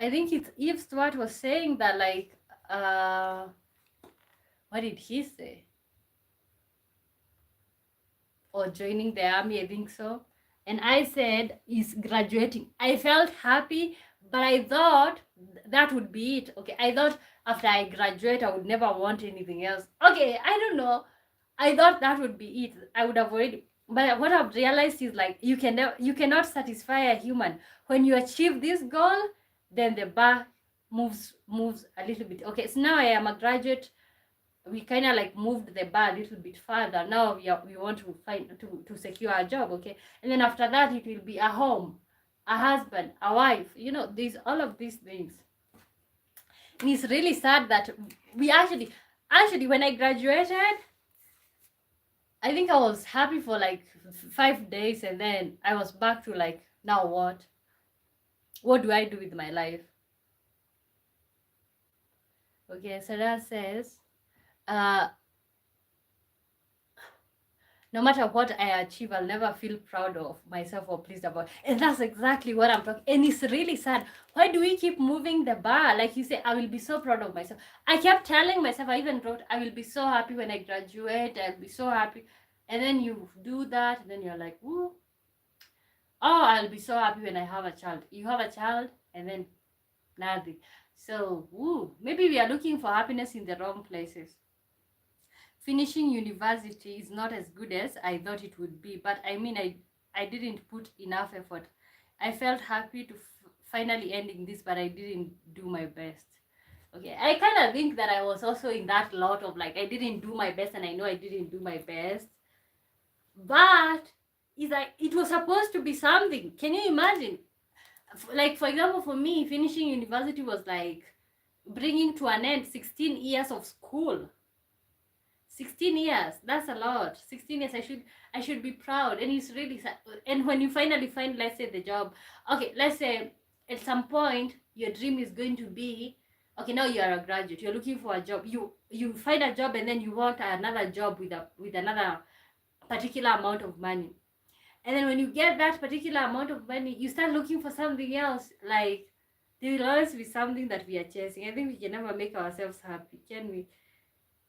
think it's Eve Stewart was saying that, like, what did he say? Or joining the army, I think so. And I said is graduating. I felt happy, but I thought that would be it. Okay, I thought after I graduate, I would never want anything else. Okay, I don't know. I thought that would be it. I would avoid. But what I've realized is, like, you cannot satisfy a human. When you achieve this goal, then the bar moves a little bit. Okay, so now I am a graduate. We kind of like moved the bar a little bit further. Now we want to find to secure a job, okay? And then after that, it will be a home, a husband, a wife. You know, these all of these things. And it's really sad that we actually when I graduated, I think I was happy for like 5 days, and then I was back to like, now what? What do I do with my life? Okay, so that says, no matter what I achieve, I'll never feel proud of myself or pleased about. And that's exactly what I'm talking. And it's really sad. Why do we keep moving the bar? Like you say, I will be so proud of myself. I kept telling myself, I even wrote, I will be so happy when I graduate. I'll be so happy. And then you do that, and then you're like, ooh, oh, I'll be so happy when I have a child. You have a child, and then nothing. So, ooh, maybe we are looking for happiness in the wrong places. Finishing university is not as good as I thought it would be, but I mean, I didn't put enough effort. I felt happy to finally ending this, but I didn't do my best. Okay, I kind of think that I was also in that lot of like, I didn't do my best, and I know I didn't do my best, but it's like it was supposed to be something. Can you imagine? Like, for example, for me, finishing university was like bringing to an end 16 years of school. 16 years, that's a lot. 16 years, I should be proud. And it's really sad. And when you finally find, let's say, the job, okay, let's say at some point your dream is going to be, okay, now you are a graduate, you're looking for a job, you find a job, and then you want another job with another particular amount of money. And then when you get that particular amount of money, you start looking for something else. Like, there will always be something that we are chasing. I think we can never make ourselves happy, can we?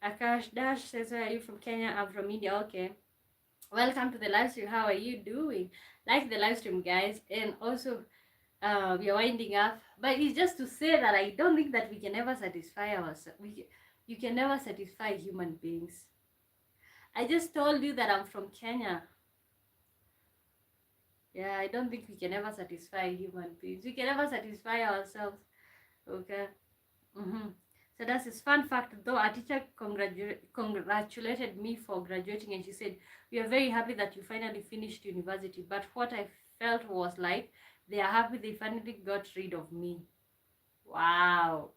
Akash Dash says, where are you from? Kenya? I'm from India. Okay. Welcome to the live stream. How are you doing? Like the live stream, guys. And also, we are winding up. But it's just to say that I don't think that we can ever satisfy ourselves. You can never satisfy human beings. I just told you that I'm from Kenya. Yeah, I don't think we can ever satisfy human beings. We can never satisfy ourselves. Okay. So that's his fun fact. Though a teacher congratulated me for graduating, and she said, "We are very happy that you finally finished university." But what I felt was like, they are happy they finally got rid of me. Wow.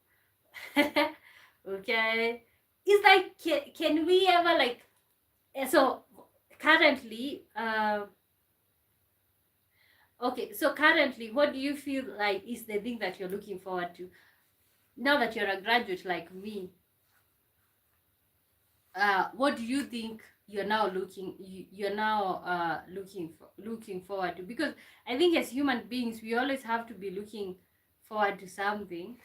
Okay. It's like, can we ever like? So currently, okay. So currently, what do you feel like is the thing that you're looking forward to? Now that you're a graduate like me, what do you think you're now looking forward to? Because I think as human beings, we always have to be looking forward to something.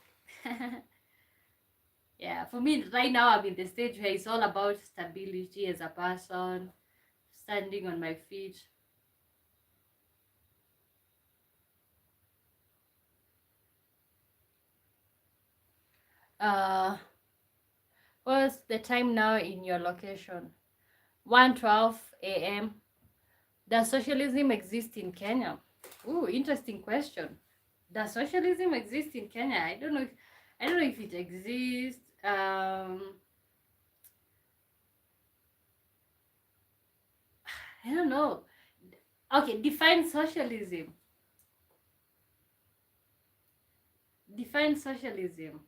Yeah, for me right now, I'm in the stage where it's all about stability as a person, standing on my feet. What's the time now in your location? 1:12 a.m. Does socialism exist in Kenya? Ooh, interesting question. Does socialism exist in Kenya? I don't know if it exists. I don't know. Okay, define socialism. Define socialism.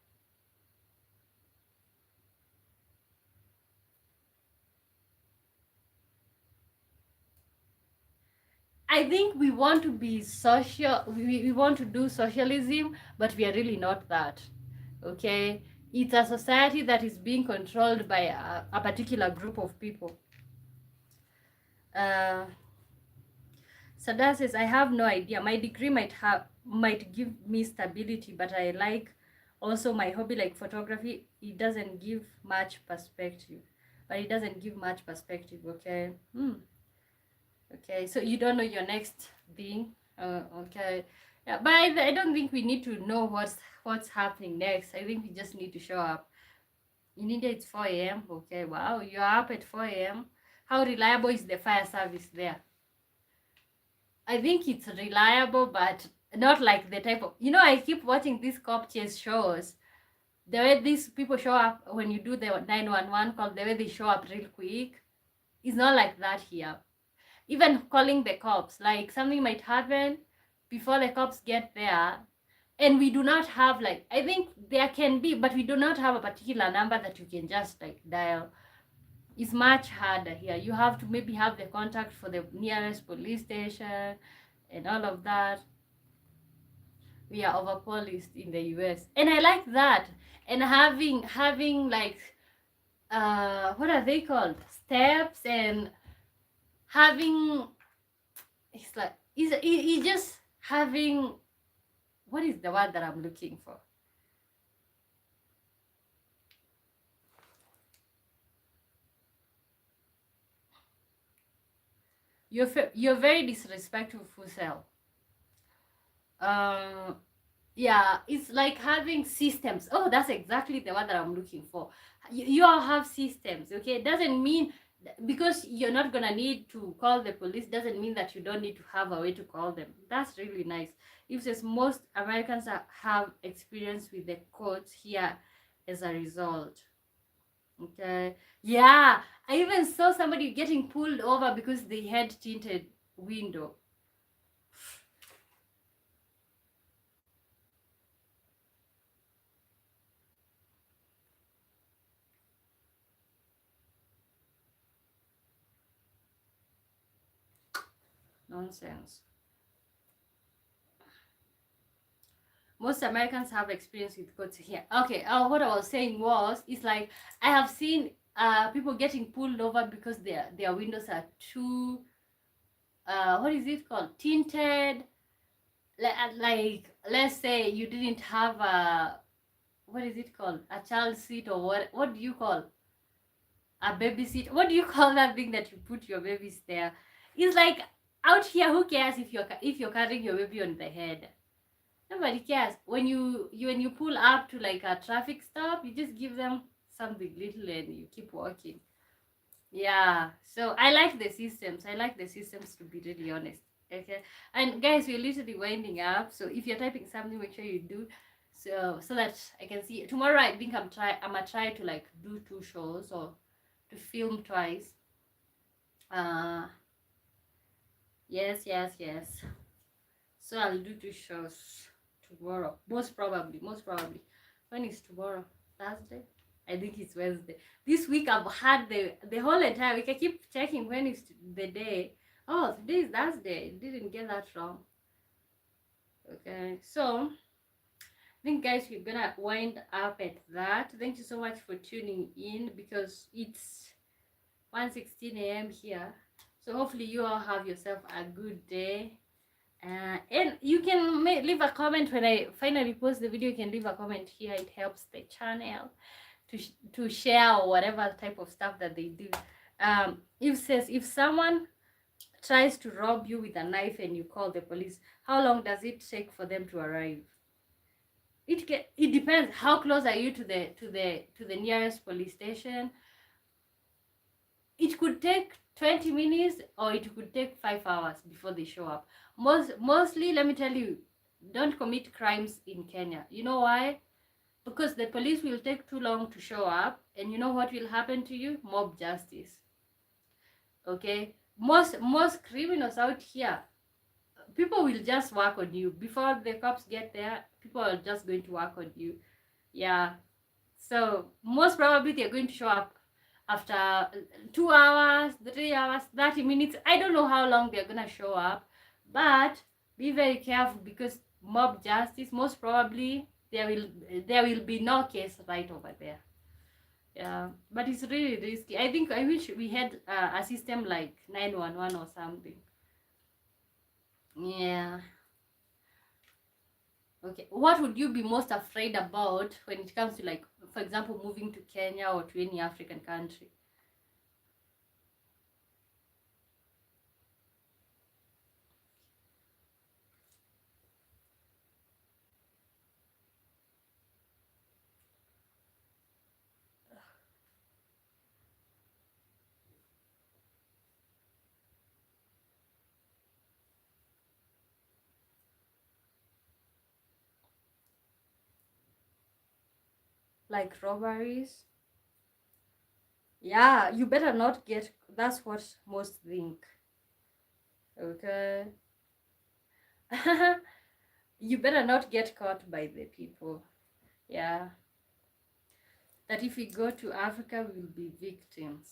I think we want to be social, we want to do socialism, but we are really not that. Okay? It's a society that is being controlled by a particular group of people. Sada says, I have no idea. My degree might give me stability, but I like also my hobby like photography. It doesn't give much perspective. Okay? Okay, so you don't know your next thing. Okay. Yeah, but I don't think we need to know what's happening next. I think we just need to show up. In India, it's 4 a.m. Okay, wow, you're up at 4 a.m. How reliable is the fire service there? I think it's reliable, but not like the type of, I keep watching these cop chase shows. The way these people show up when you do the 911 call, the way they show up real quick, is not like that here. Even calling the cops, like something might happen before the cops get there, and we do not have, like, I think there can be, but we do not have a particular number that you can just like dial. It's much harder here. You have to maybe have the contact for the nearest police station and all of that. We are over policed in the US, and I like that. And having like what are they called, steps, and having, it's like, it's just having, what is the word that I'm looking for? You're very disrespectful, Fusel. Yeah, it's like having systems. Oh, that's exactly the word that I'm looking for. You all have systems, okay? It doesn't mean because you're not gonna need to call the police doesn't mean that you don't need to have a way to call them. That's really nice. If says most Americans have experience with the courts here as a result. Okay. Yeah, I even saw somebody getting pulled over because they had tinted window. Nonsense. Most Americans have experience with courts here. Okay, what I was saying was, it's like I have seen people getting pulled over because their windows are too what is it called, tinted. Like let's say you didn't have a, what is it called, a child seat, or what do you call, a baby seat? What do you call that thing that you put your babies there? It's like, out here, who cares if you're carrying your baby on the head? Nobody cares. When you pull up to like a traffic stop, you just give them something little and you keep walking. Yeah. So I like the systems. I like the systems, to be really honest. Okay. And guys, we're literally winding up. So if you're typing something, make sure you do. So that I can see. Tomorrow I think I'm gonna try to like do 2 shows, or to film twice. Yes, yes, yes. So I'll do 2 shows tomorrow. Most probably. Most probably. When is tomorrow? Thursday? I think it's Wednesday. This week I've had the whole entire week. I keep checking when is the day. Oh, today is Thursday. I didn't get that wrong. Okay, so I think, guys, we're gonna wind up at that. Thank you so much for tuning in, because it's 1:16 a.m. here. So hopefully you all have yourself a good day. And you can leave a comment when I finally post the video. You can leave a comment here. It helps the channel to share or whatever type of stuff that they do. If someone tries to rob you with a knife and you call the police, how long does it take for them to arrive? It depends. How close are you to the nearest police station? It could take 20 minutes, or it could take 5 hours before they show up. Mostly, let me tell you, don't commit crimes in Kenya. You know why? Because the police will take too long to show up, and you know what will happen to you? Mob justice. Okay? Most criminals out here, people will just work on you. Before the cops get there, people are just going to work on you. Yeah. So most probably they're going to show up after 2 hours, 3 hours, 30 minutes. I don't know how long they're gonna show up, but be very careful, because mob justice, most probably there will be no case right over there. Yeah, but it's really risky. I think I wish we had a system like 911 or something. Yeah. Okay, what would you be most afraid about when it comes to, like, for example, moving to Kenya or to any African country? like robberies. Yeah, you better not get, that's what most think. Okay. You better not get caught by the people. Yeah. That if we go to Africa, we'll be victims.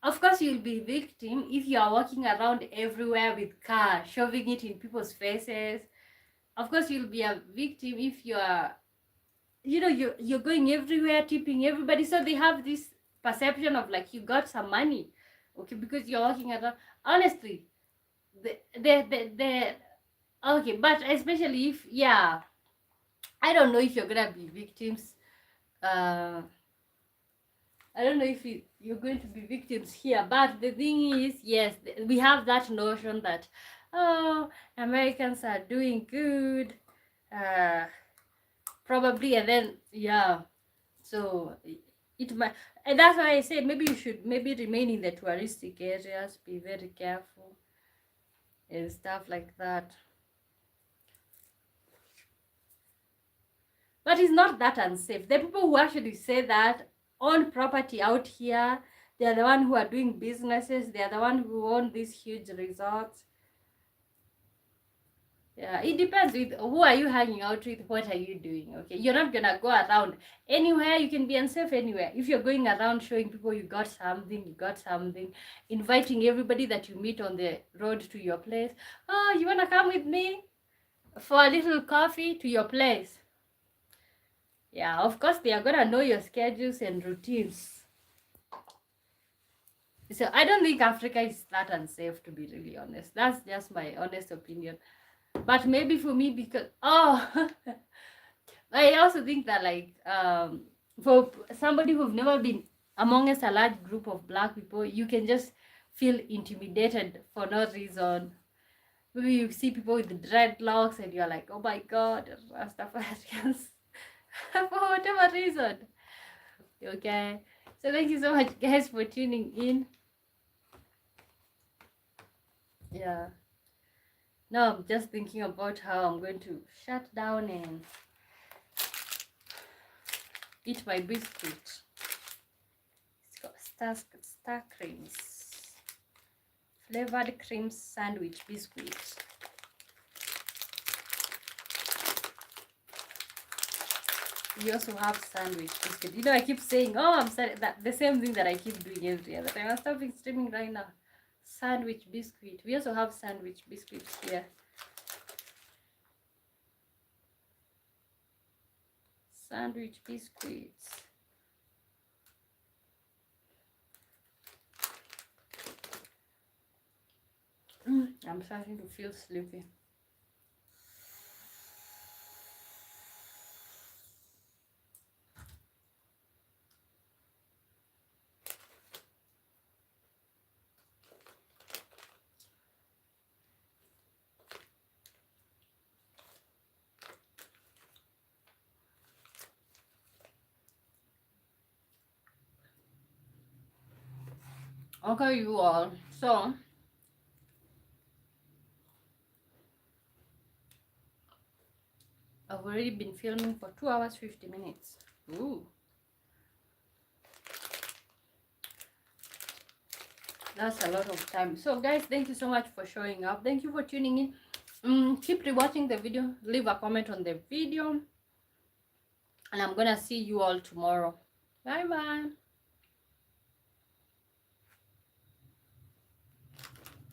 Of course, you'll be victim if you are walking around everywhere with car, shoving it in people's faces. Of course, you'll be a victim if you are, you're going everywhere, tipping everybody. So they have this perception of like you got some money, okay, because you're walking around. Honestly, the okay, but especially if, yeah, I don't know if you're gonna be victims. I don't know if you're going to be victims here, but the thing is, yes, we have that notion that, oh, Americans are doing good, probably, and then, yeah, so it might, and that's why I said maybe you should maybe remain in the touristic areas, be very careful, and stuff like that. But it's not that unsafe. The people who actually say that own property out here, they are the one who are doing businesses, they are the one who own these huge resorts. Yeah, it depends with who are you hanging out with, what are you doing, okay? You're not gonna go around anywhere, you can be unsafe anywhere. If you're going around showing people you got something, inviting everybody that you meet on the road to your place, oh, you wanna come with me for a little coffee to your place? Yeah, of course, they are gonna know your schedules and routines. So I don't think Africa is that unsafe, to be really honest. That's just my honest opinion. But maybe for me, because I also think that like for somebody who've never been amongst a large group of black people, you can just feel intimidated for no reason. Maybe you see people with dreadlocks and you're like, oh my god, Rastafarians. For whatever reason. Okay, so thank you so much, guys, for tuning in. Yeah, now I'm just thinking about how I'm going to shut down and eat my biscuit. It's got star creams, flavored cream sandwich biscuit. We also have sandwich biscuit. You know, I keep saying, oh, I'm sorry, that the same thing that I keep doing every other time. I'm stopping streaming right now. Sandwich biscuit. We also have sandwich biscuit here. Sandwich biscuits. I'm starting to feel sleepy. Okay, you all. So I've already been filming for 2 hours 50 minutes. Ooh. That's a lot of time. So guys, thank you so much for showing up. Thank you for tuning in. Keep rewatching the video. Leave a comment on the video. And I'm gonna see you all tomorrow. Bye bye.